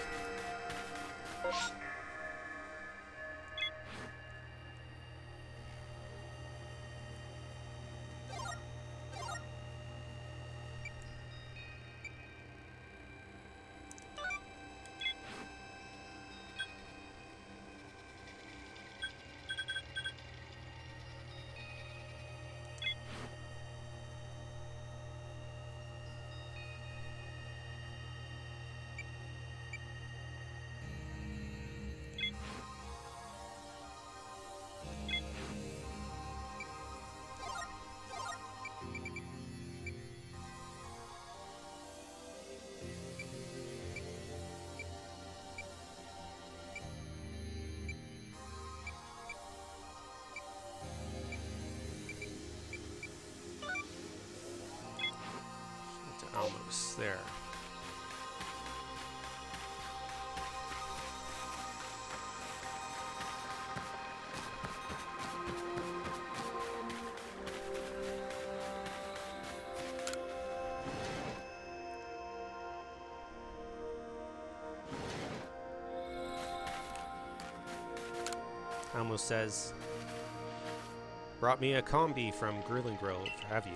Almost there. Almost says, brought me a combi from Grilling Grove, have you?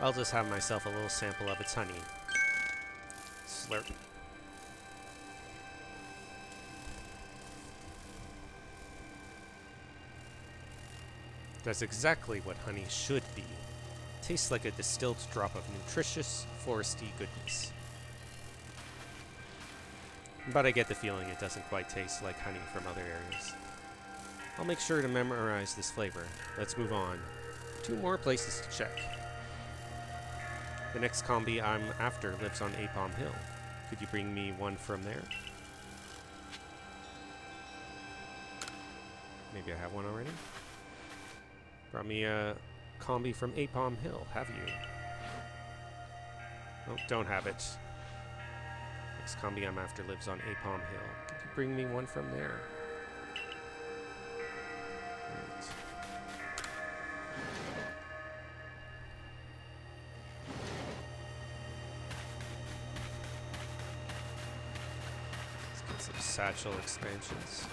I'll just have myself a little sample of its honey. Slurp. That's exactly what honey should be. Tastes like a distilled drop of nutritious, foresty goodness. But I get the feeling it doesn't quite taste like honey from other areas. I'll make sure to memorize this flavor. Let's move on. 2 more places to check. The next combi I'm after lives on Apom Hill. Could you bring me one from there? Maybe I have one already? Brought me a combi from Apom Hill, have you? Oh, don't have it. Next combi I'm after lives on Apom Hill. Could you bring me one from there? Right. Let's get some satchel expansions.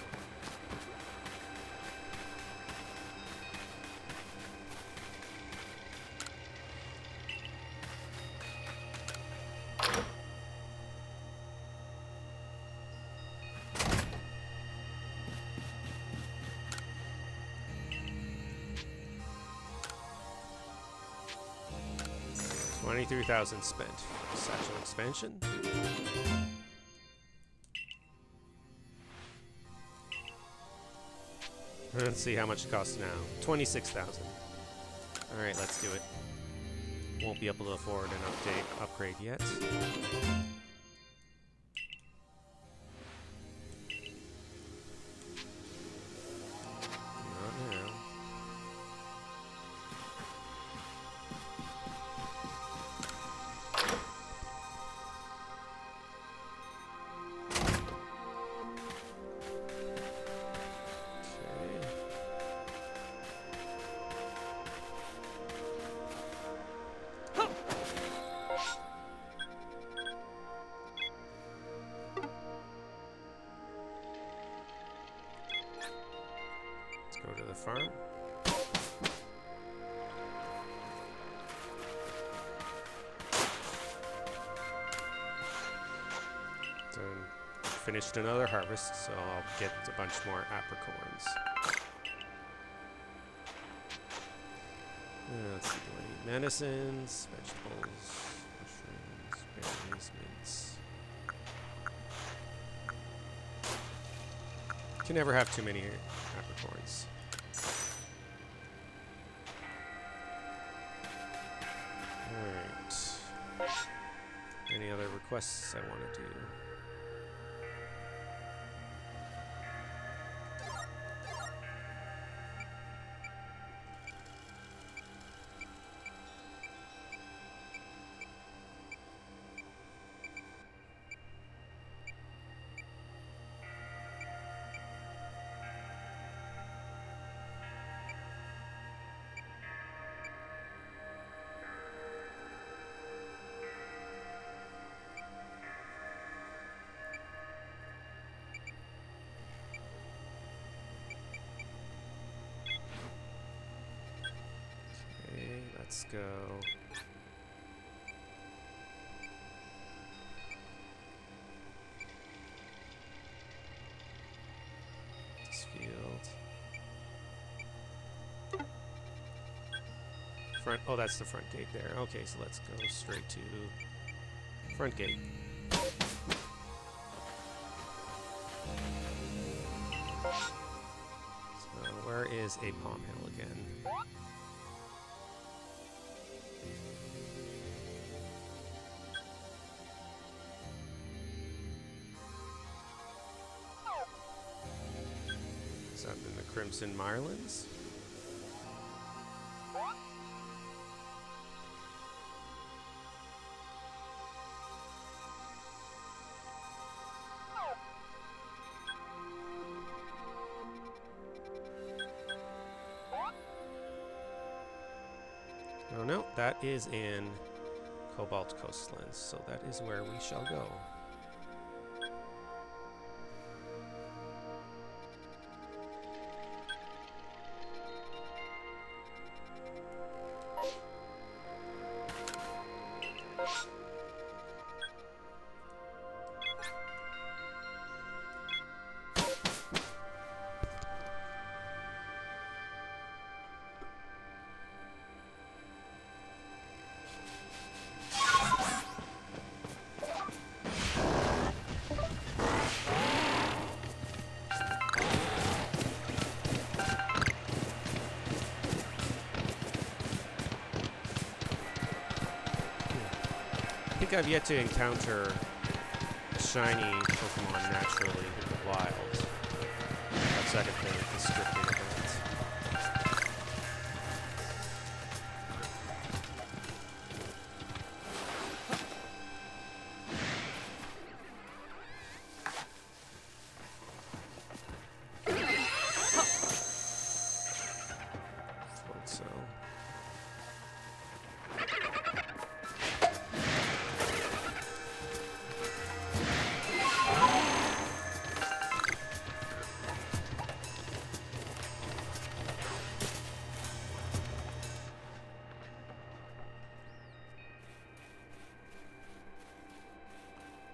$23,000 spent. Satchel expansion. Let's see how much it costs now. $26,000. All right, let's do it. Won't be able to afford an upgrade yet. Not now. Go to the farm. Done. Finished another harvest, so I'll get a bunch more apricorns. Let's see, do I need medicines, vegetables, mushrooms, berries, mints. Can never have too many apricorns. Alright. Any other requests I want to do? Let's go. This field. Front. Oh, that's the front gate there. Okay, so let's go straight to front gate. So where is Apom Hill again? Up in the Crimson Mirelands. Oh no, that is in Cobalt Coastlands, so that is where we shall go. think I've yet to encounter a shiny Pokemon naturally in the wild. Outside of the scripted event.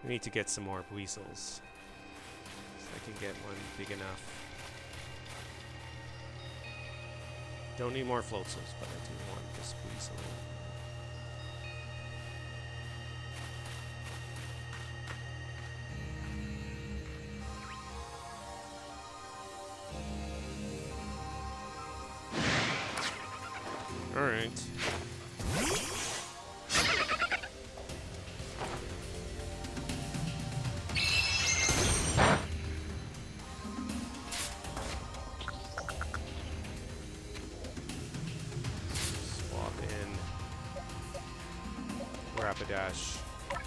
We need to get some more weasels. So I can get one big enough. Don't need more Floatsels, but I do want this weasel. Alright. Rapidash, so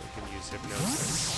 we can use Hypnosis.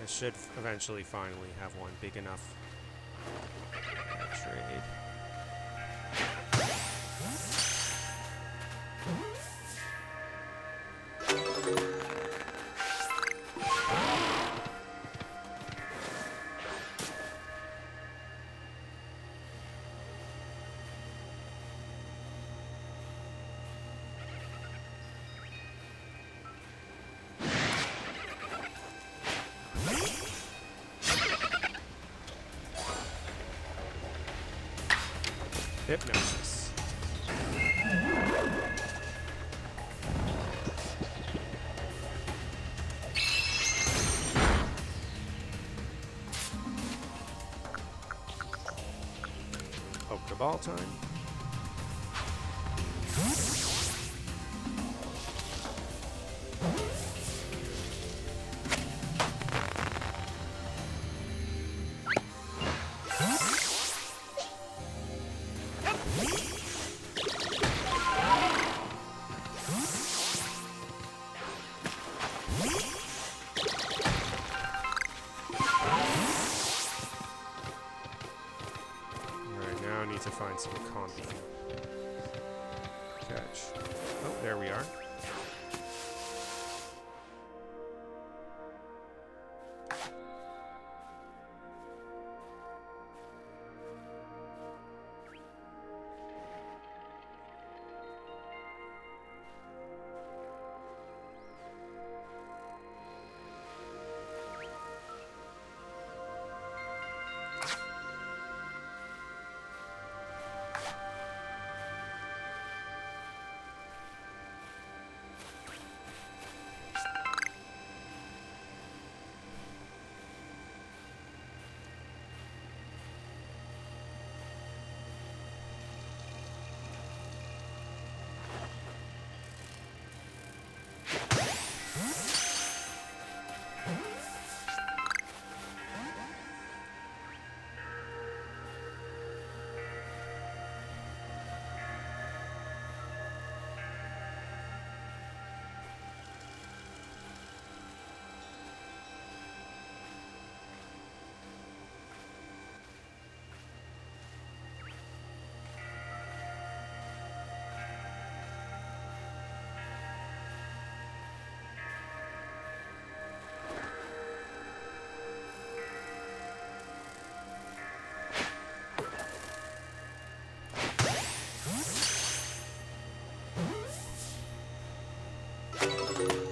Should eventually finally have one big enough to trade. Hypnosis. Pokeball time. To find some combi catch. Oh, there we are.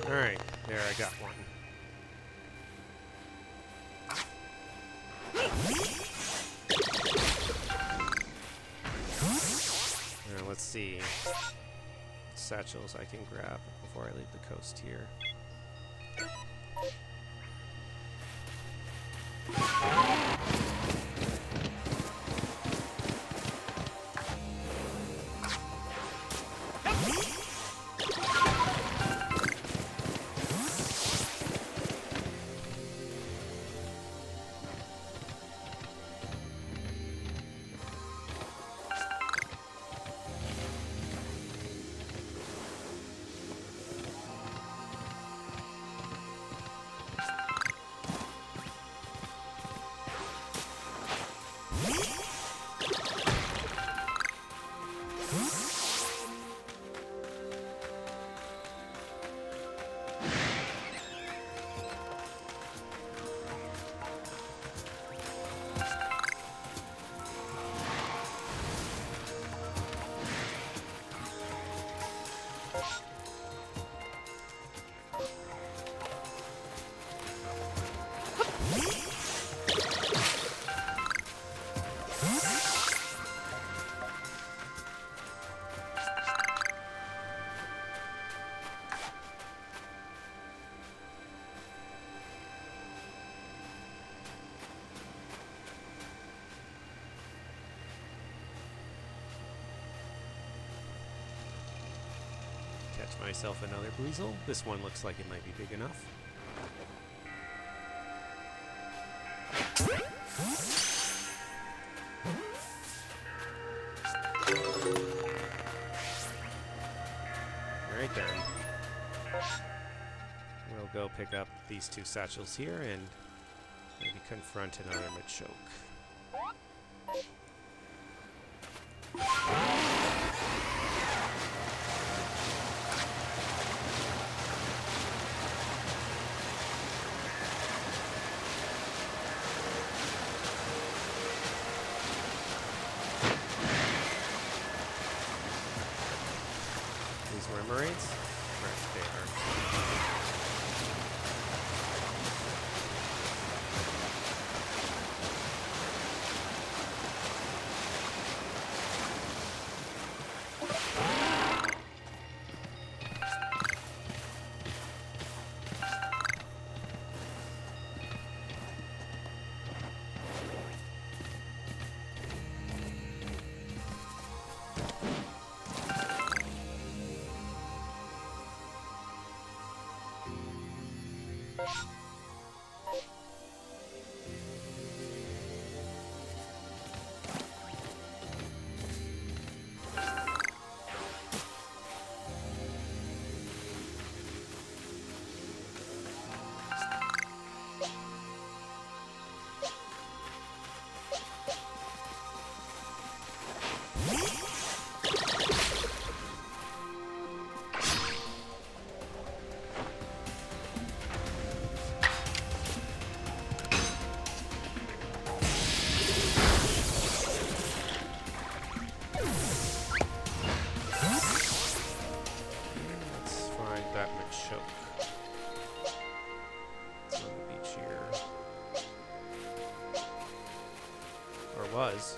Alright, there, I got one. Now, let's see. Satchels I can grab before I leave the coast here. Catch myself another Buizel. This one looks like it might be big enough. Alright then. We'll go pick up these two satchels here and maybe confront another Machoke. Mermaids? Right, they are. Was.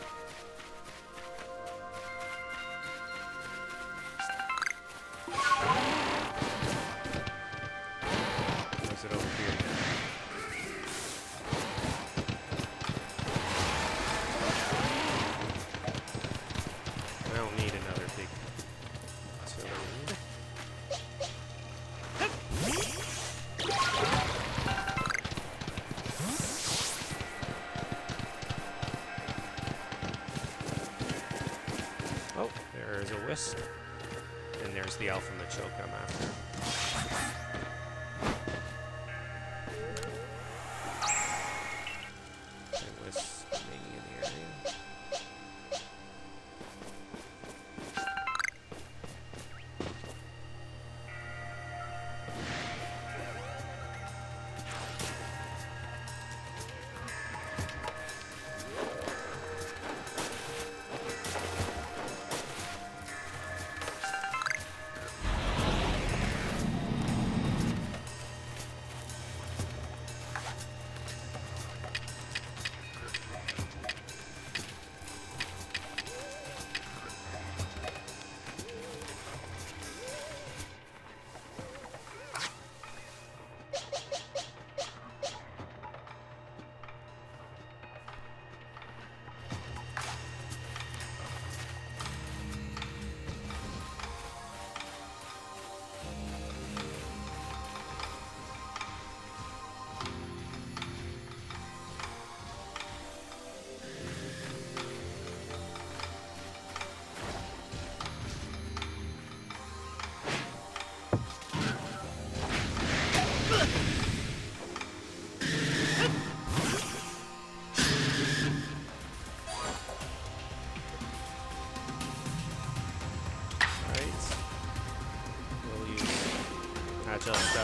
Was it over here? I don't need another big toad. Oh, there's a Wisp. And there's the Alpha Machoke I'm after. And Wisp maybe in the area.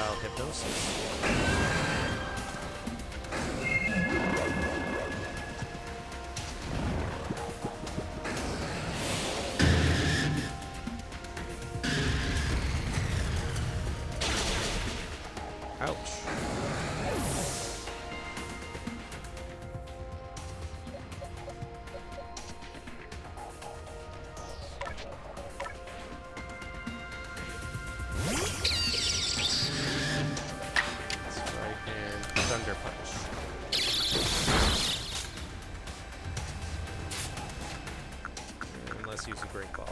Wild Hypnosis. Ouch. Thunder Punch. And let's use a Great Ball.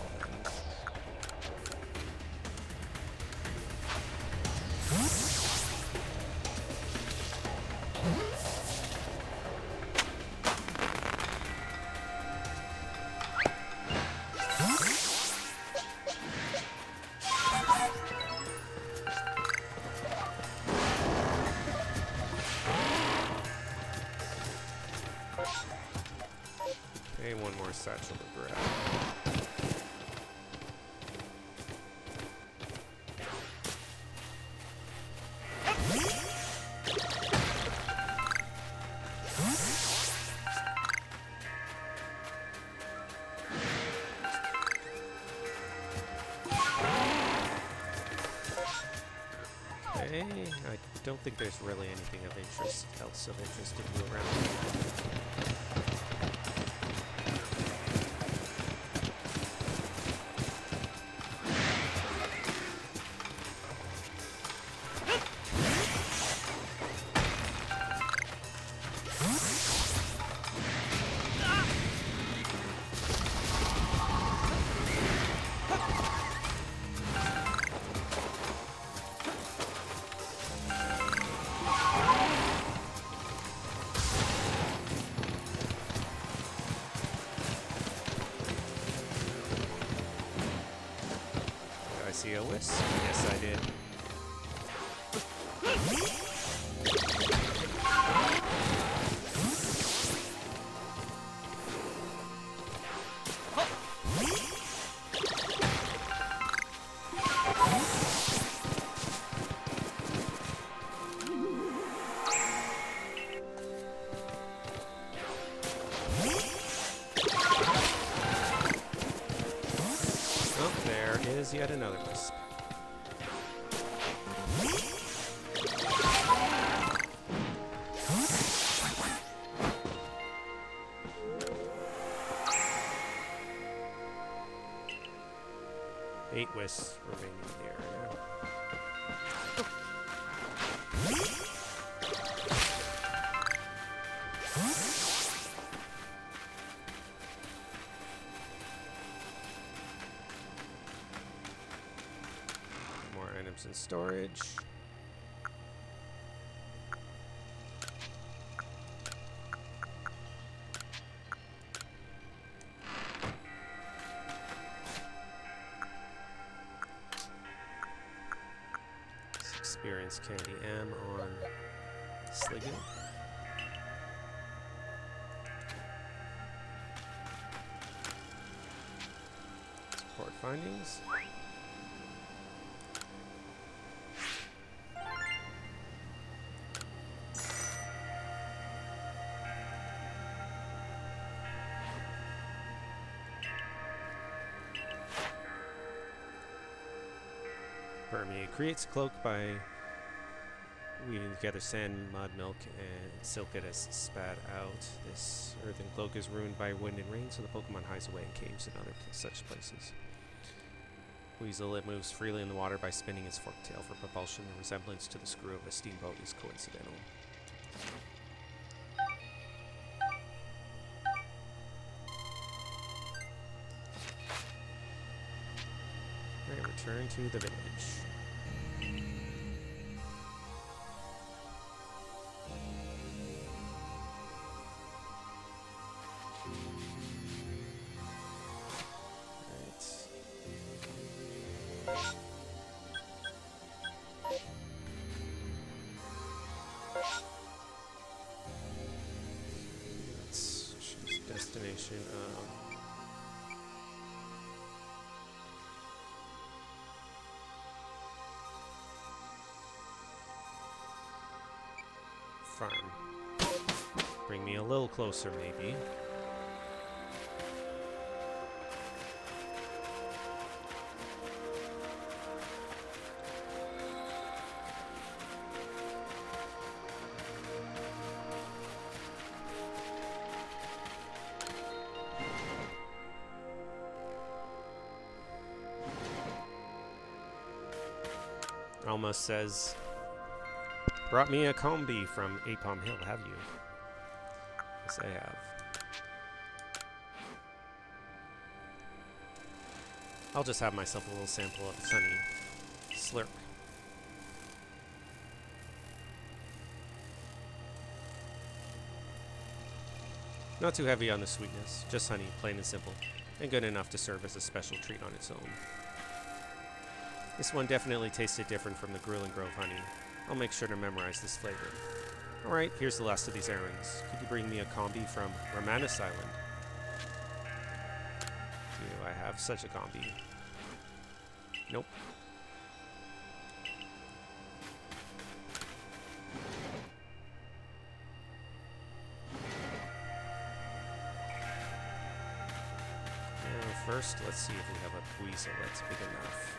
Okay, one more satchel to grab. Okay, I don't think there's really anything of interest, else of interest to do around. Arceus? Yes, I did. Oh, there is yet another wisp. Eight wisps remaining in the area. More items in storage. Experience Candy M on Sliggin. Support findings. Permeate creates a cloak by weaving together sand, mud, milk, and silk it as spat out. This earthen cloak is ruined by wind and rain, so the Pokemon hides away in caves and other such places. Weasel, it moves freely in the water by spinning its forked tail for propulsion. The resemblance to the screw of a steamboat is coincidental. Alright, return to the village. Let's choose destination of farm. Bring me a little closer, maybe. Almost says, brought me a combi from Apom Hill, have you? Yes, I have. I'll just have myself a little sample of Sunny Slurp. Not too heavy on the sweetness, just honey, plain and simple, and good enough to serve as a special treat on its own. This one definitely tasted different from the Gruel Grove honey. I'll make sure to memorize this flavor. Alright, here's the last of these errands. Could you bring me a combi from Romanus Island? Do I have such a combi? Nope. First, let's see if we have a Weasel that's big enough.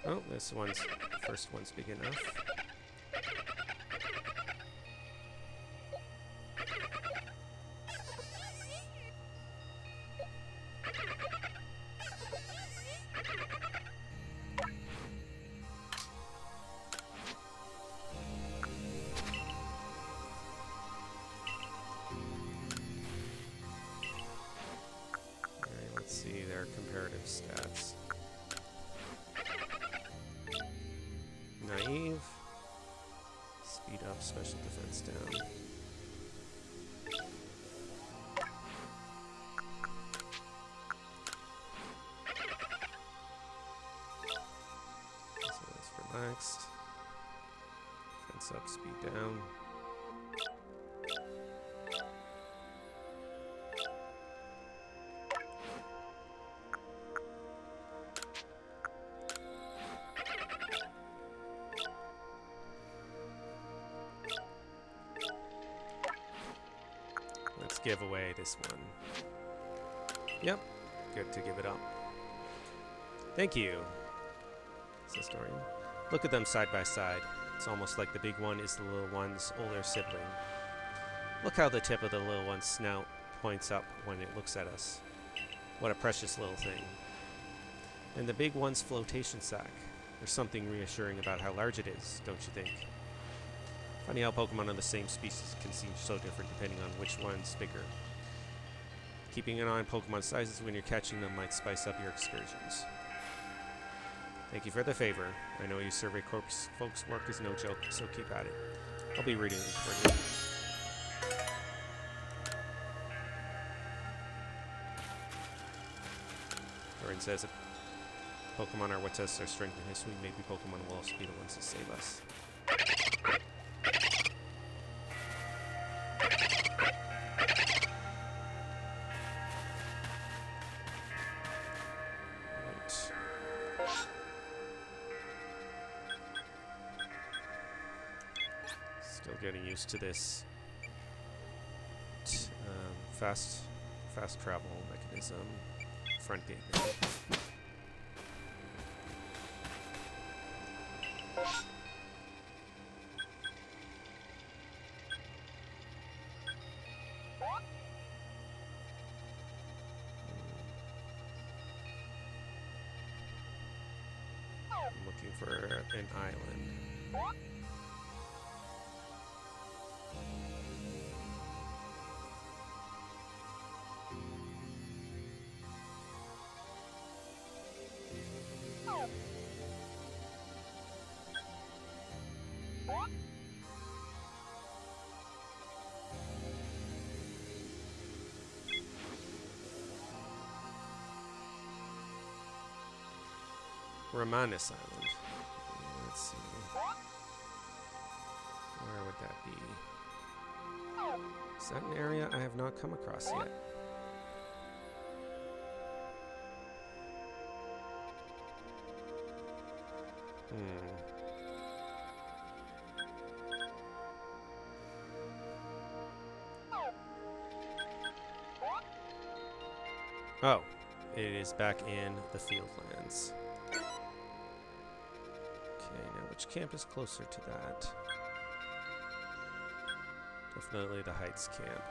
Oh, this one's, first one's big enough. Alright, let's see their comparative stats. Naive. Speed up, special defense down. So that's relaxed. Defense up, speed down. Let's give away this one. Yep, good to give it up. Thank you, says Dorian. Look at them side by side. It's almost like the big one is the little one's older sibling. Look how the tip of the little one's snout points up when it looks at us. What a precious little thing. And the big one's flotation sac. There's something reassuring about how large it is, don't you think? Funny how Pokemon of the same species can seem so different depending on which one's bigger. Keeping an eye on Pokemon sizes when you're catching them might spice up your excursions. Thank you for the favor. I know your Survey Corps folks' work is no joke, so keep at it. I'll be reading for you. Dorian says if Pokemon are what tests our strength and history, maybe Pokemon will also be the ones to save us. Still getting used to this fast travel mechanism. Front gate now. I'm looking for an island. Romanus Island. Let's see. Where would that be? Is that an area I have not come across yet? Oh, it is back in the Fieldlands. Okay, now which camp is closer to that? Definitely the Heights camp.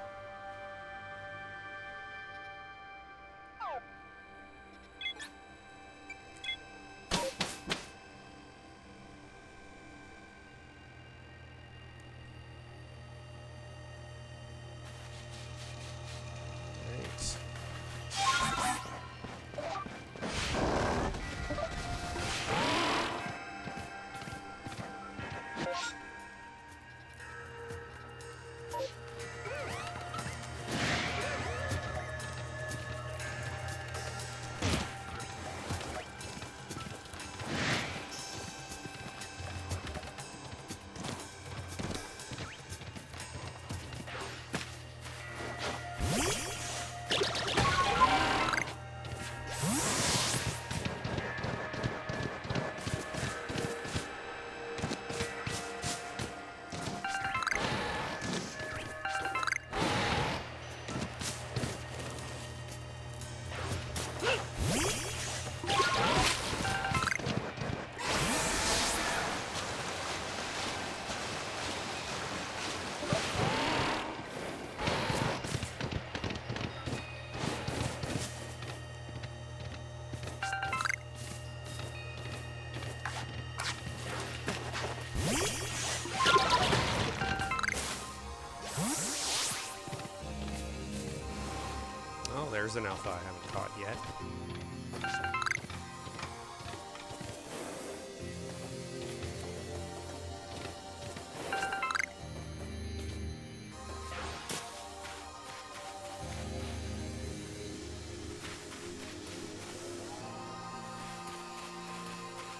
There's an alpha I haven't caught yet.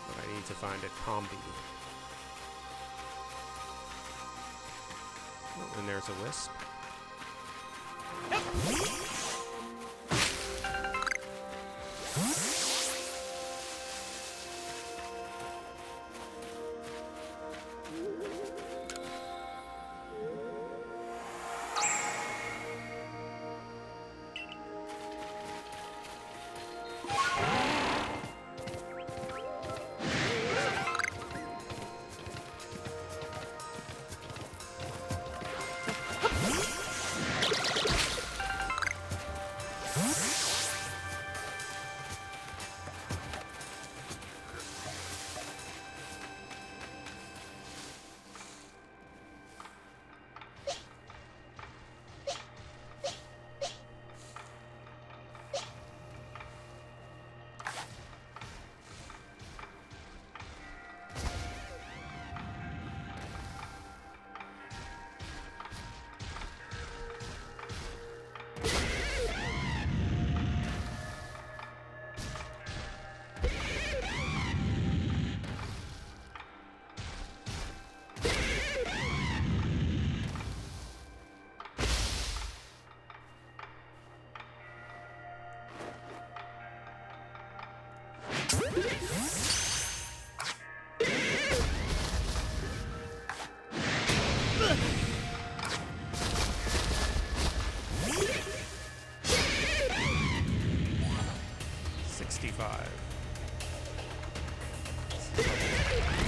But I need to find a combi. Oh, and there's a wisp.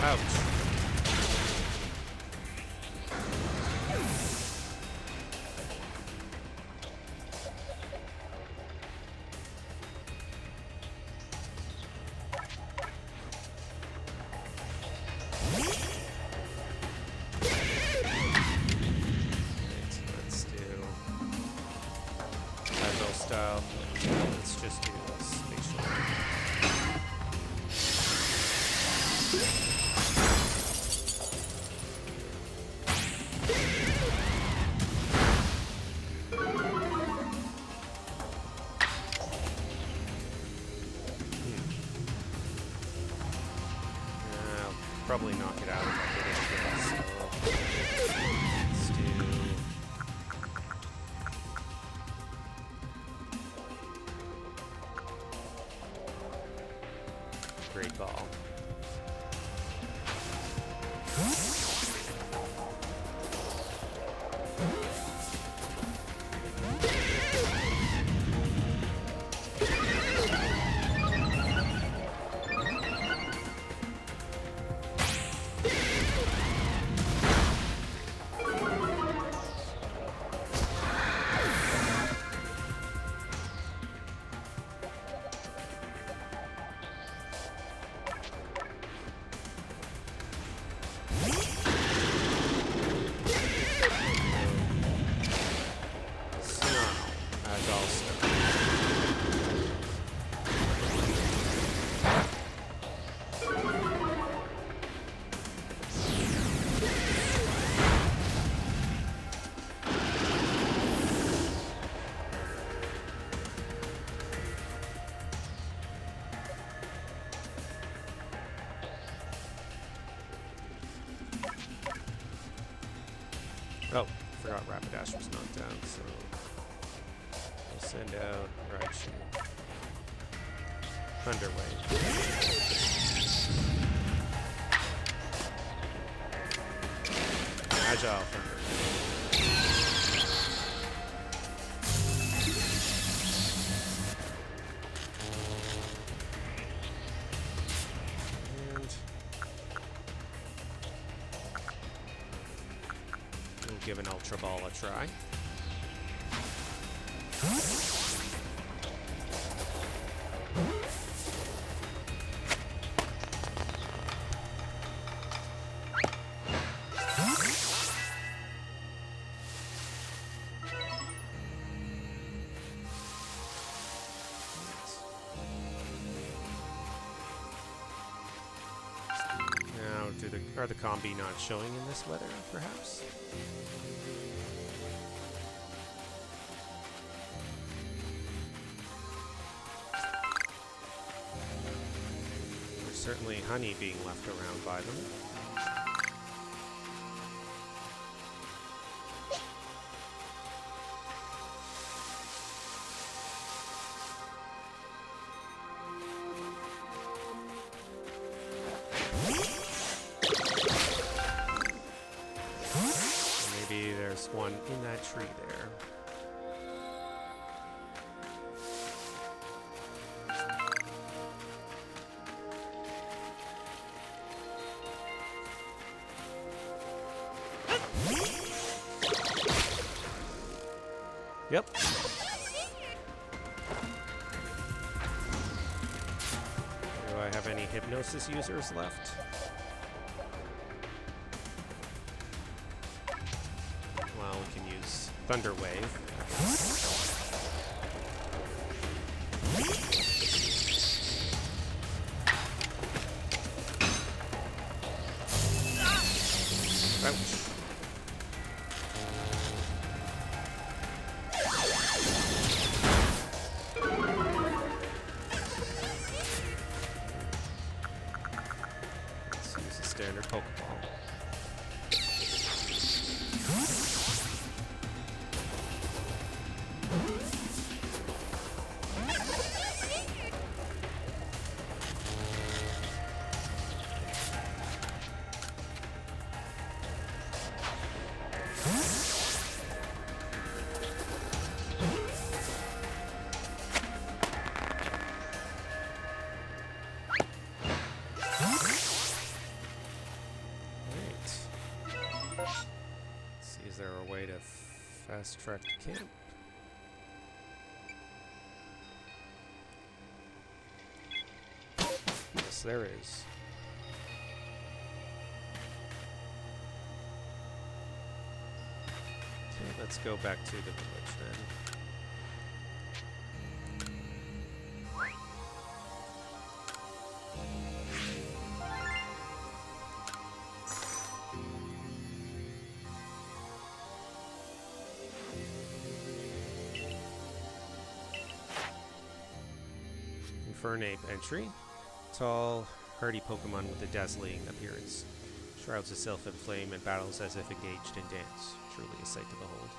Ouch. Let's do agile style. Let's just do spatial. probably knock it out if I hit it again, so let's do Great Ball. Oh, forgot Rapidash was knocked down, so we'll send out Raichu. Thunder Wave. Agile Thunder. Give an Ultra Ball a try. Now, are the combi not showing in this weather, perhaps? Certainly honey being left around by them. Maybe there's one in that tree there. Yep. Do I have any Hypnosis users left? Well, we can use Thunder Wave. Ouch. Standard Pokeball. Is there a way to fast track the camp? Yes, there is. Okay, let's go back to the village then. Infernape entry. Tall, hardy Pokemon with a dazzling appearance. Shrouds itself in flame and battles as if engaged in dance. Truly a sight to behold.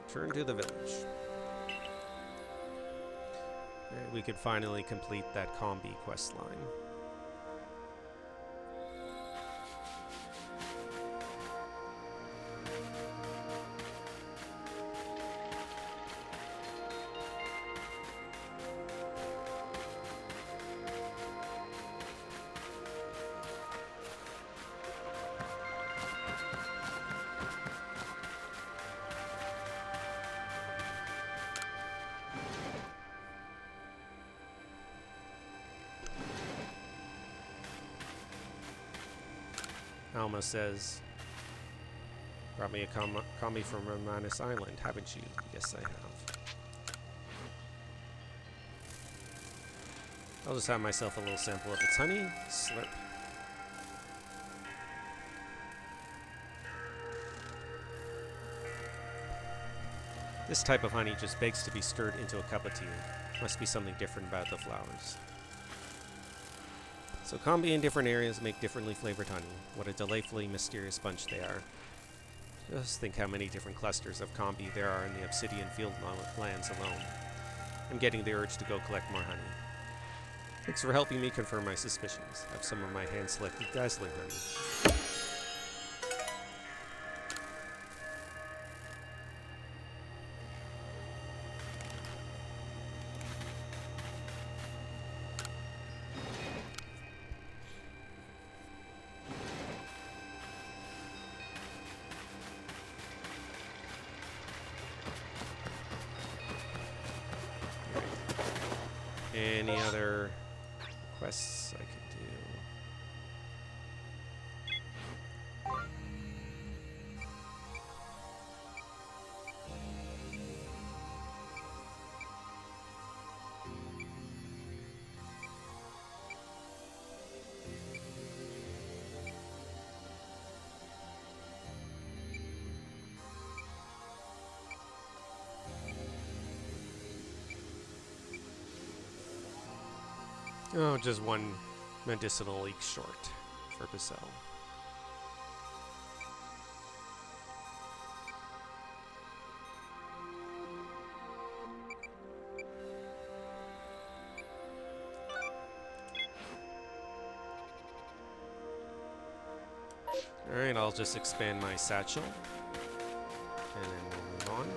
Return to the village. And we can finally complete that Combi quest line. Alma says, brought me a combi from Romanus Island, haven't you? Yes, I have. I'll just have myself a little sample of its honey. Slurp. This type of honey just begs to be stirred into a cup of tea. Must be something different about the flowers. So combi in different areas make differently flavored honey. What a delightfully mysterious bunch they are. Just think how many different clusters of combi there are in the Obsidian Field lands alone. I'm getting the urge to go collect more honey. Thanks for helping me confirm my suspicions. Have some of my hand-selected dazzling honey. Any other quests I could do? Oh, just one medicinal leak short for Basel. Alright, I'll just expand my satchel. And then we'll move on.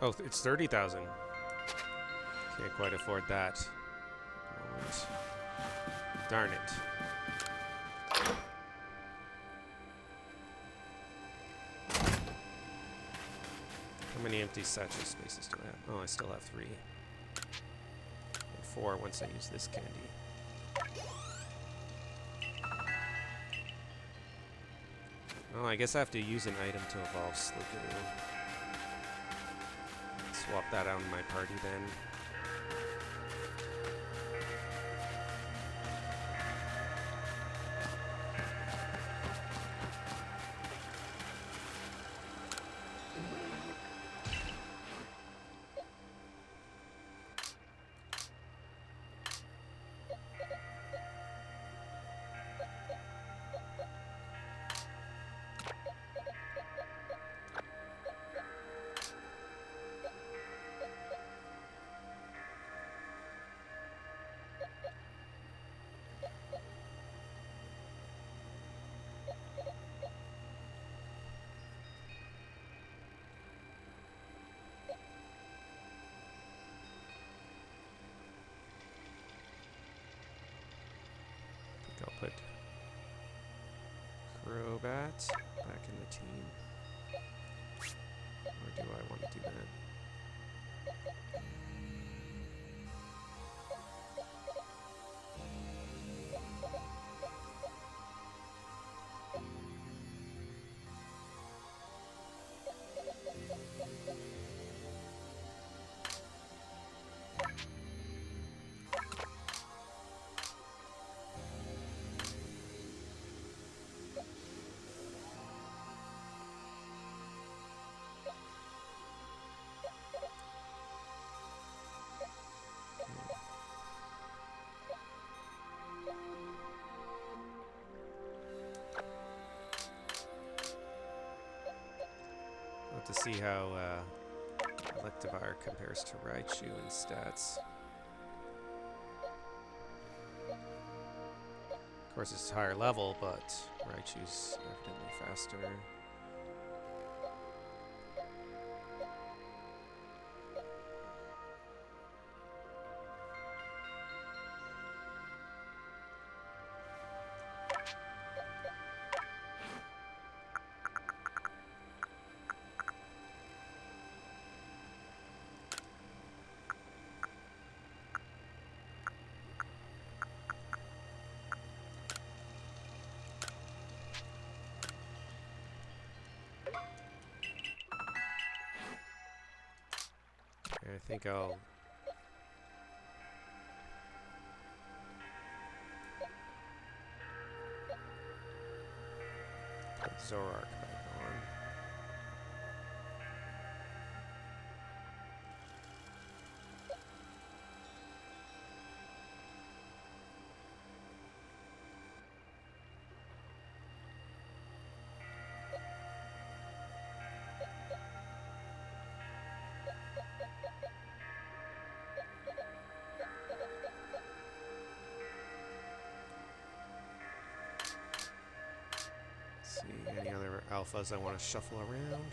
Oh, it's 30,000. Can't quite afford that. Moment. Darn it. How many empty satchel spaces do I have? Oh, I still have 3. And 4 once I use this candy. Oh, I guess I have to use an item to evolve Slickaroo. Swap that out in my party then. I'll put Crobat back in the team. Or do I want to do that? see how Electivire compares to Raichu in stats. Of course, it's higher level, but Raichu's evidently faster. I think I'll put Zoroark back on. See, any other alphas I want to shuffle around?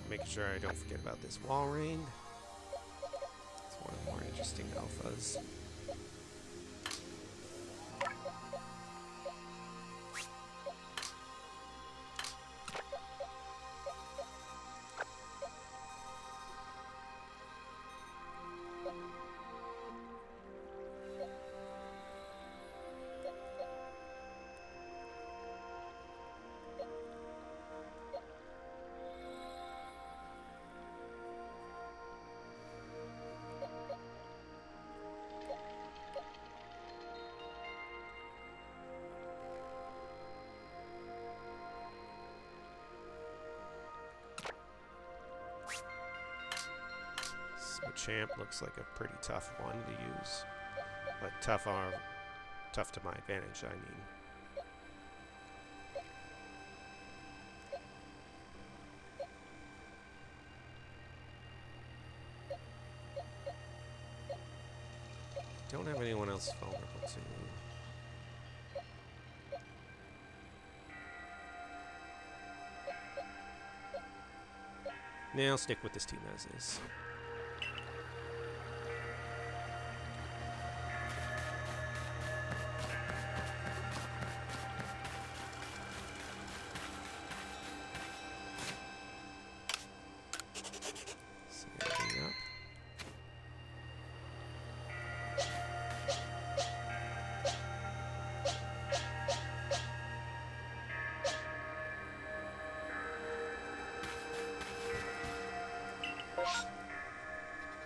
Making sure I don't forget about this wall ring. It's one of the more interesting alphas. Champ looks like a pretty tough one to use. Like tough to my advantage, I mean. Don't have anyone else vulnerable to. Now I'll stick with this team as is.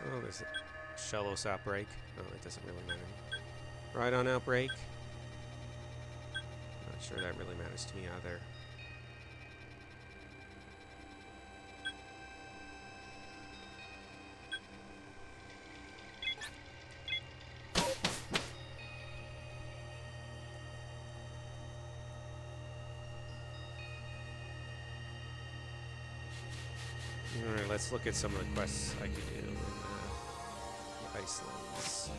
Oh, there's a Shellos outbreak. No, it doesn't really matter. Right on outbreak. Not sure that really matters to me either. Alright, let's look at some of the quests I could do in the Icelands.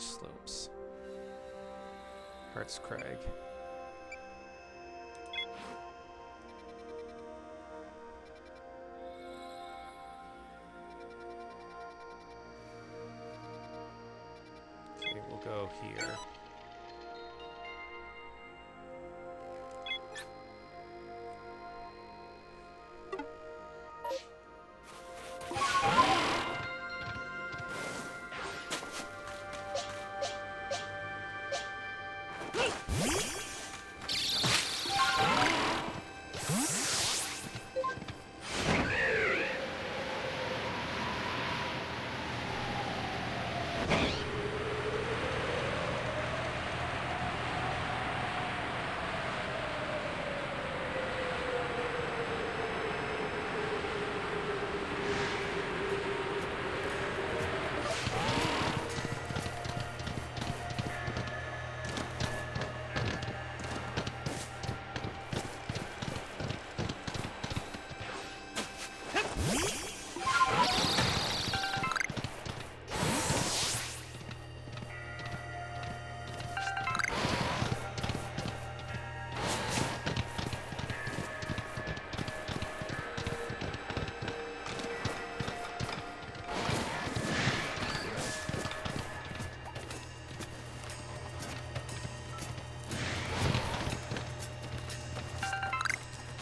slopes. Heart's Crag. Okay, we'll go here.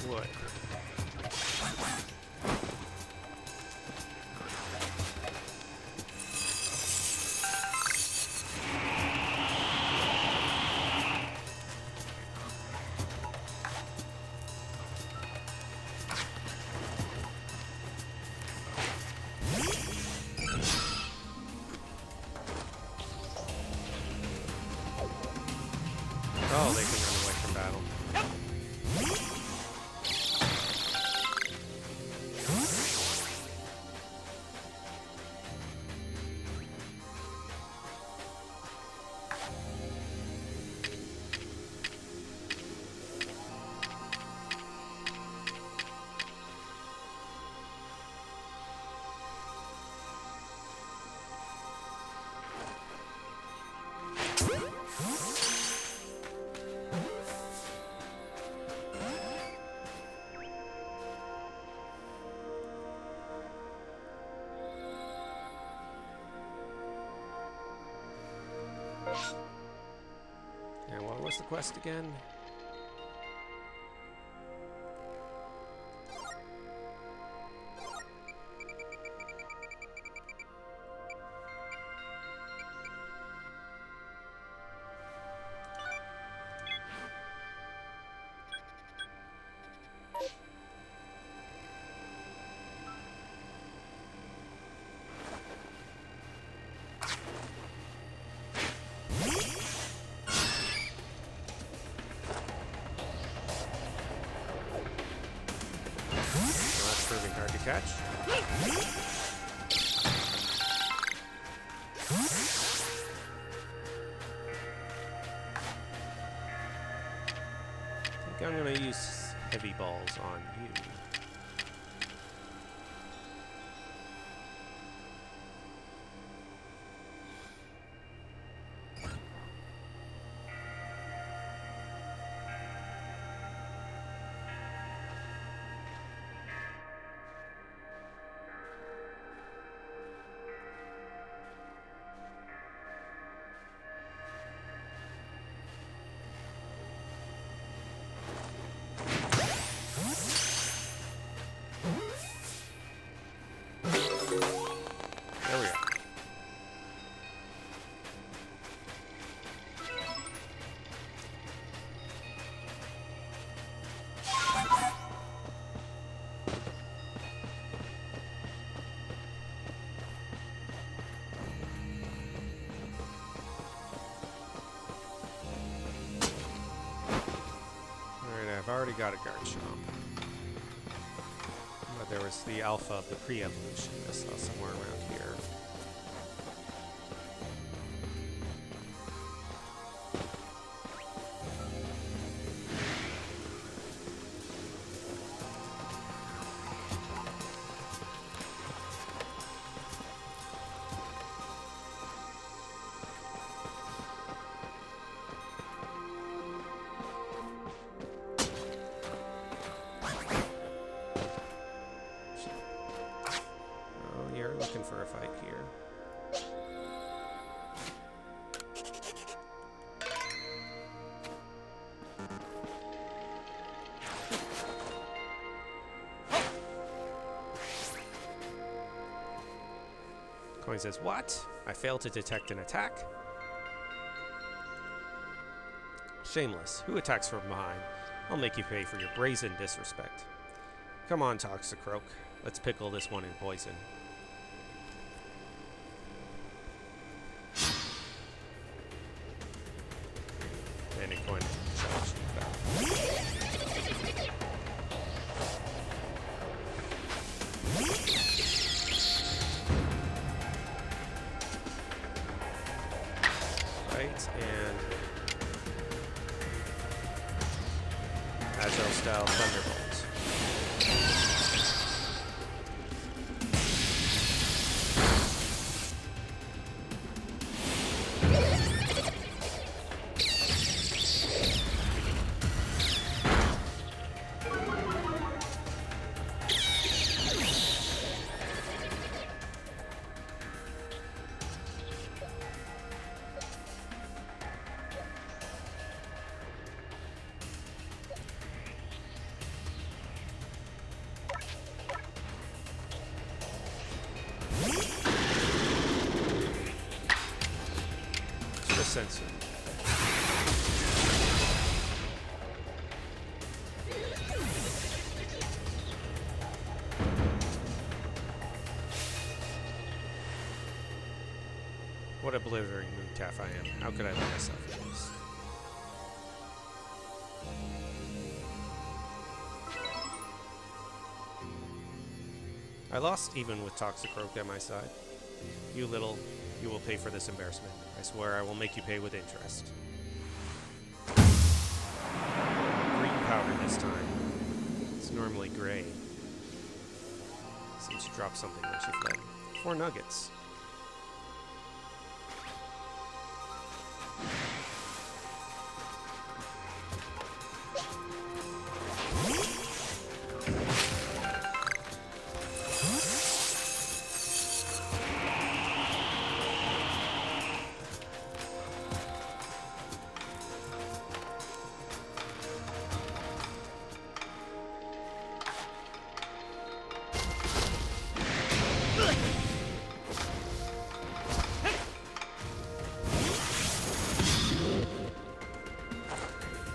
Wood. Oh, they can run away from battle. And what was the quest again? Proving hard to catch. I think I'm going to use heavy balls on you. I've already got a Garchomp. But there was the alpha of the pre-evolution I saw somewhere around here. Coin says, what? I failed to detect an attack? Shameless. Who attacks from behind? I'll make you pay for your brazen disrespect. Come on, Toxicroak. Let's pickle this one in poison. And a coin charge back. Right, and Agile style Thunderbolt. Sensor. What a blithering mooncalf I am. How could I let myself do this? I lost even with Toxicroak at my side. You will pay for this embarrassment. I swear I will make you pay with interest. Green powder this time. It's normally gray. Seems she dropped something when she fled. 4 nuggets.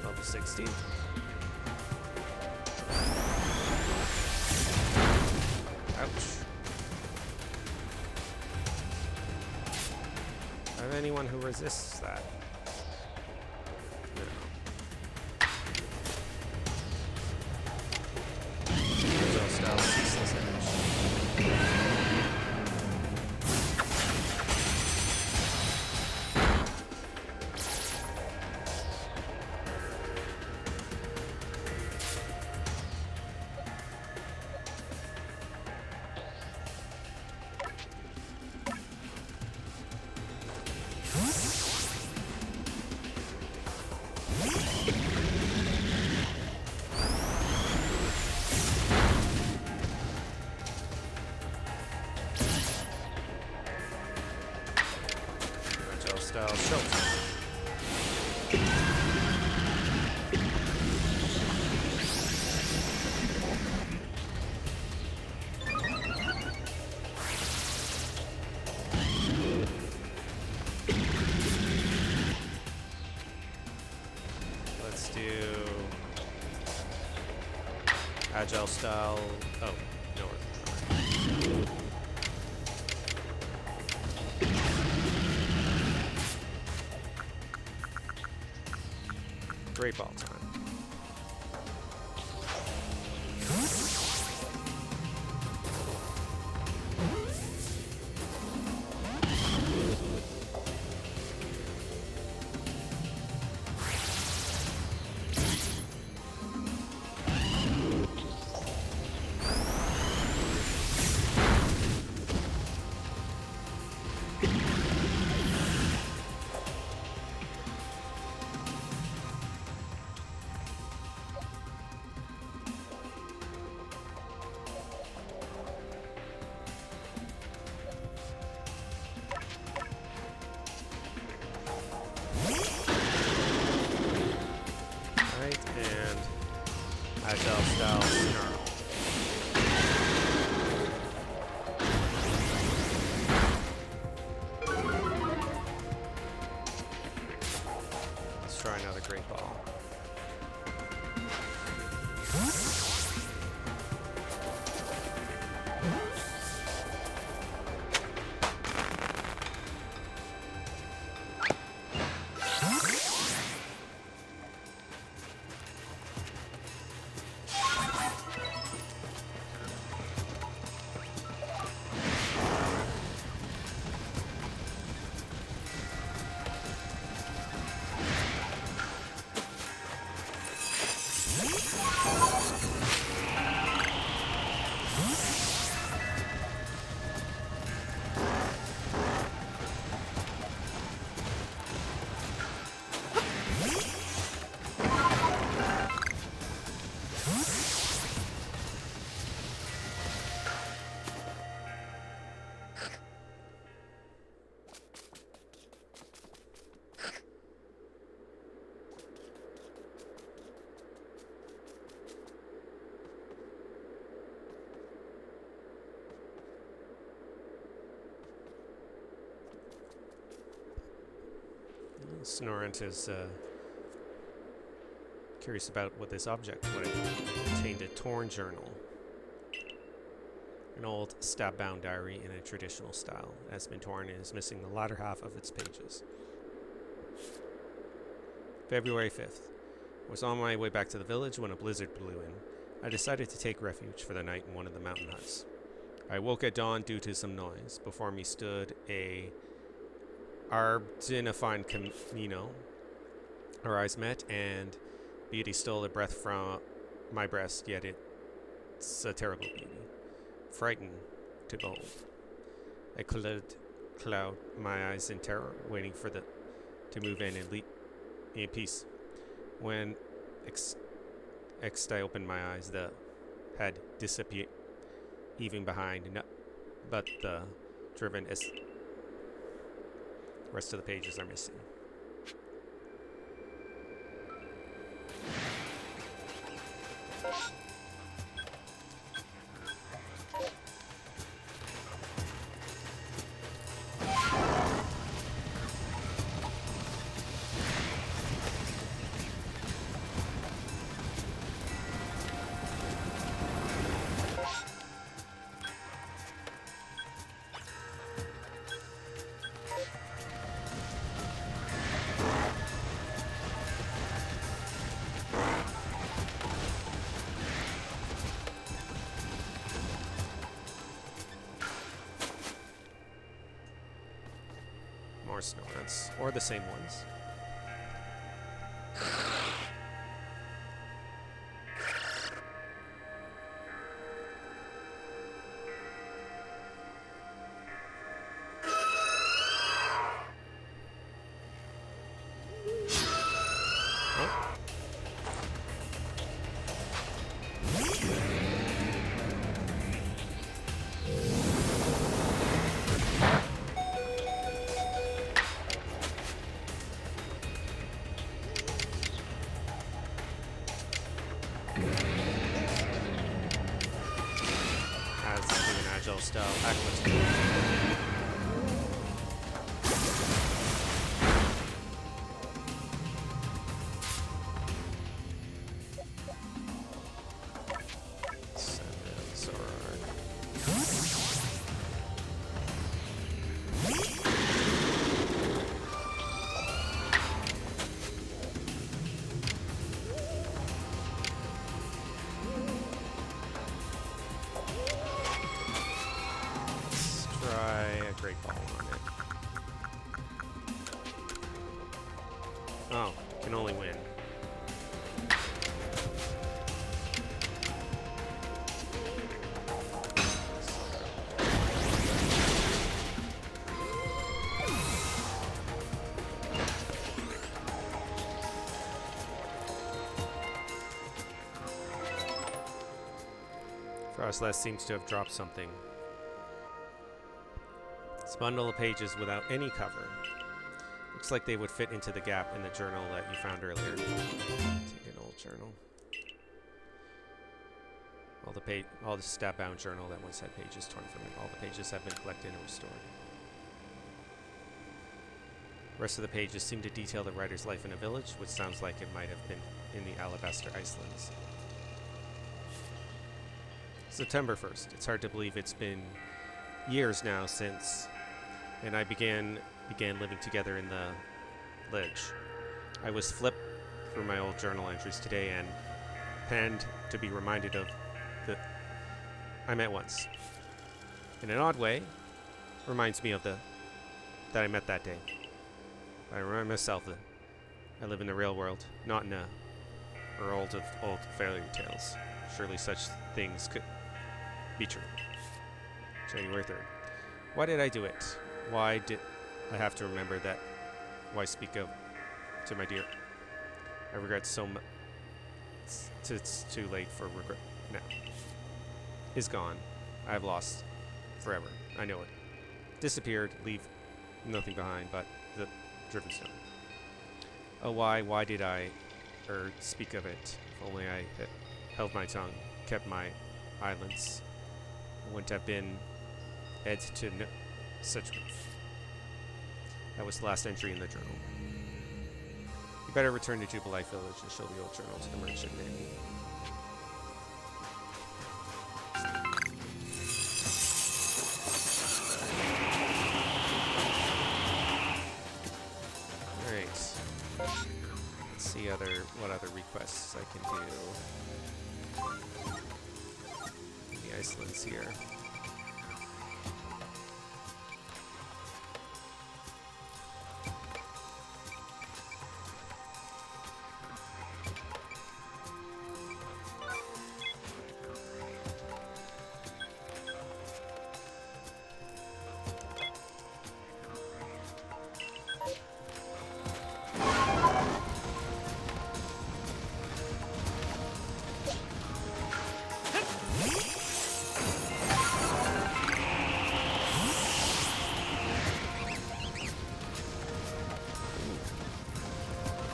Level 16. Ouch. Have anyone who resists that? No. Agile style ceaseless image. Style shelter. Let's do agile style. Oh, no. Great ball time. Agile style snarl. Snorant is curious about what this object would have contained. A torn journal. An old stab-bound diary in a traditional style. It has been torn and is missing the latter half of its pages. February 5th. I was on my way back to the village when a blizzard blew in. I decided to take refuge for the night in one of the mountain huts. I woke at dawn due to some noise. Before me stood a Ardinifine Camino. Our eyes met, and beauty stole a breath from my breast, yet it's a terrible beauty. Frightened to behold. I cloud my eyes in terror, waiting for to move in and leap in peace. When I opened my eyes, the had disappeared, even behind, but the driven rest of the pages are missing. More Snorants, or the same ones. Style Aqua. Great ball on it. Oh, can only win. Frostless seems to have dropped something. This bundle of pages without any cover. Looks like they would fit into the gap in the journal that you found earlier. Take an old journal. All the stab-bound journal that once had pages torn from it. All the pages have been collected and restored. The rest of the pages seem to detail the writer's life in a village, which sounds like it might have been in the Alabaster Icelands. September 1st. It's hard to believe it's been years now since and I began living together in the ledge. I was flipped through my old journal entries today and penned to be reminded of the I met once. In an odd way, reminds me of that I met that day. I remind myself that I live in the real world, not in a world of old fairy tales. Surely such things could be true. January 3rd. Why did I do it? Why did I have to remember that? Why speak of to my dear? I regret so much. It's too late for regret now. Is gone. I have lost forever. I know it. Disappeared, leave nothing behind but the driven stone. Oh, why did I speak of it? If only I had held my tongue, kept my eyelids. I wouldn't have been ed to such grief. That was the last entry in the journal. You better return to Jubilite Village and show the old journal to the merchant Nanny. What other requests I can do. The Iceland's here.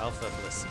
Alpha Bliss.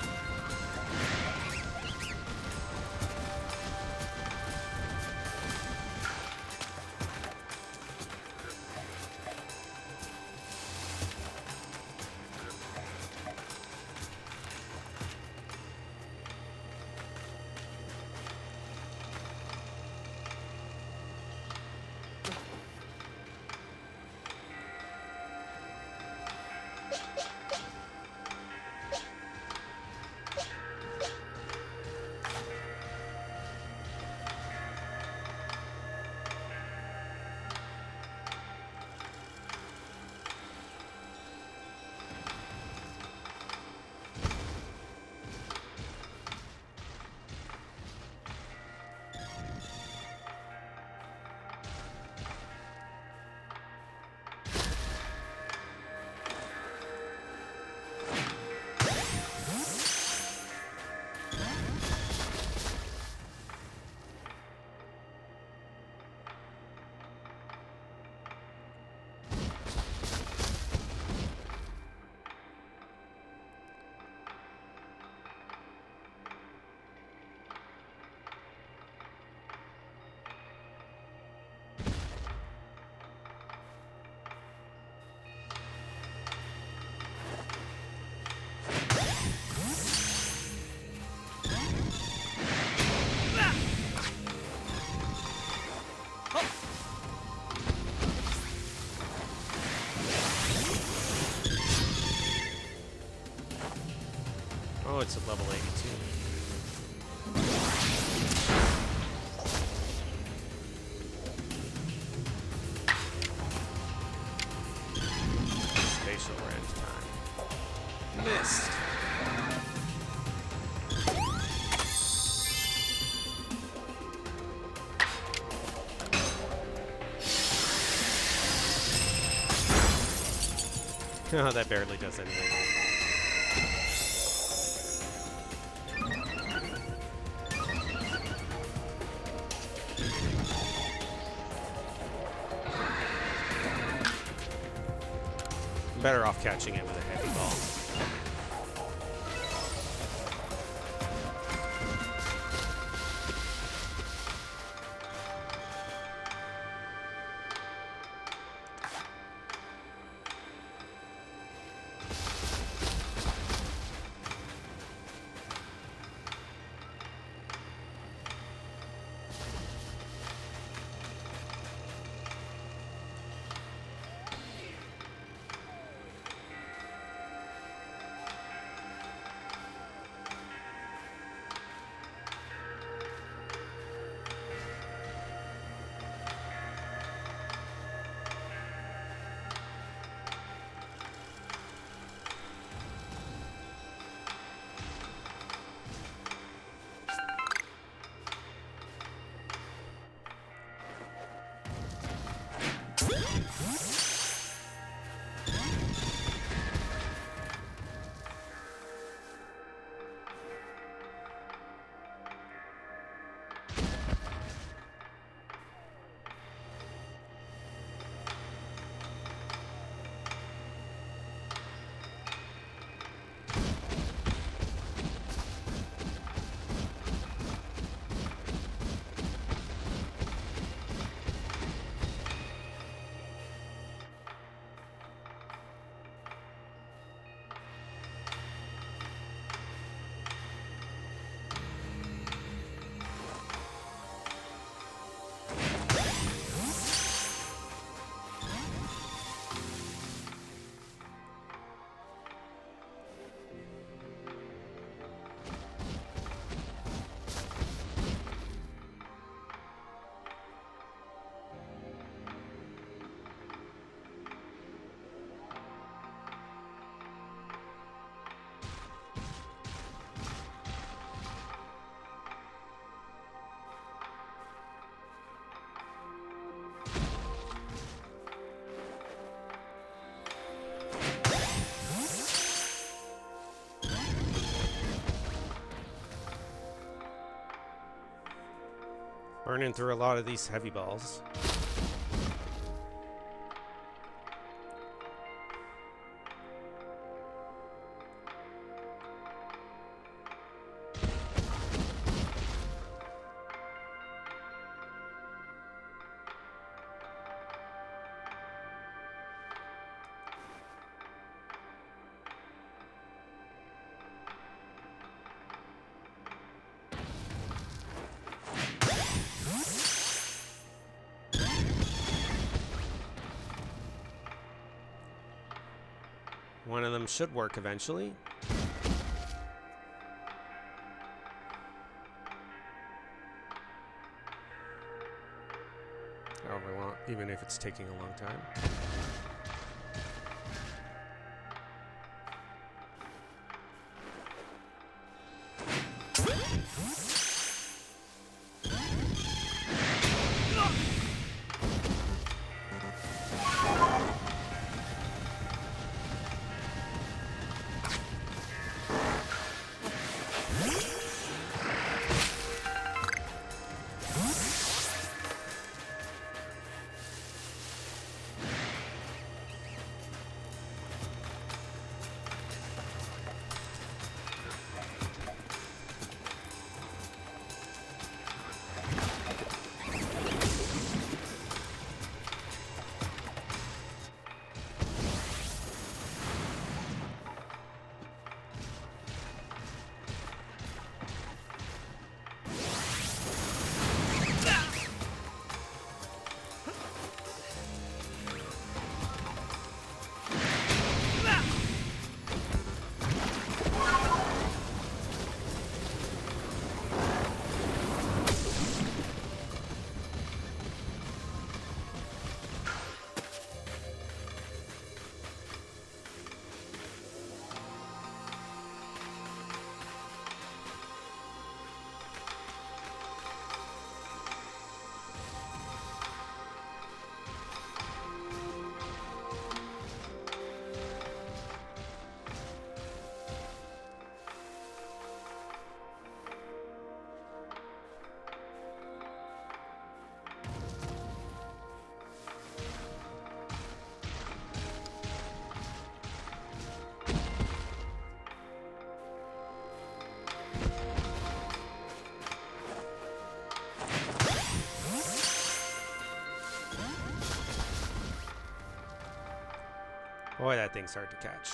Oh, it's at level 82. Spatial range time. Missed. Oh, that barely does anything. Better off catching it with a heavy ball. Burning through a lot of these heavy balls. One of them should work eventually. However long, even if it's taking a long time. Boy, that thing's hard to catch.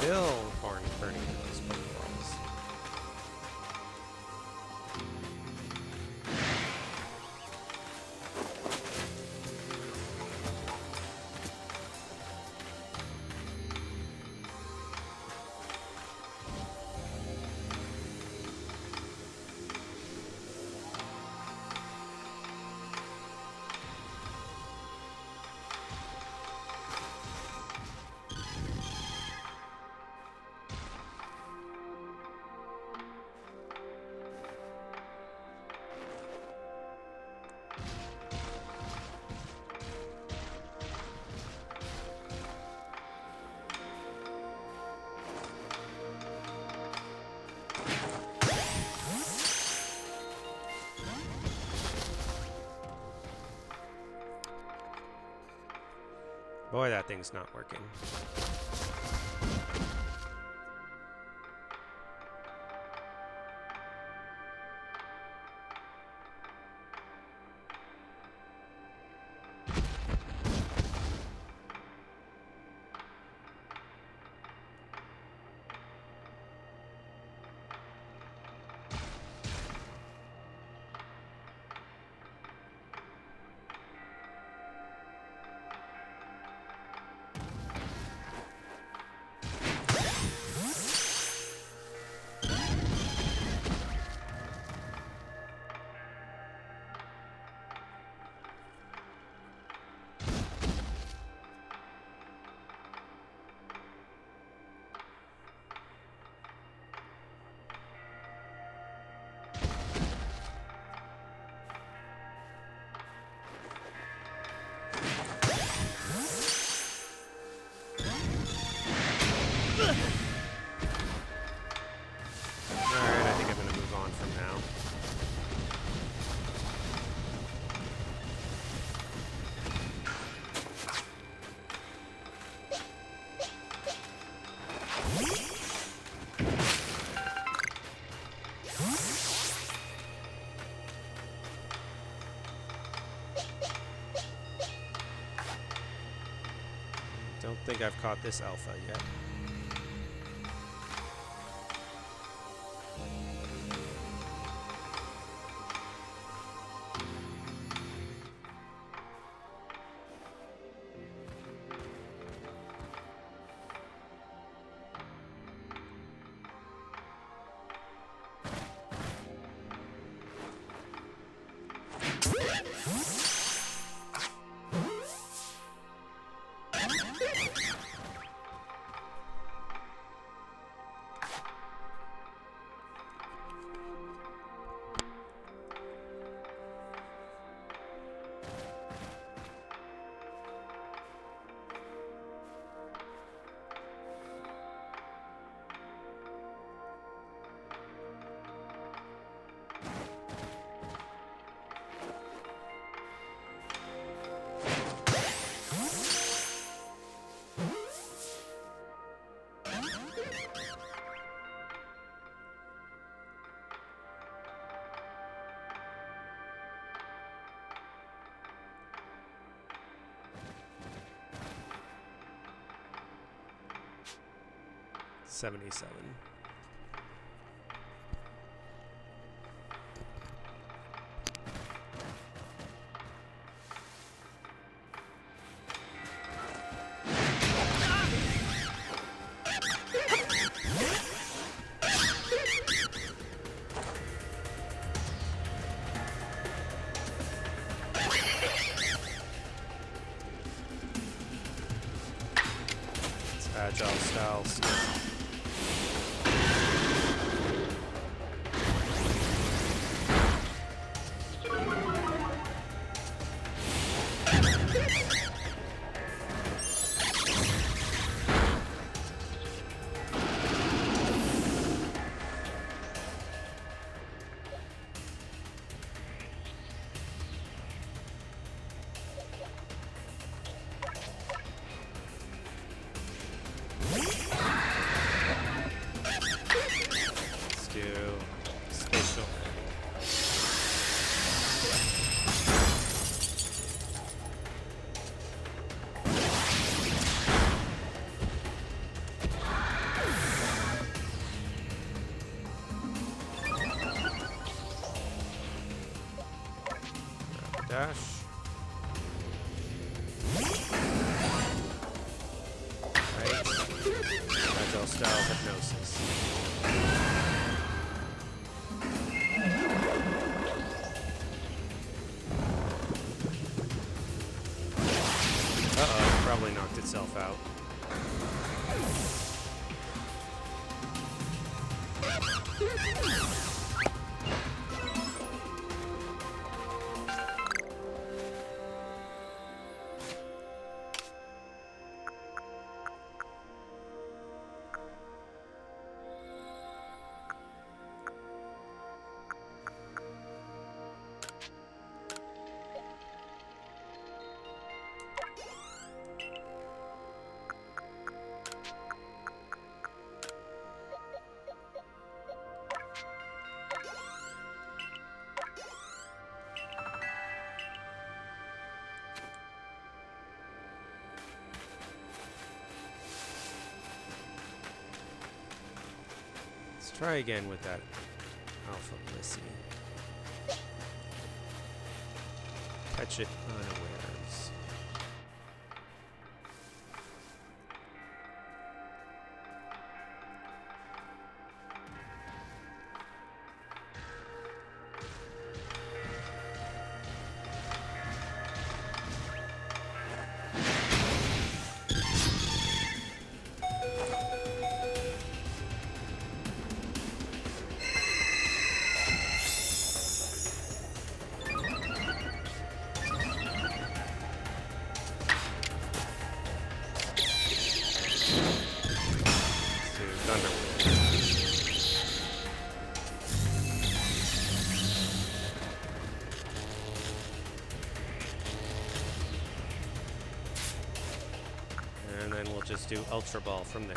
Still burning those Pokeballs. Boy, that thing's not working. Alright, I think I'm gonna move on from now. Don't think I've caught this alpha yet. $77. It's agile styles. Dash. Right. Agile style hypnosis. Uh-oh, probably knocked itself out. Try again with that Alpha Blissey. Catch it unawares. And then we'll just do Ultra Ball from there.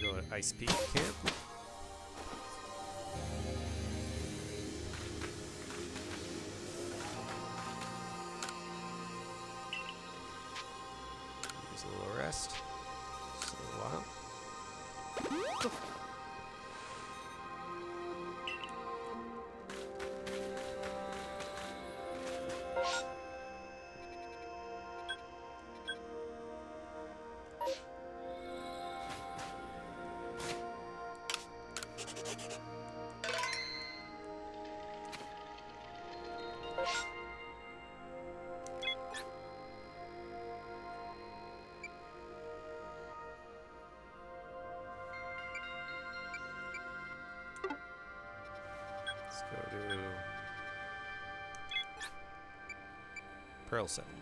Go to Ice Peak Camp. Use a little rest. Just a little while. Let's go to Pearl Settlement.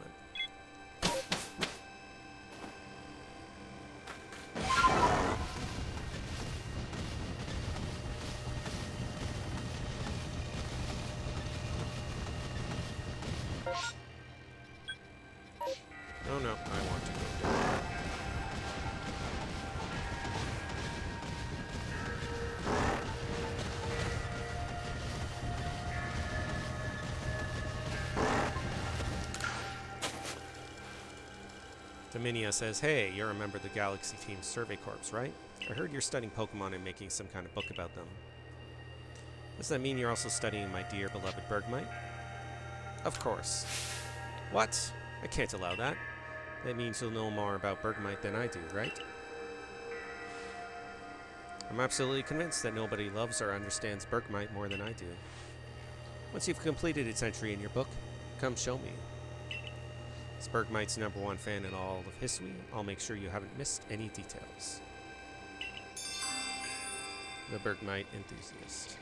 Oh no, I want to go there. Dominia says, hey, you're a member of the Galaxy Team Survey Corps, right? I heard you're studying Pokemon and making some kind of book about them. Does that mean you're also studying my dear beloved Bergmite? Of course. What? I can't allow that. That means you'll know more about Bergmite than I do, right? I'm absolutely convinced that nobody loves or understands Bergmite more than I do. Once you've completed its entry in your book, come show me. As Bergmite's #1 fan in all of history, I'll make sure you haven't missed any details. The Bergmite enthusiast.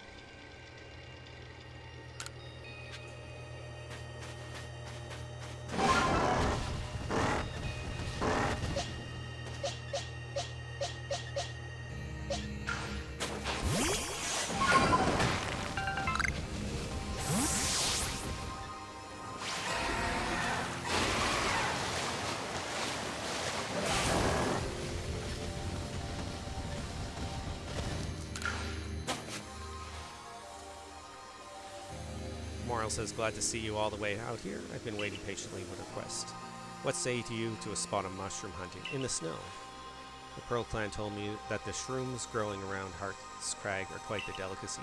Moral says, glad to see you all the way out here. I've been waiting patiently with a quest. What say to you to a spot of mushroom hunting in the snow? The Pearl Clan told me that the shrooms growing around Hart's Crag are quite the delicacy.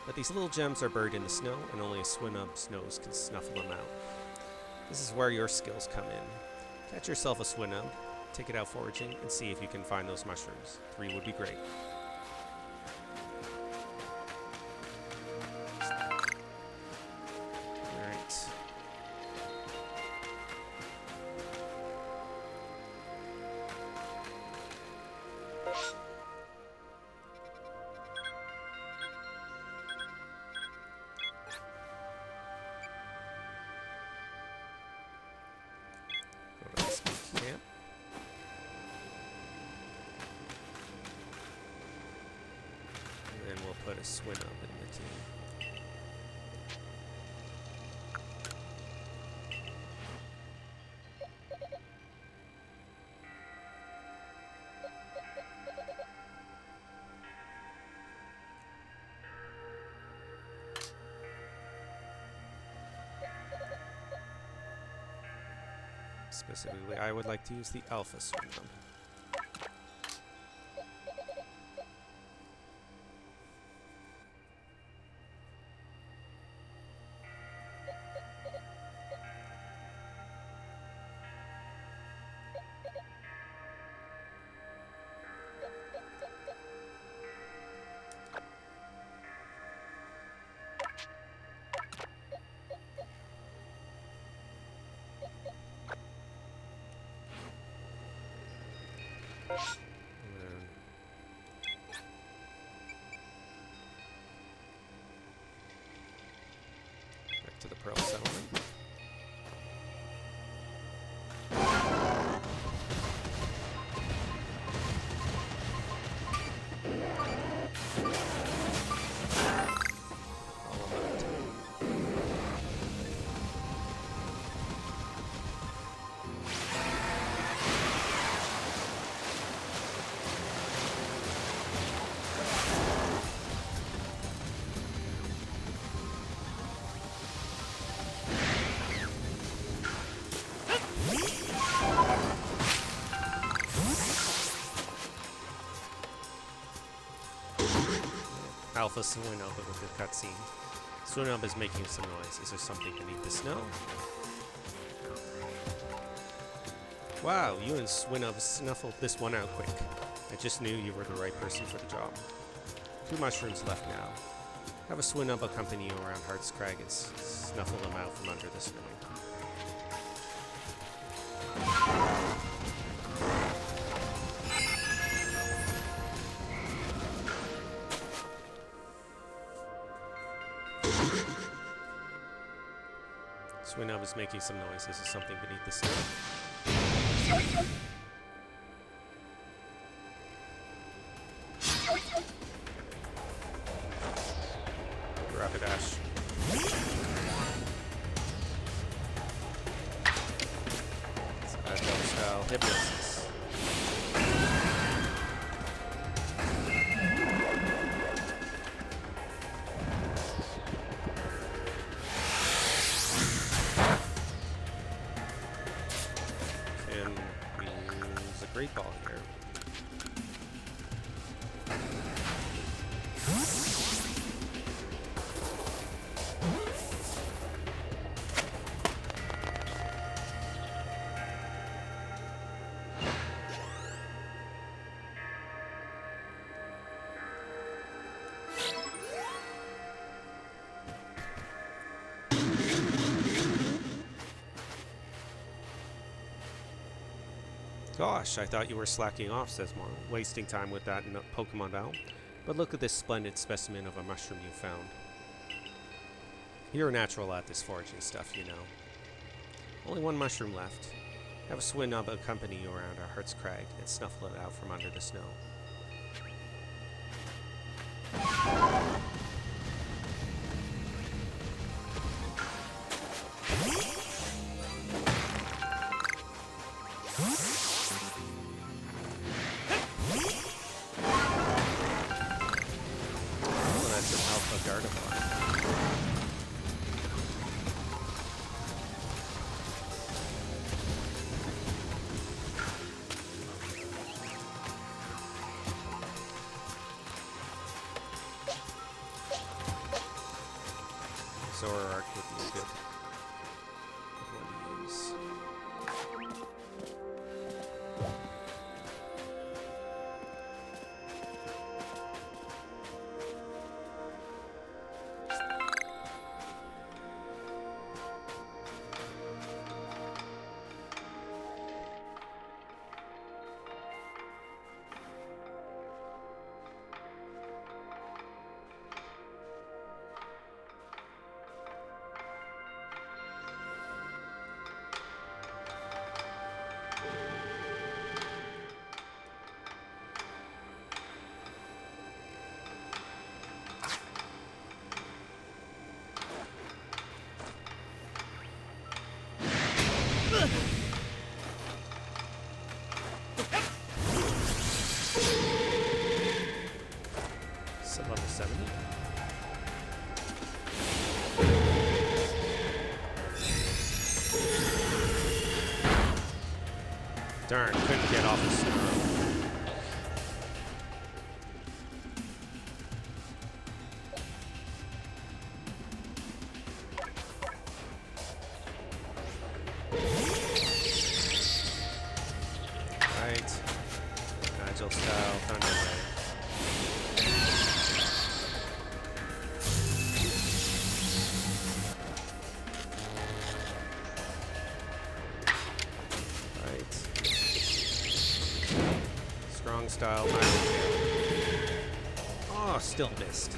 But these little gems are buried in the snow, and only a Swinub's nose can snuffle them out. This is where your skills come in. Catch yourself a Swinub, take it out foraging, and see if you can find those mushrooms. 3 would be great. Camp. And we'll put a Swin up in the team. Specifically, I would like to use the Alpha Swin up. Back to the Pearl Settlement. Alpha Swinub with the cutscene. Swinub is making some noise. Is there something beneath the snow? Wow, you and Swinub snuffled this one out quick. I just knew you were the right person for the job. 2 mushrooms left now. Have a Swinub accompany you around Heart's Crag and snuffle them out from under the snow. Swinub is making some noise. This is something beneath the snow. Rapidash. Agile style hypnosis. Great ball here. Gosh, I thought you were slacking off, says Mon, wasting time with that Pokemon battle. But look at this splendid specimen of a mushroom you found. You're a natural at this foraging stuff, you know. Only 1 mushroom left. Have a Swinub accompany you around our Heart's Crag and snuffle it out from under the snow. Zoroark would be a good one to use. Darn, couldn't get off the snow. Right. Agile style, Thunder Ray. Strong style, oh, still missed.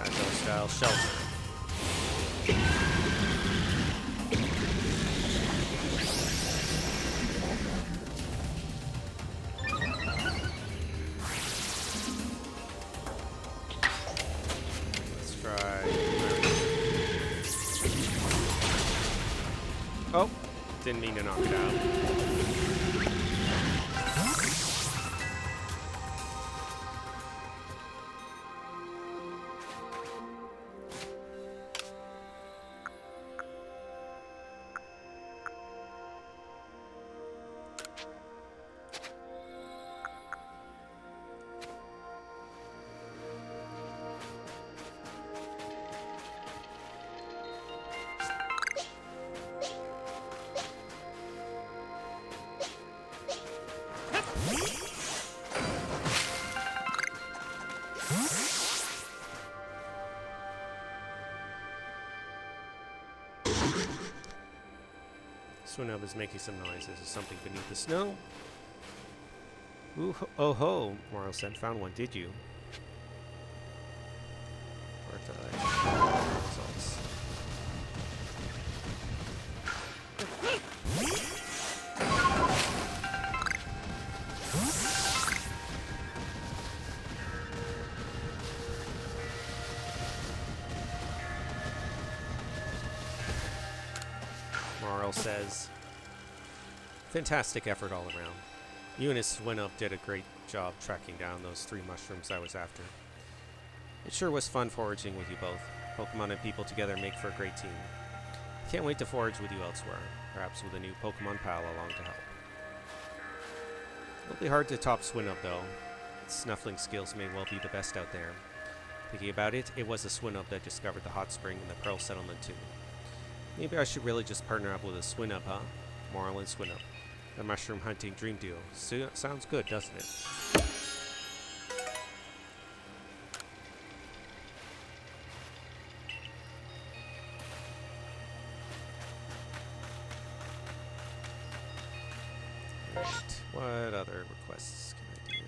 Agile style, shelter. Oh, didn't mean to knock it out. Swinub is making some noise. Is there something beneath the snow? Ooh, oh ho, Morrow said. Found one, did you? Results. Morrow says, fantastic effort all around. You and his Swinub did a great job tracking down those 3 mushrooms I was after. It sure was fun foraging with you both. Pokemon and people together make for a great team. Can't wait to forage with you elsewhere, perhaps with a new Pokemon pal along to help. It'll be hard to top Swinub though. Its snuffling skills may well be the best out there. Thinking about it, it was a Swinub that discovered the hot spring in the Pearl Settlement too. Maybe I should really just partner up with a Swinub, huh? Moral and Swinub. The mushroom hunting dream duo. Sounds good, doesn't it? Right. What other requests can I do?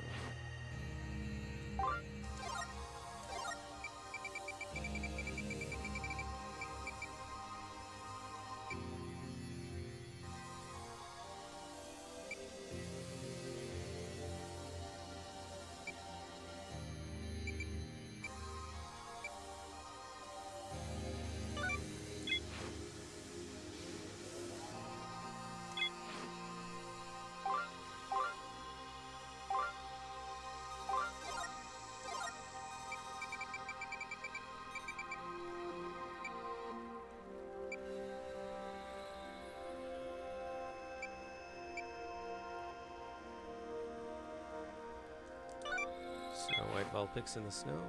Snow White Vulpix in the snow.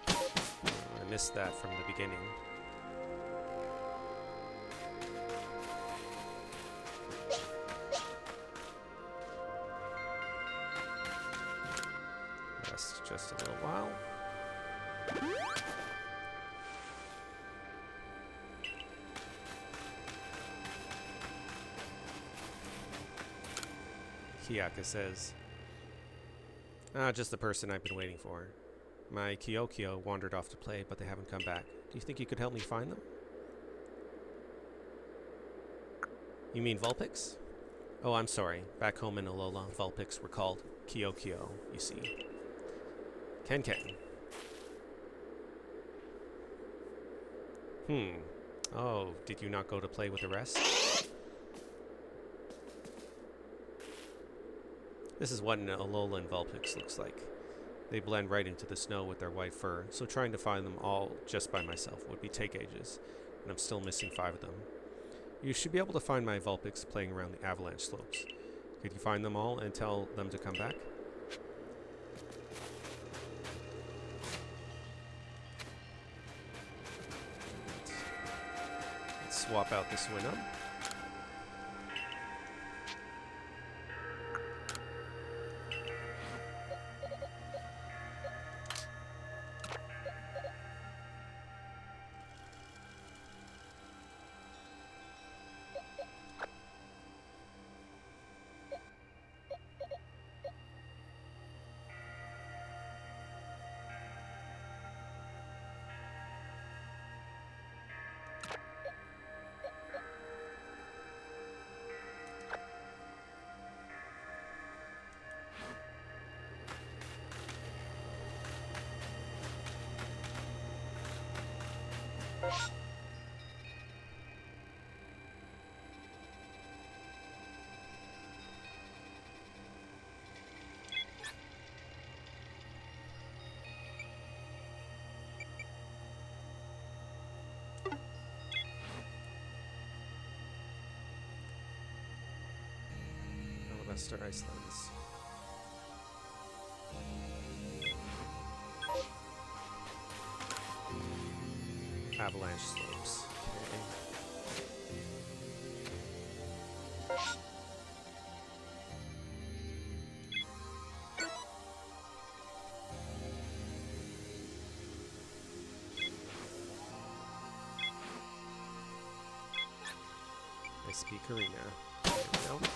I missed that from the beginning. Rest just a little while. Kiyaka says, just the person I've been waiting for. My Kyokyo wandered off to play, but they haven't come back. Do you think you could help me find them? You mean Vulpix? Oh, I'm sorry. Back home in Alola, Vulpix were called Kyokyo, you see. Ken. Oh, did you not go to play with the rest? This is what an Alolan Vulpix looks like. They blend right into the snow with their white fur, so trying to find them all just by myself would take ages, and I'm still missing 5 of them. You should be able to find my Vulpix playing around the avalanche slopes. Could you find them all and tell them to come back? Let's swap out this window. Alabaster Icelands. Avalanche slopes. I speak arena. There we go.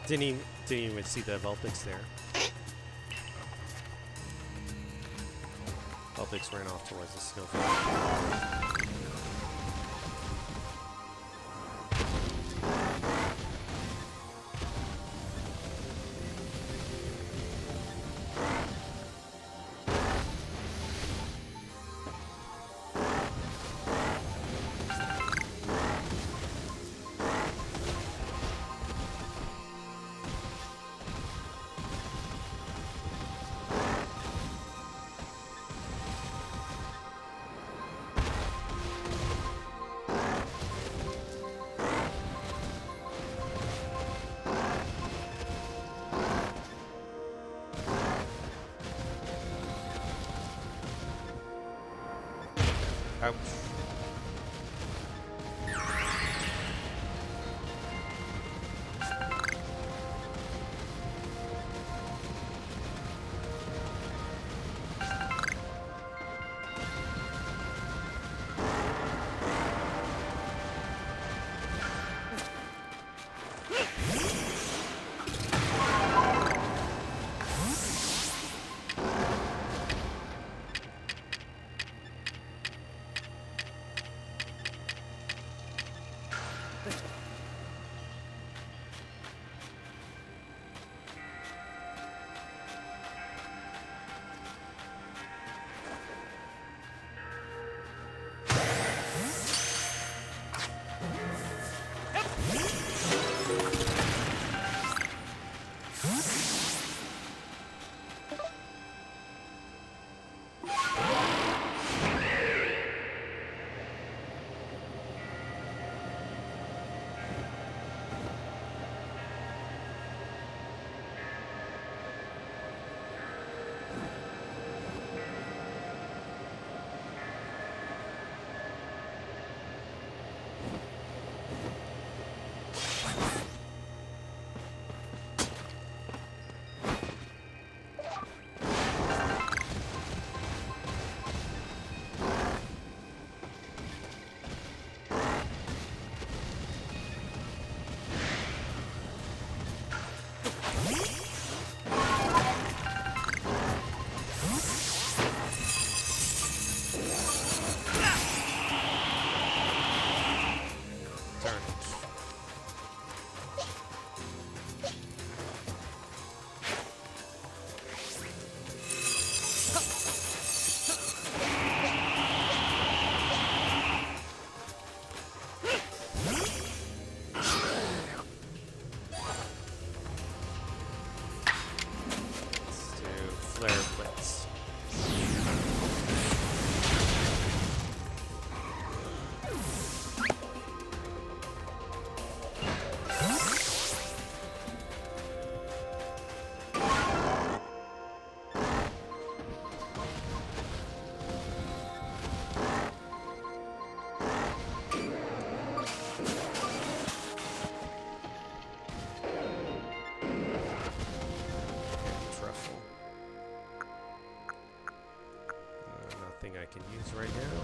Didn't even see the Vulpix there. Vulpix ran off towards the snowfield. Ouch. Nothing I can use right now.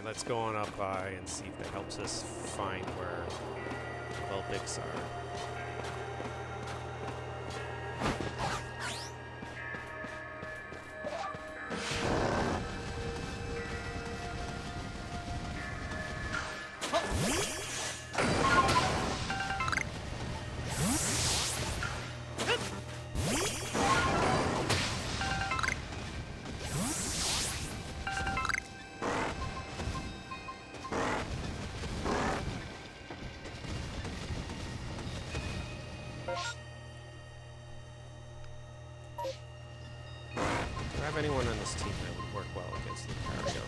Let's go on up by and see if that helps us find where Vulpix are. Anyone on this team that would work well against Lucario.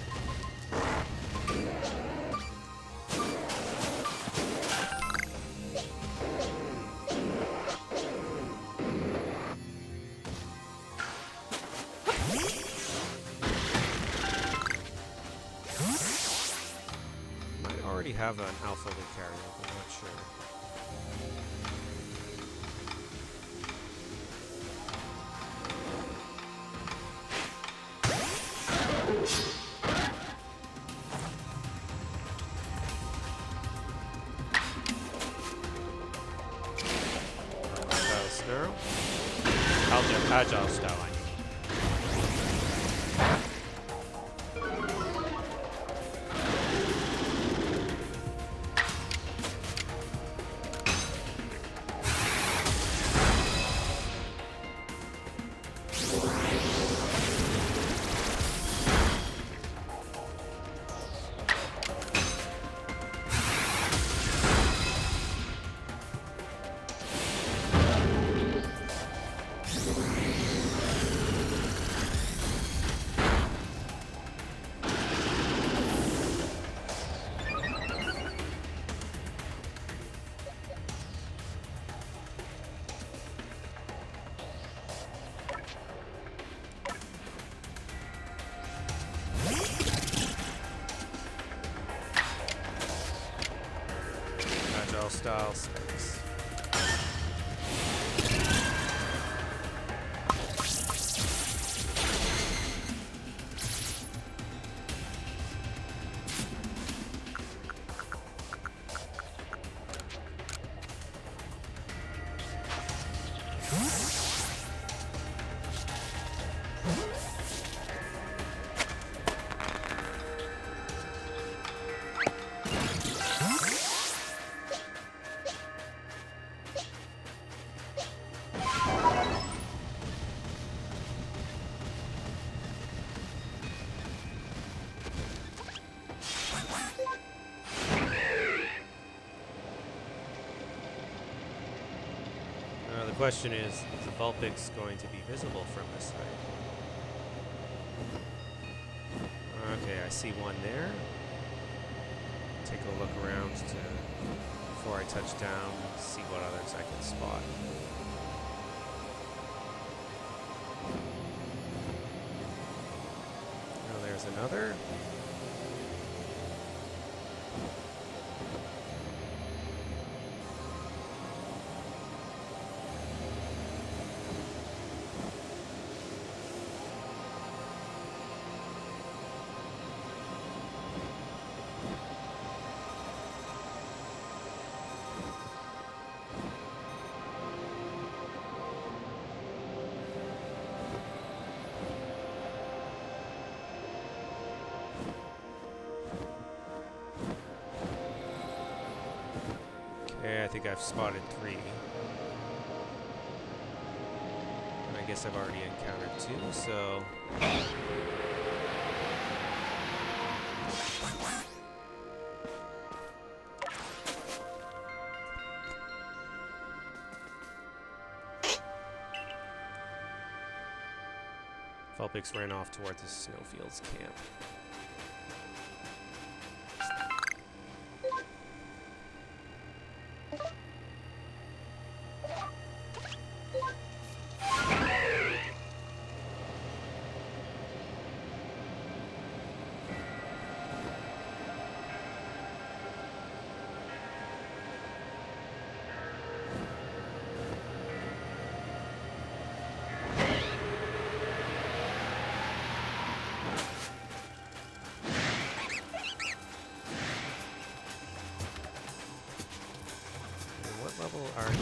Might already have an Alpha Lucario, I'm not sure. Agile style, I mean. Spell style 6. The question is the Vulpix going to be visible from this side? Okay, I see one there. Take a look around before I touch down, see what others I can spot. Now there's another. Okay, I think I've spotted 3. And I guess I've already encountered 2, so... Vulpix ran off towards the Snowfields camp. Level are you?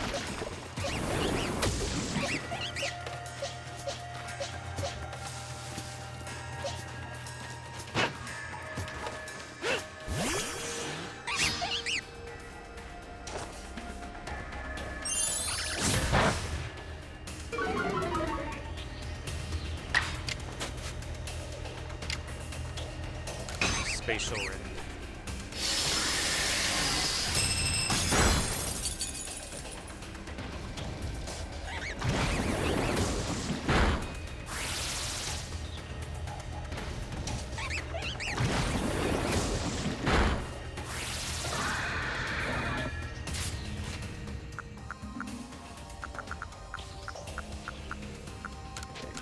Spatial ring.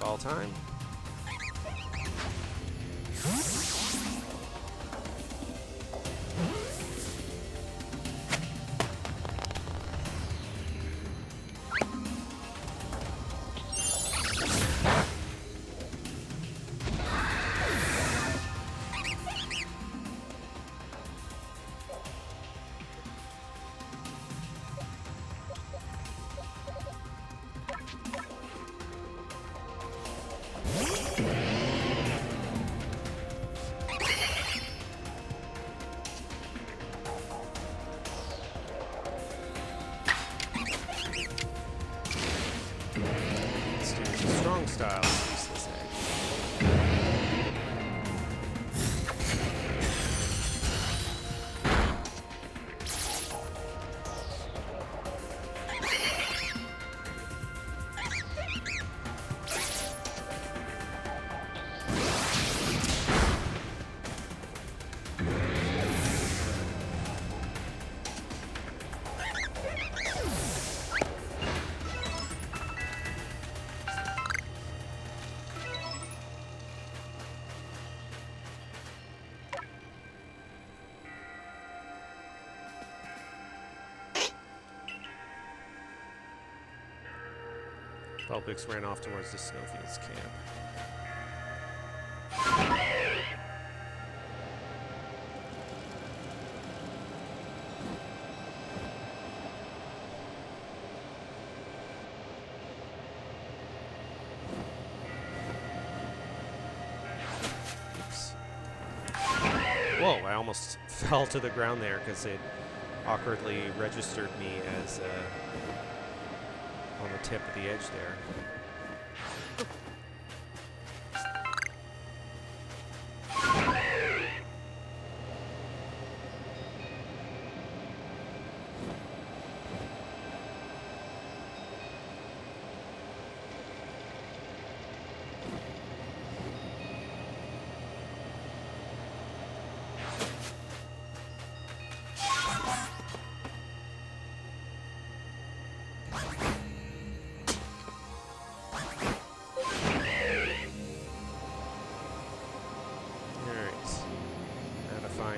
All time. Strong style, useless egg. Vulpix ran off towards the Snowfields camp. Oops. Whoa, I almost fell to the ground there because it awkwardly registered me as on the tip of the edge there.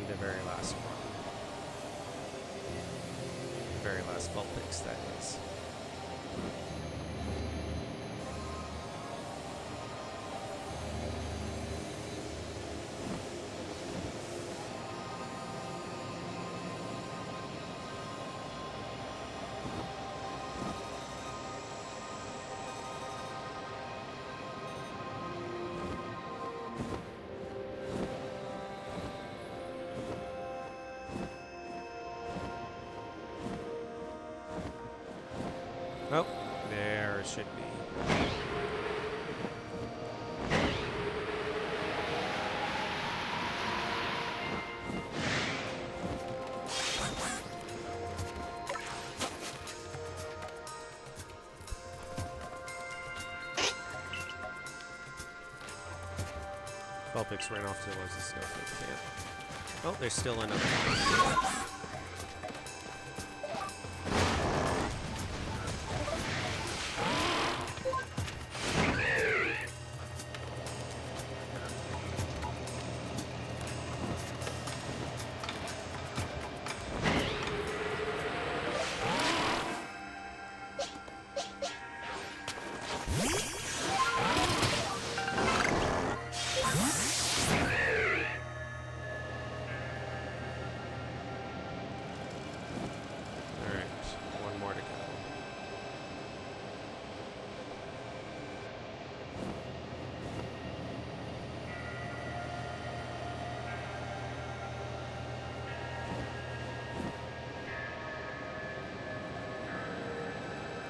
The very last one. The very last Vulpix, that is. Oh, there it should be. Vulpix ran off towards the Snowfield camp. Oh, there's still another one.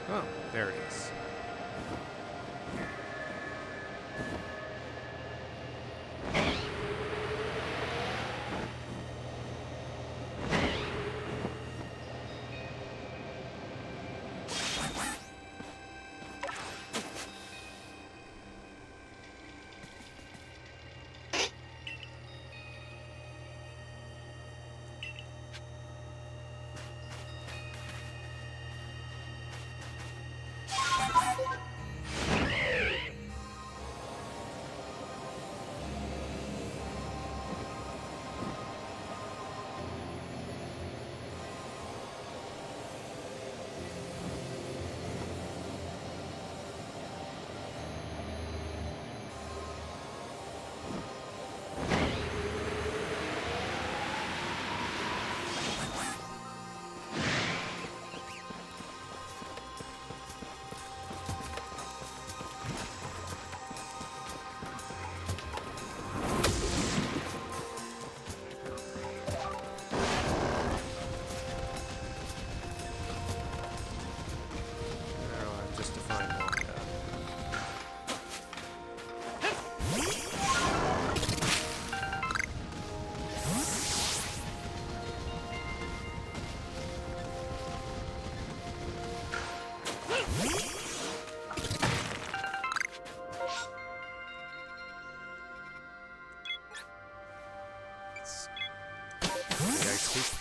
Oh, there it is.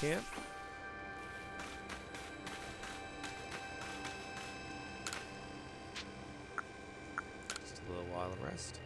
Camp. Just a little while of rest.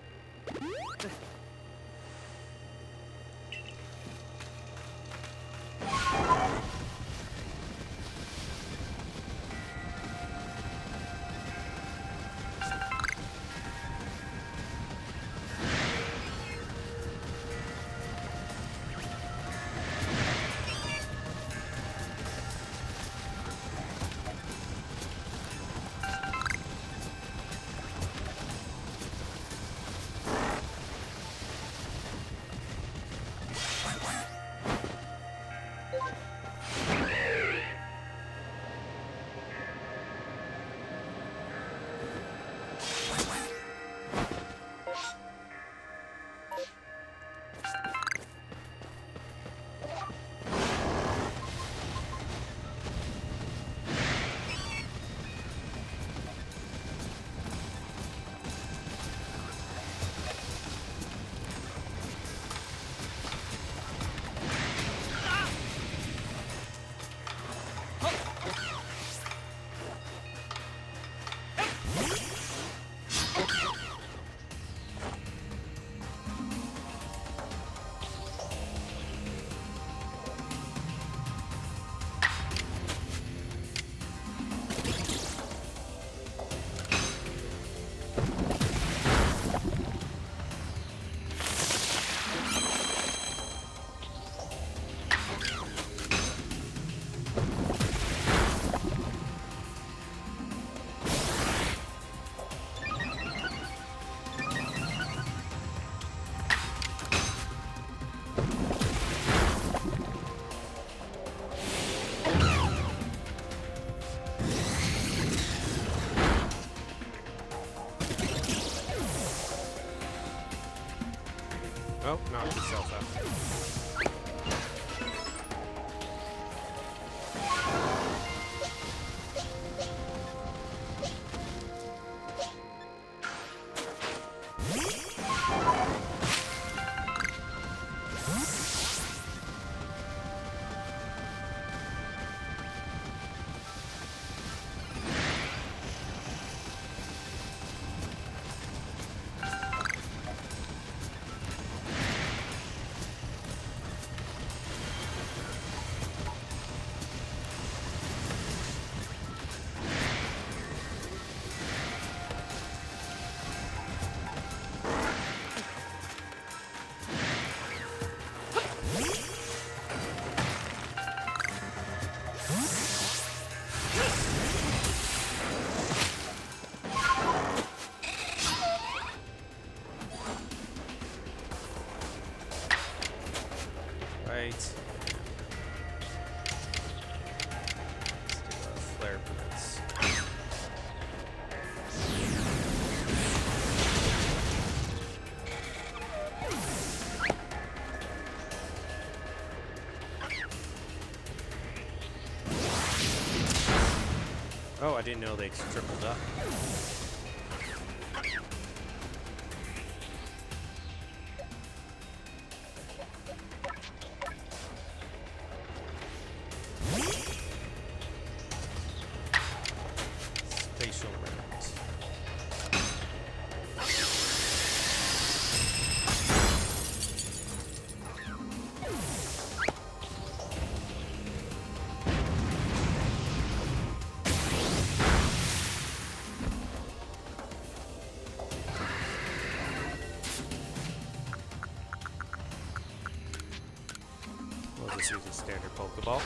Oh, knocked himself out. Right. Let's do a flare blitz. Oh, I didn't know they tripled up. Spatial rounds. We'll just use a standard Pokeball.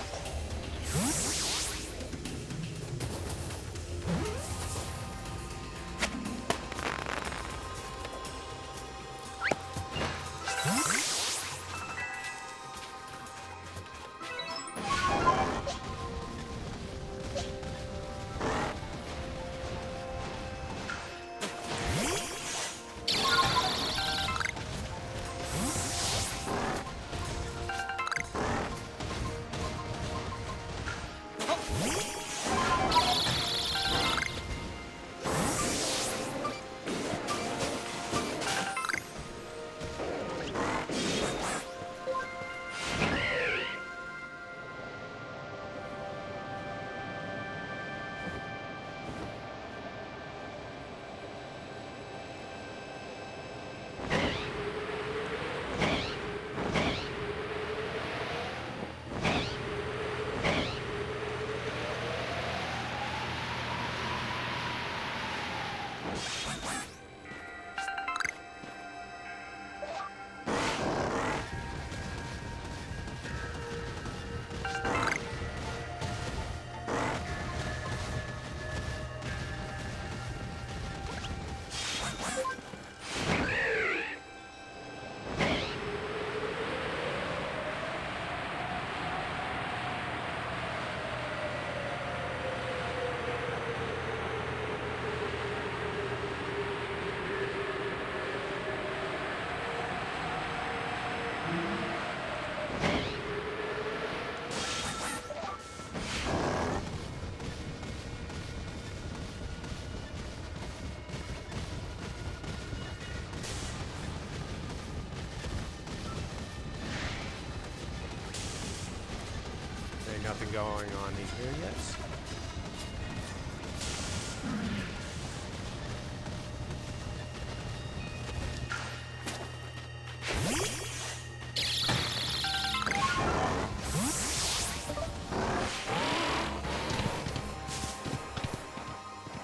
Nothing going on in here yet.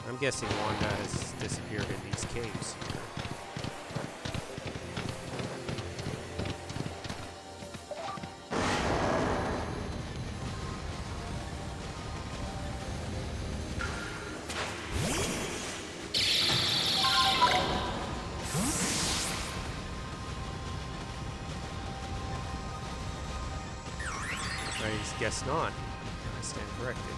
I'm guessing Wanda has disappeared in these caves. I guess not. I stand corrected.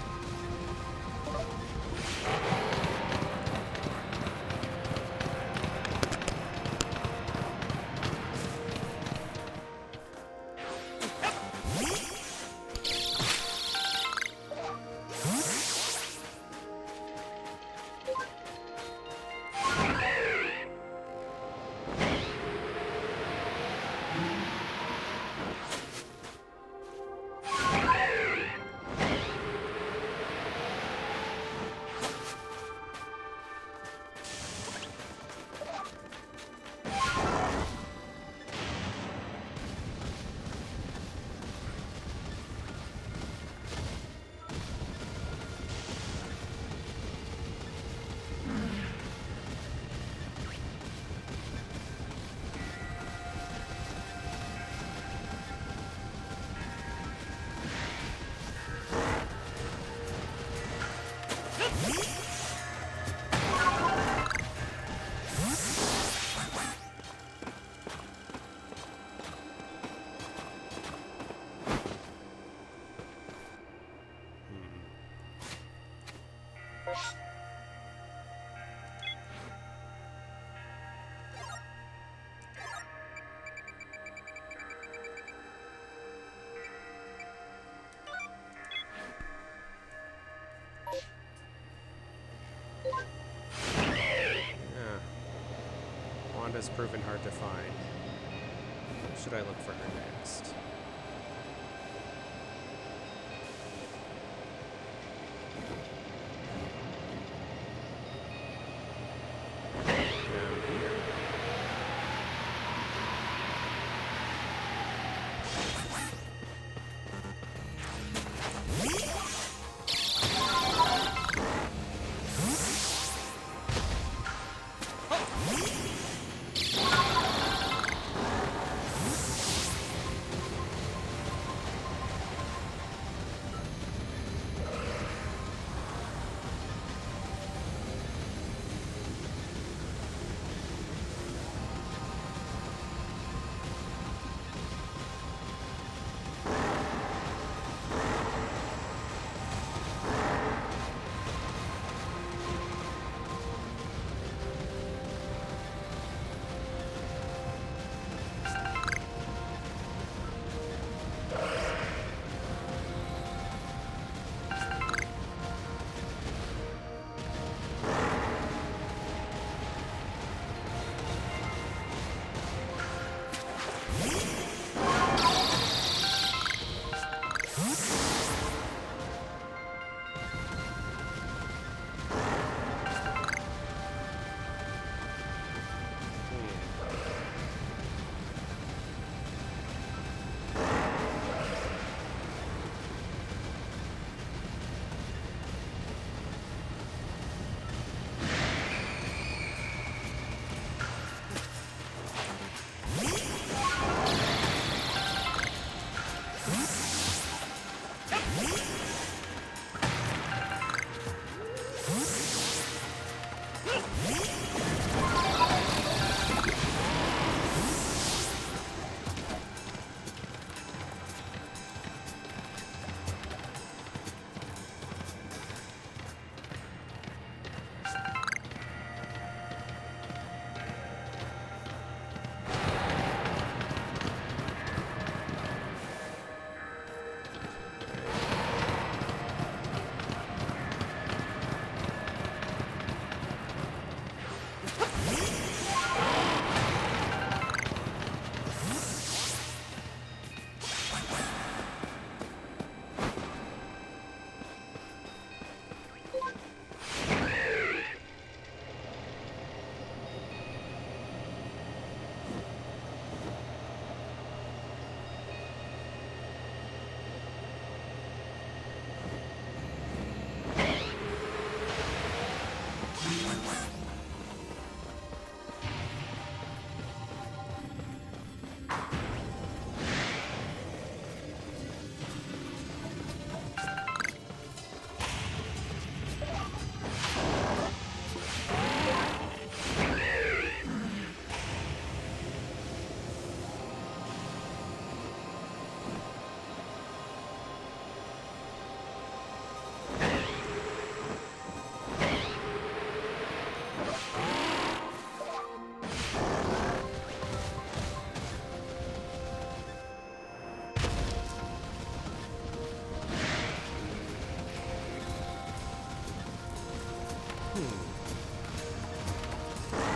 Wanda's proven hard to find. Where should I look for her next? Down here.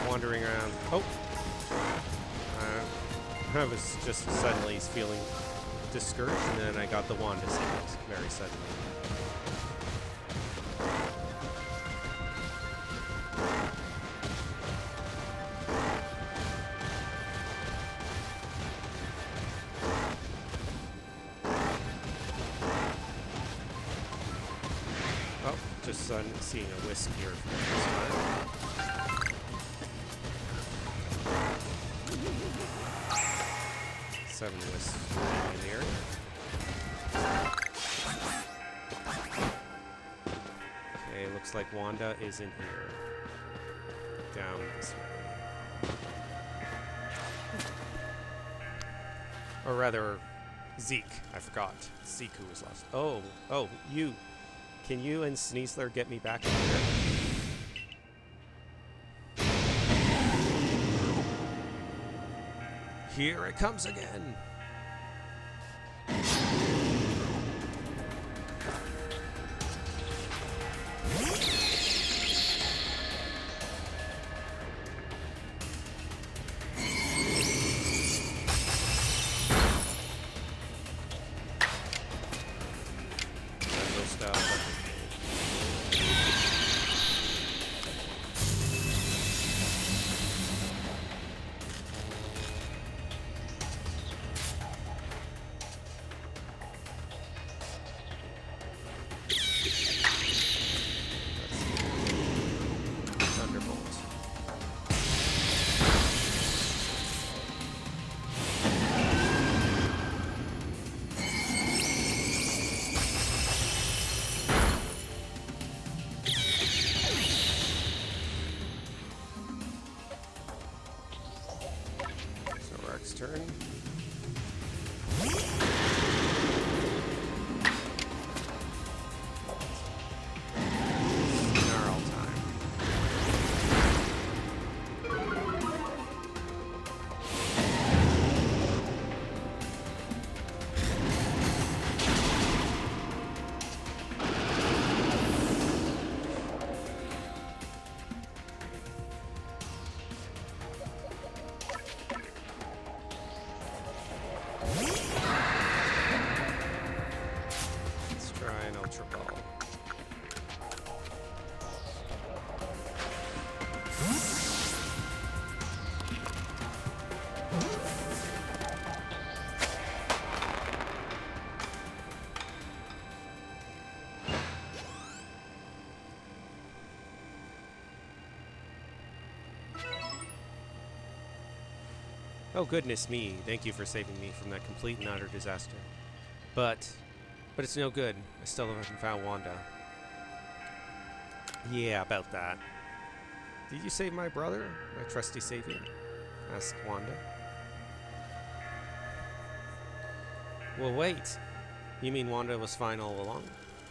Wandering around. Oh! I was just suddenly feeling discouraged, and then I got the Wanda sequence very suddenly. Oh, just seeing a wisp here for the first time. Seven wisps in the area. Okay, looks like Wanda is in here. Down this way. Or rather, Zeke. I forgot. Zeke who was lost. Oh, you. Can you and Sneasler get me back up there? Here it comes again. Turn. Snarl time. Oh, goodness me. Thank you for saving me from that complete and utter disaster. But it's no good. I still haven't found Wanda. Yeah, about that. Did you save my brother, my trusty savior? Asked Wanda. Well, wait. You mean Wanda was fine all along?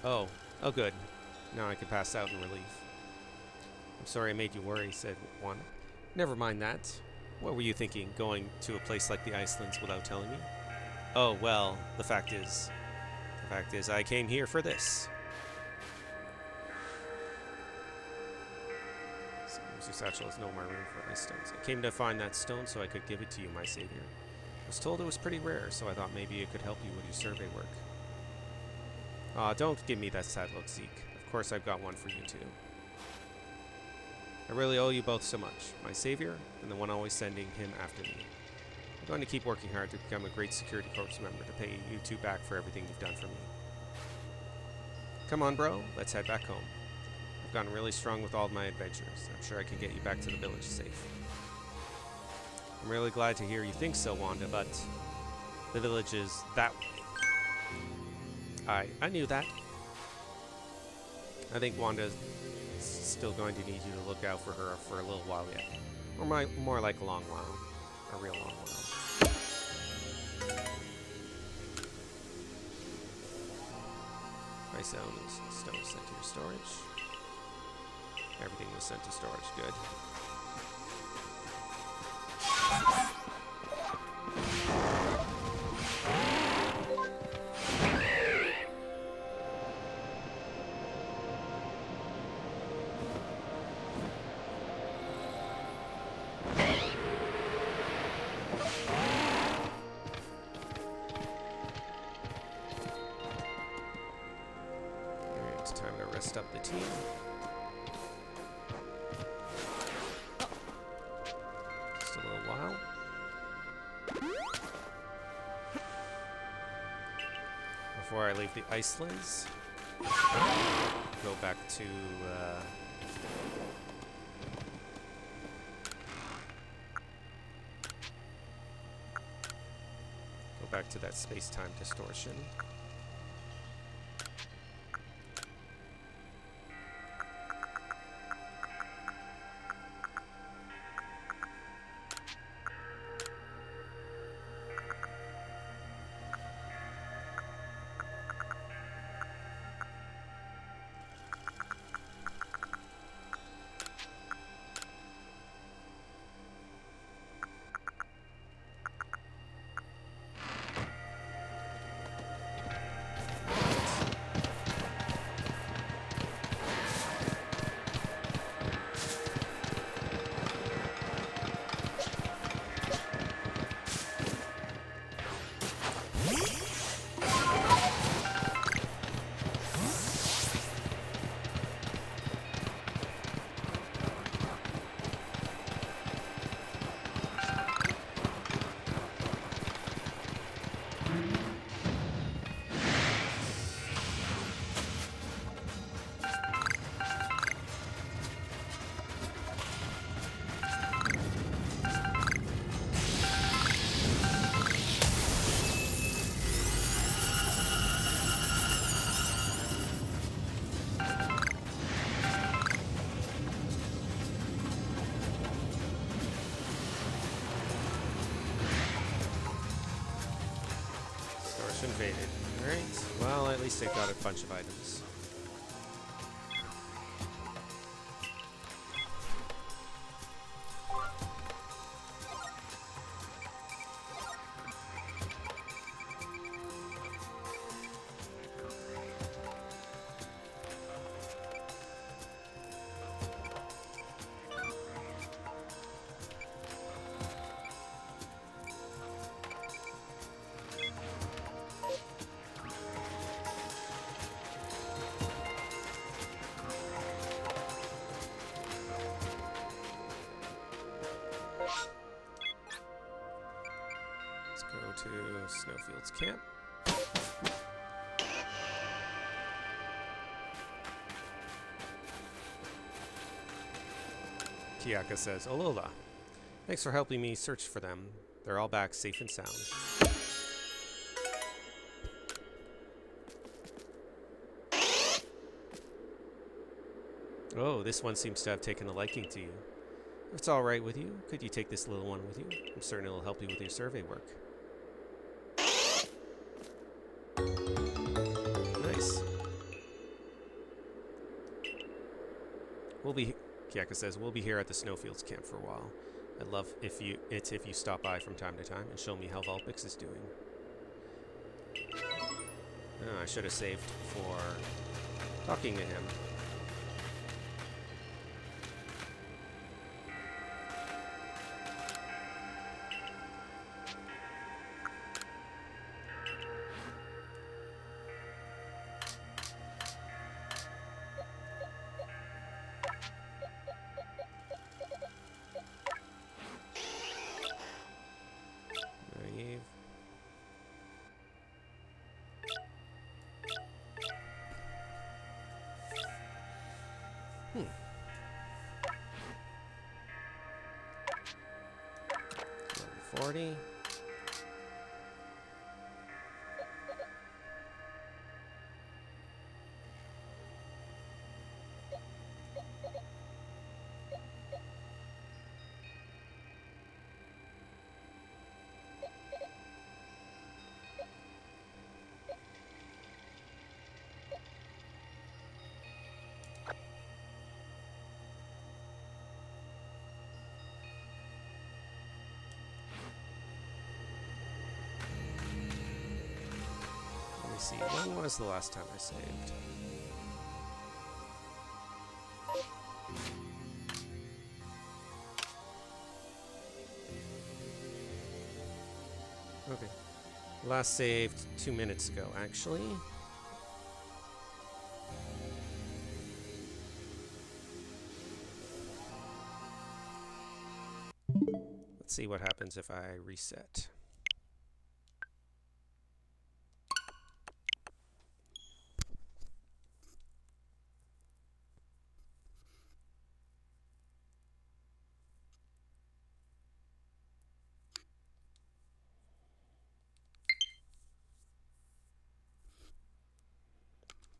Oh good. Now I can pass out in relief. I'm sorry I made you worry, said Wanda. Never mind that. What were you thinking, going to a place like the Icelands without telling me? Oh, well, the fact is I came here for this. Seems your satchel has no more room for my stones. I came to find that stone so I could give it to you, my savior. I was told it was pretty rare, so I thought maybe it could help you with your survey work. Aw, don't give me that sad look, Zeke. Of course I've got one for you, too. I really owe you both so much, my savior and the one always sending him after me. I'm going to keep working hard to become a great security corps member to pay you two back for everything you've done for me. Come on, bro, let's head back home. I've gotten really strong with all of my adventures. I'm sure I can get you back to the village safe. I'm really glad to hear you think so, Wanda, but the village is that way. I knew that. I think Wanda's still going to need you to look out for her for a little while yet. Or more like a long while. A real long while. My stone sent to your storage. Everything was sent to storage. Good. Time to rest up the team. Just a little while. Before I leave the Icelands, go back to that space-time distortion. faded. Alright, well, at least I got a bunch of items. To Snowfield's camp. Kiaka says, Alola, thanks for helping me search for them. They're all back safe and sound. Oh, this one seems to have taken a liking to you. If it's alright with you, could you take this little one with you? I'm certain it'll help you with your survey work. Kiaka says, we'll be here at the Snowfields camp for a while. I'd love if you stop by from time to time and show me how Vulpix is doing. Oh, I should have saved for talking to him. Level 40. Let me see, when was the last time I saved? Okay. Last saved 2 minutes ago, actually. Let's see what happens if I reset.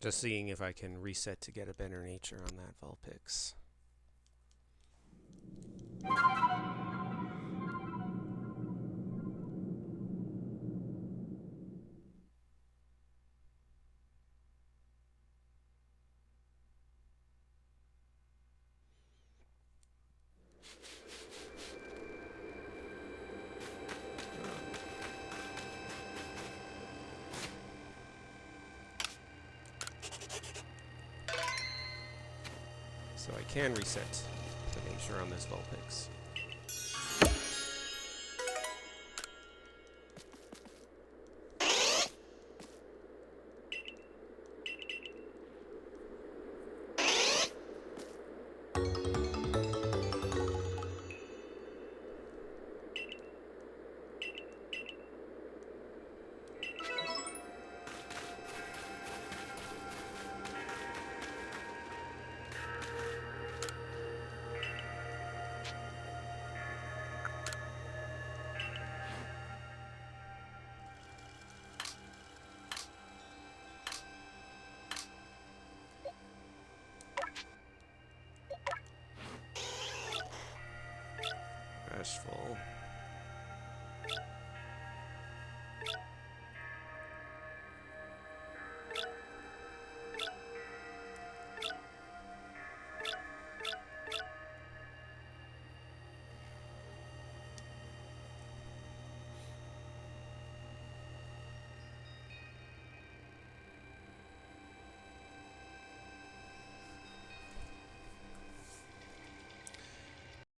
Just seeing if I can reset to get a better nature on that Vulpix. So I can reset the nature on this Vulpix.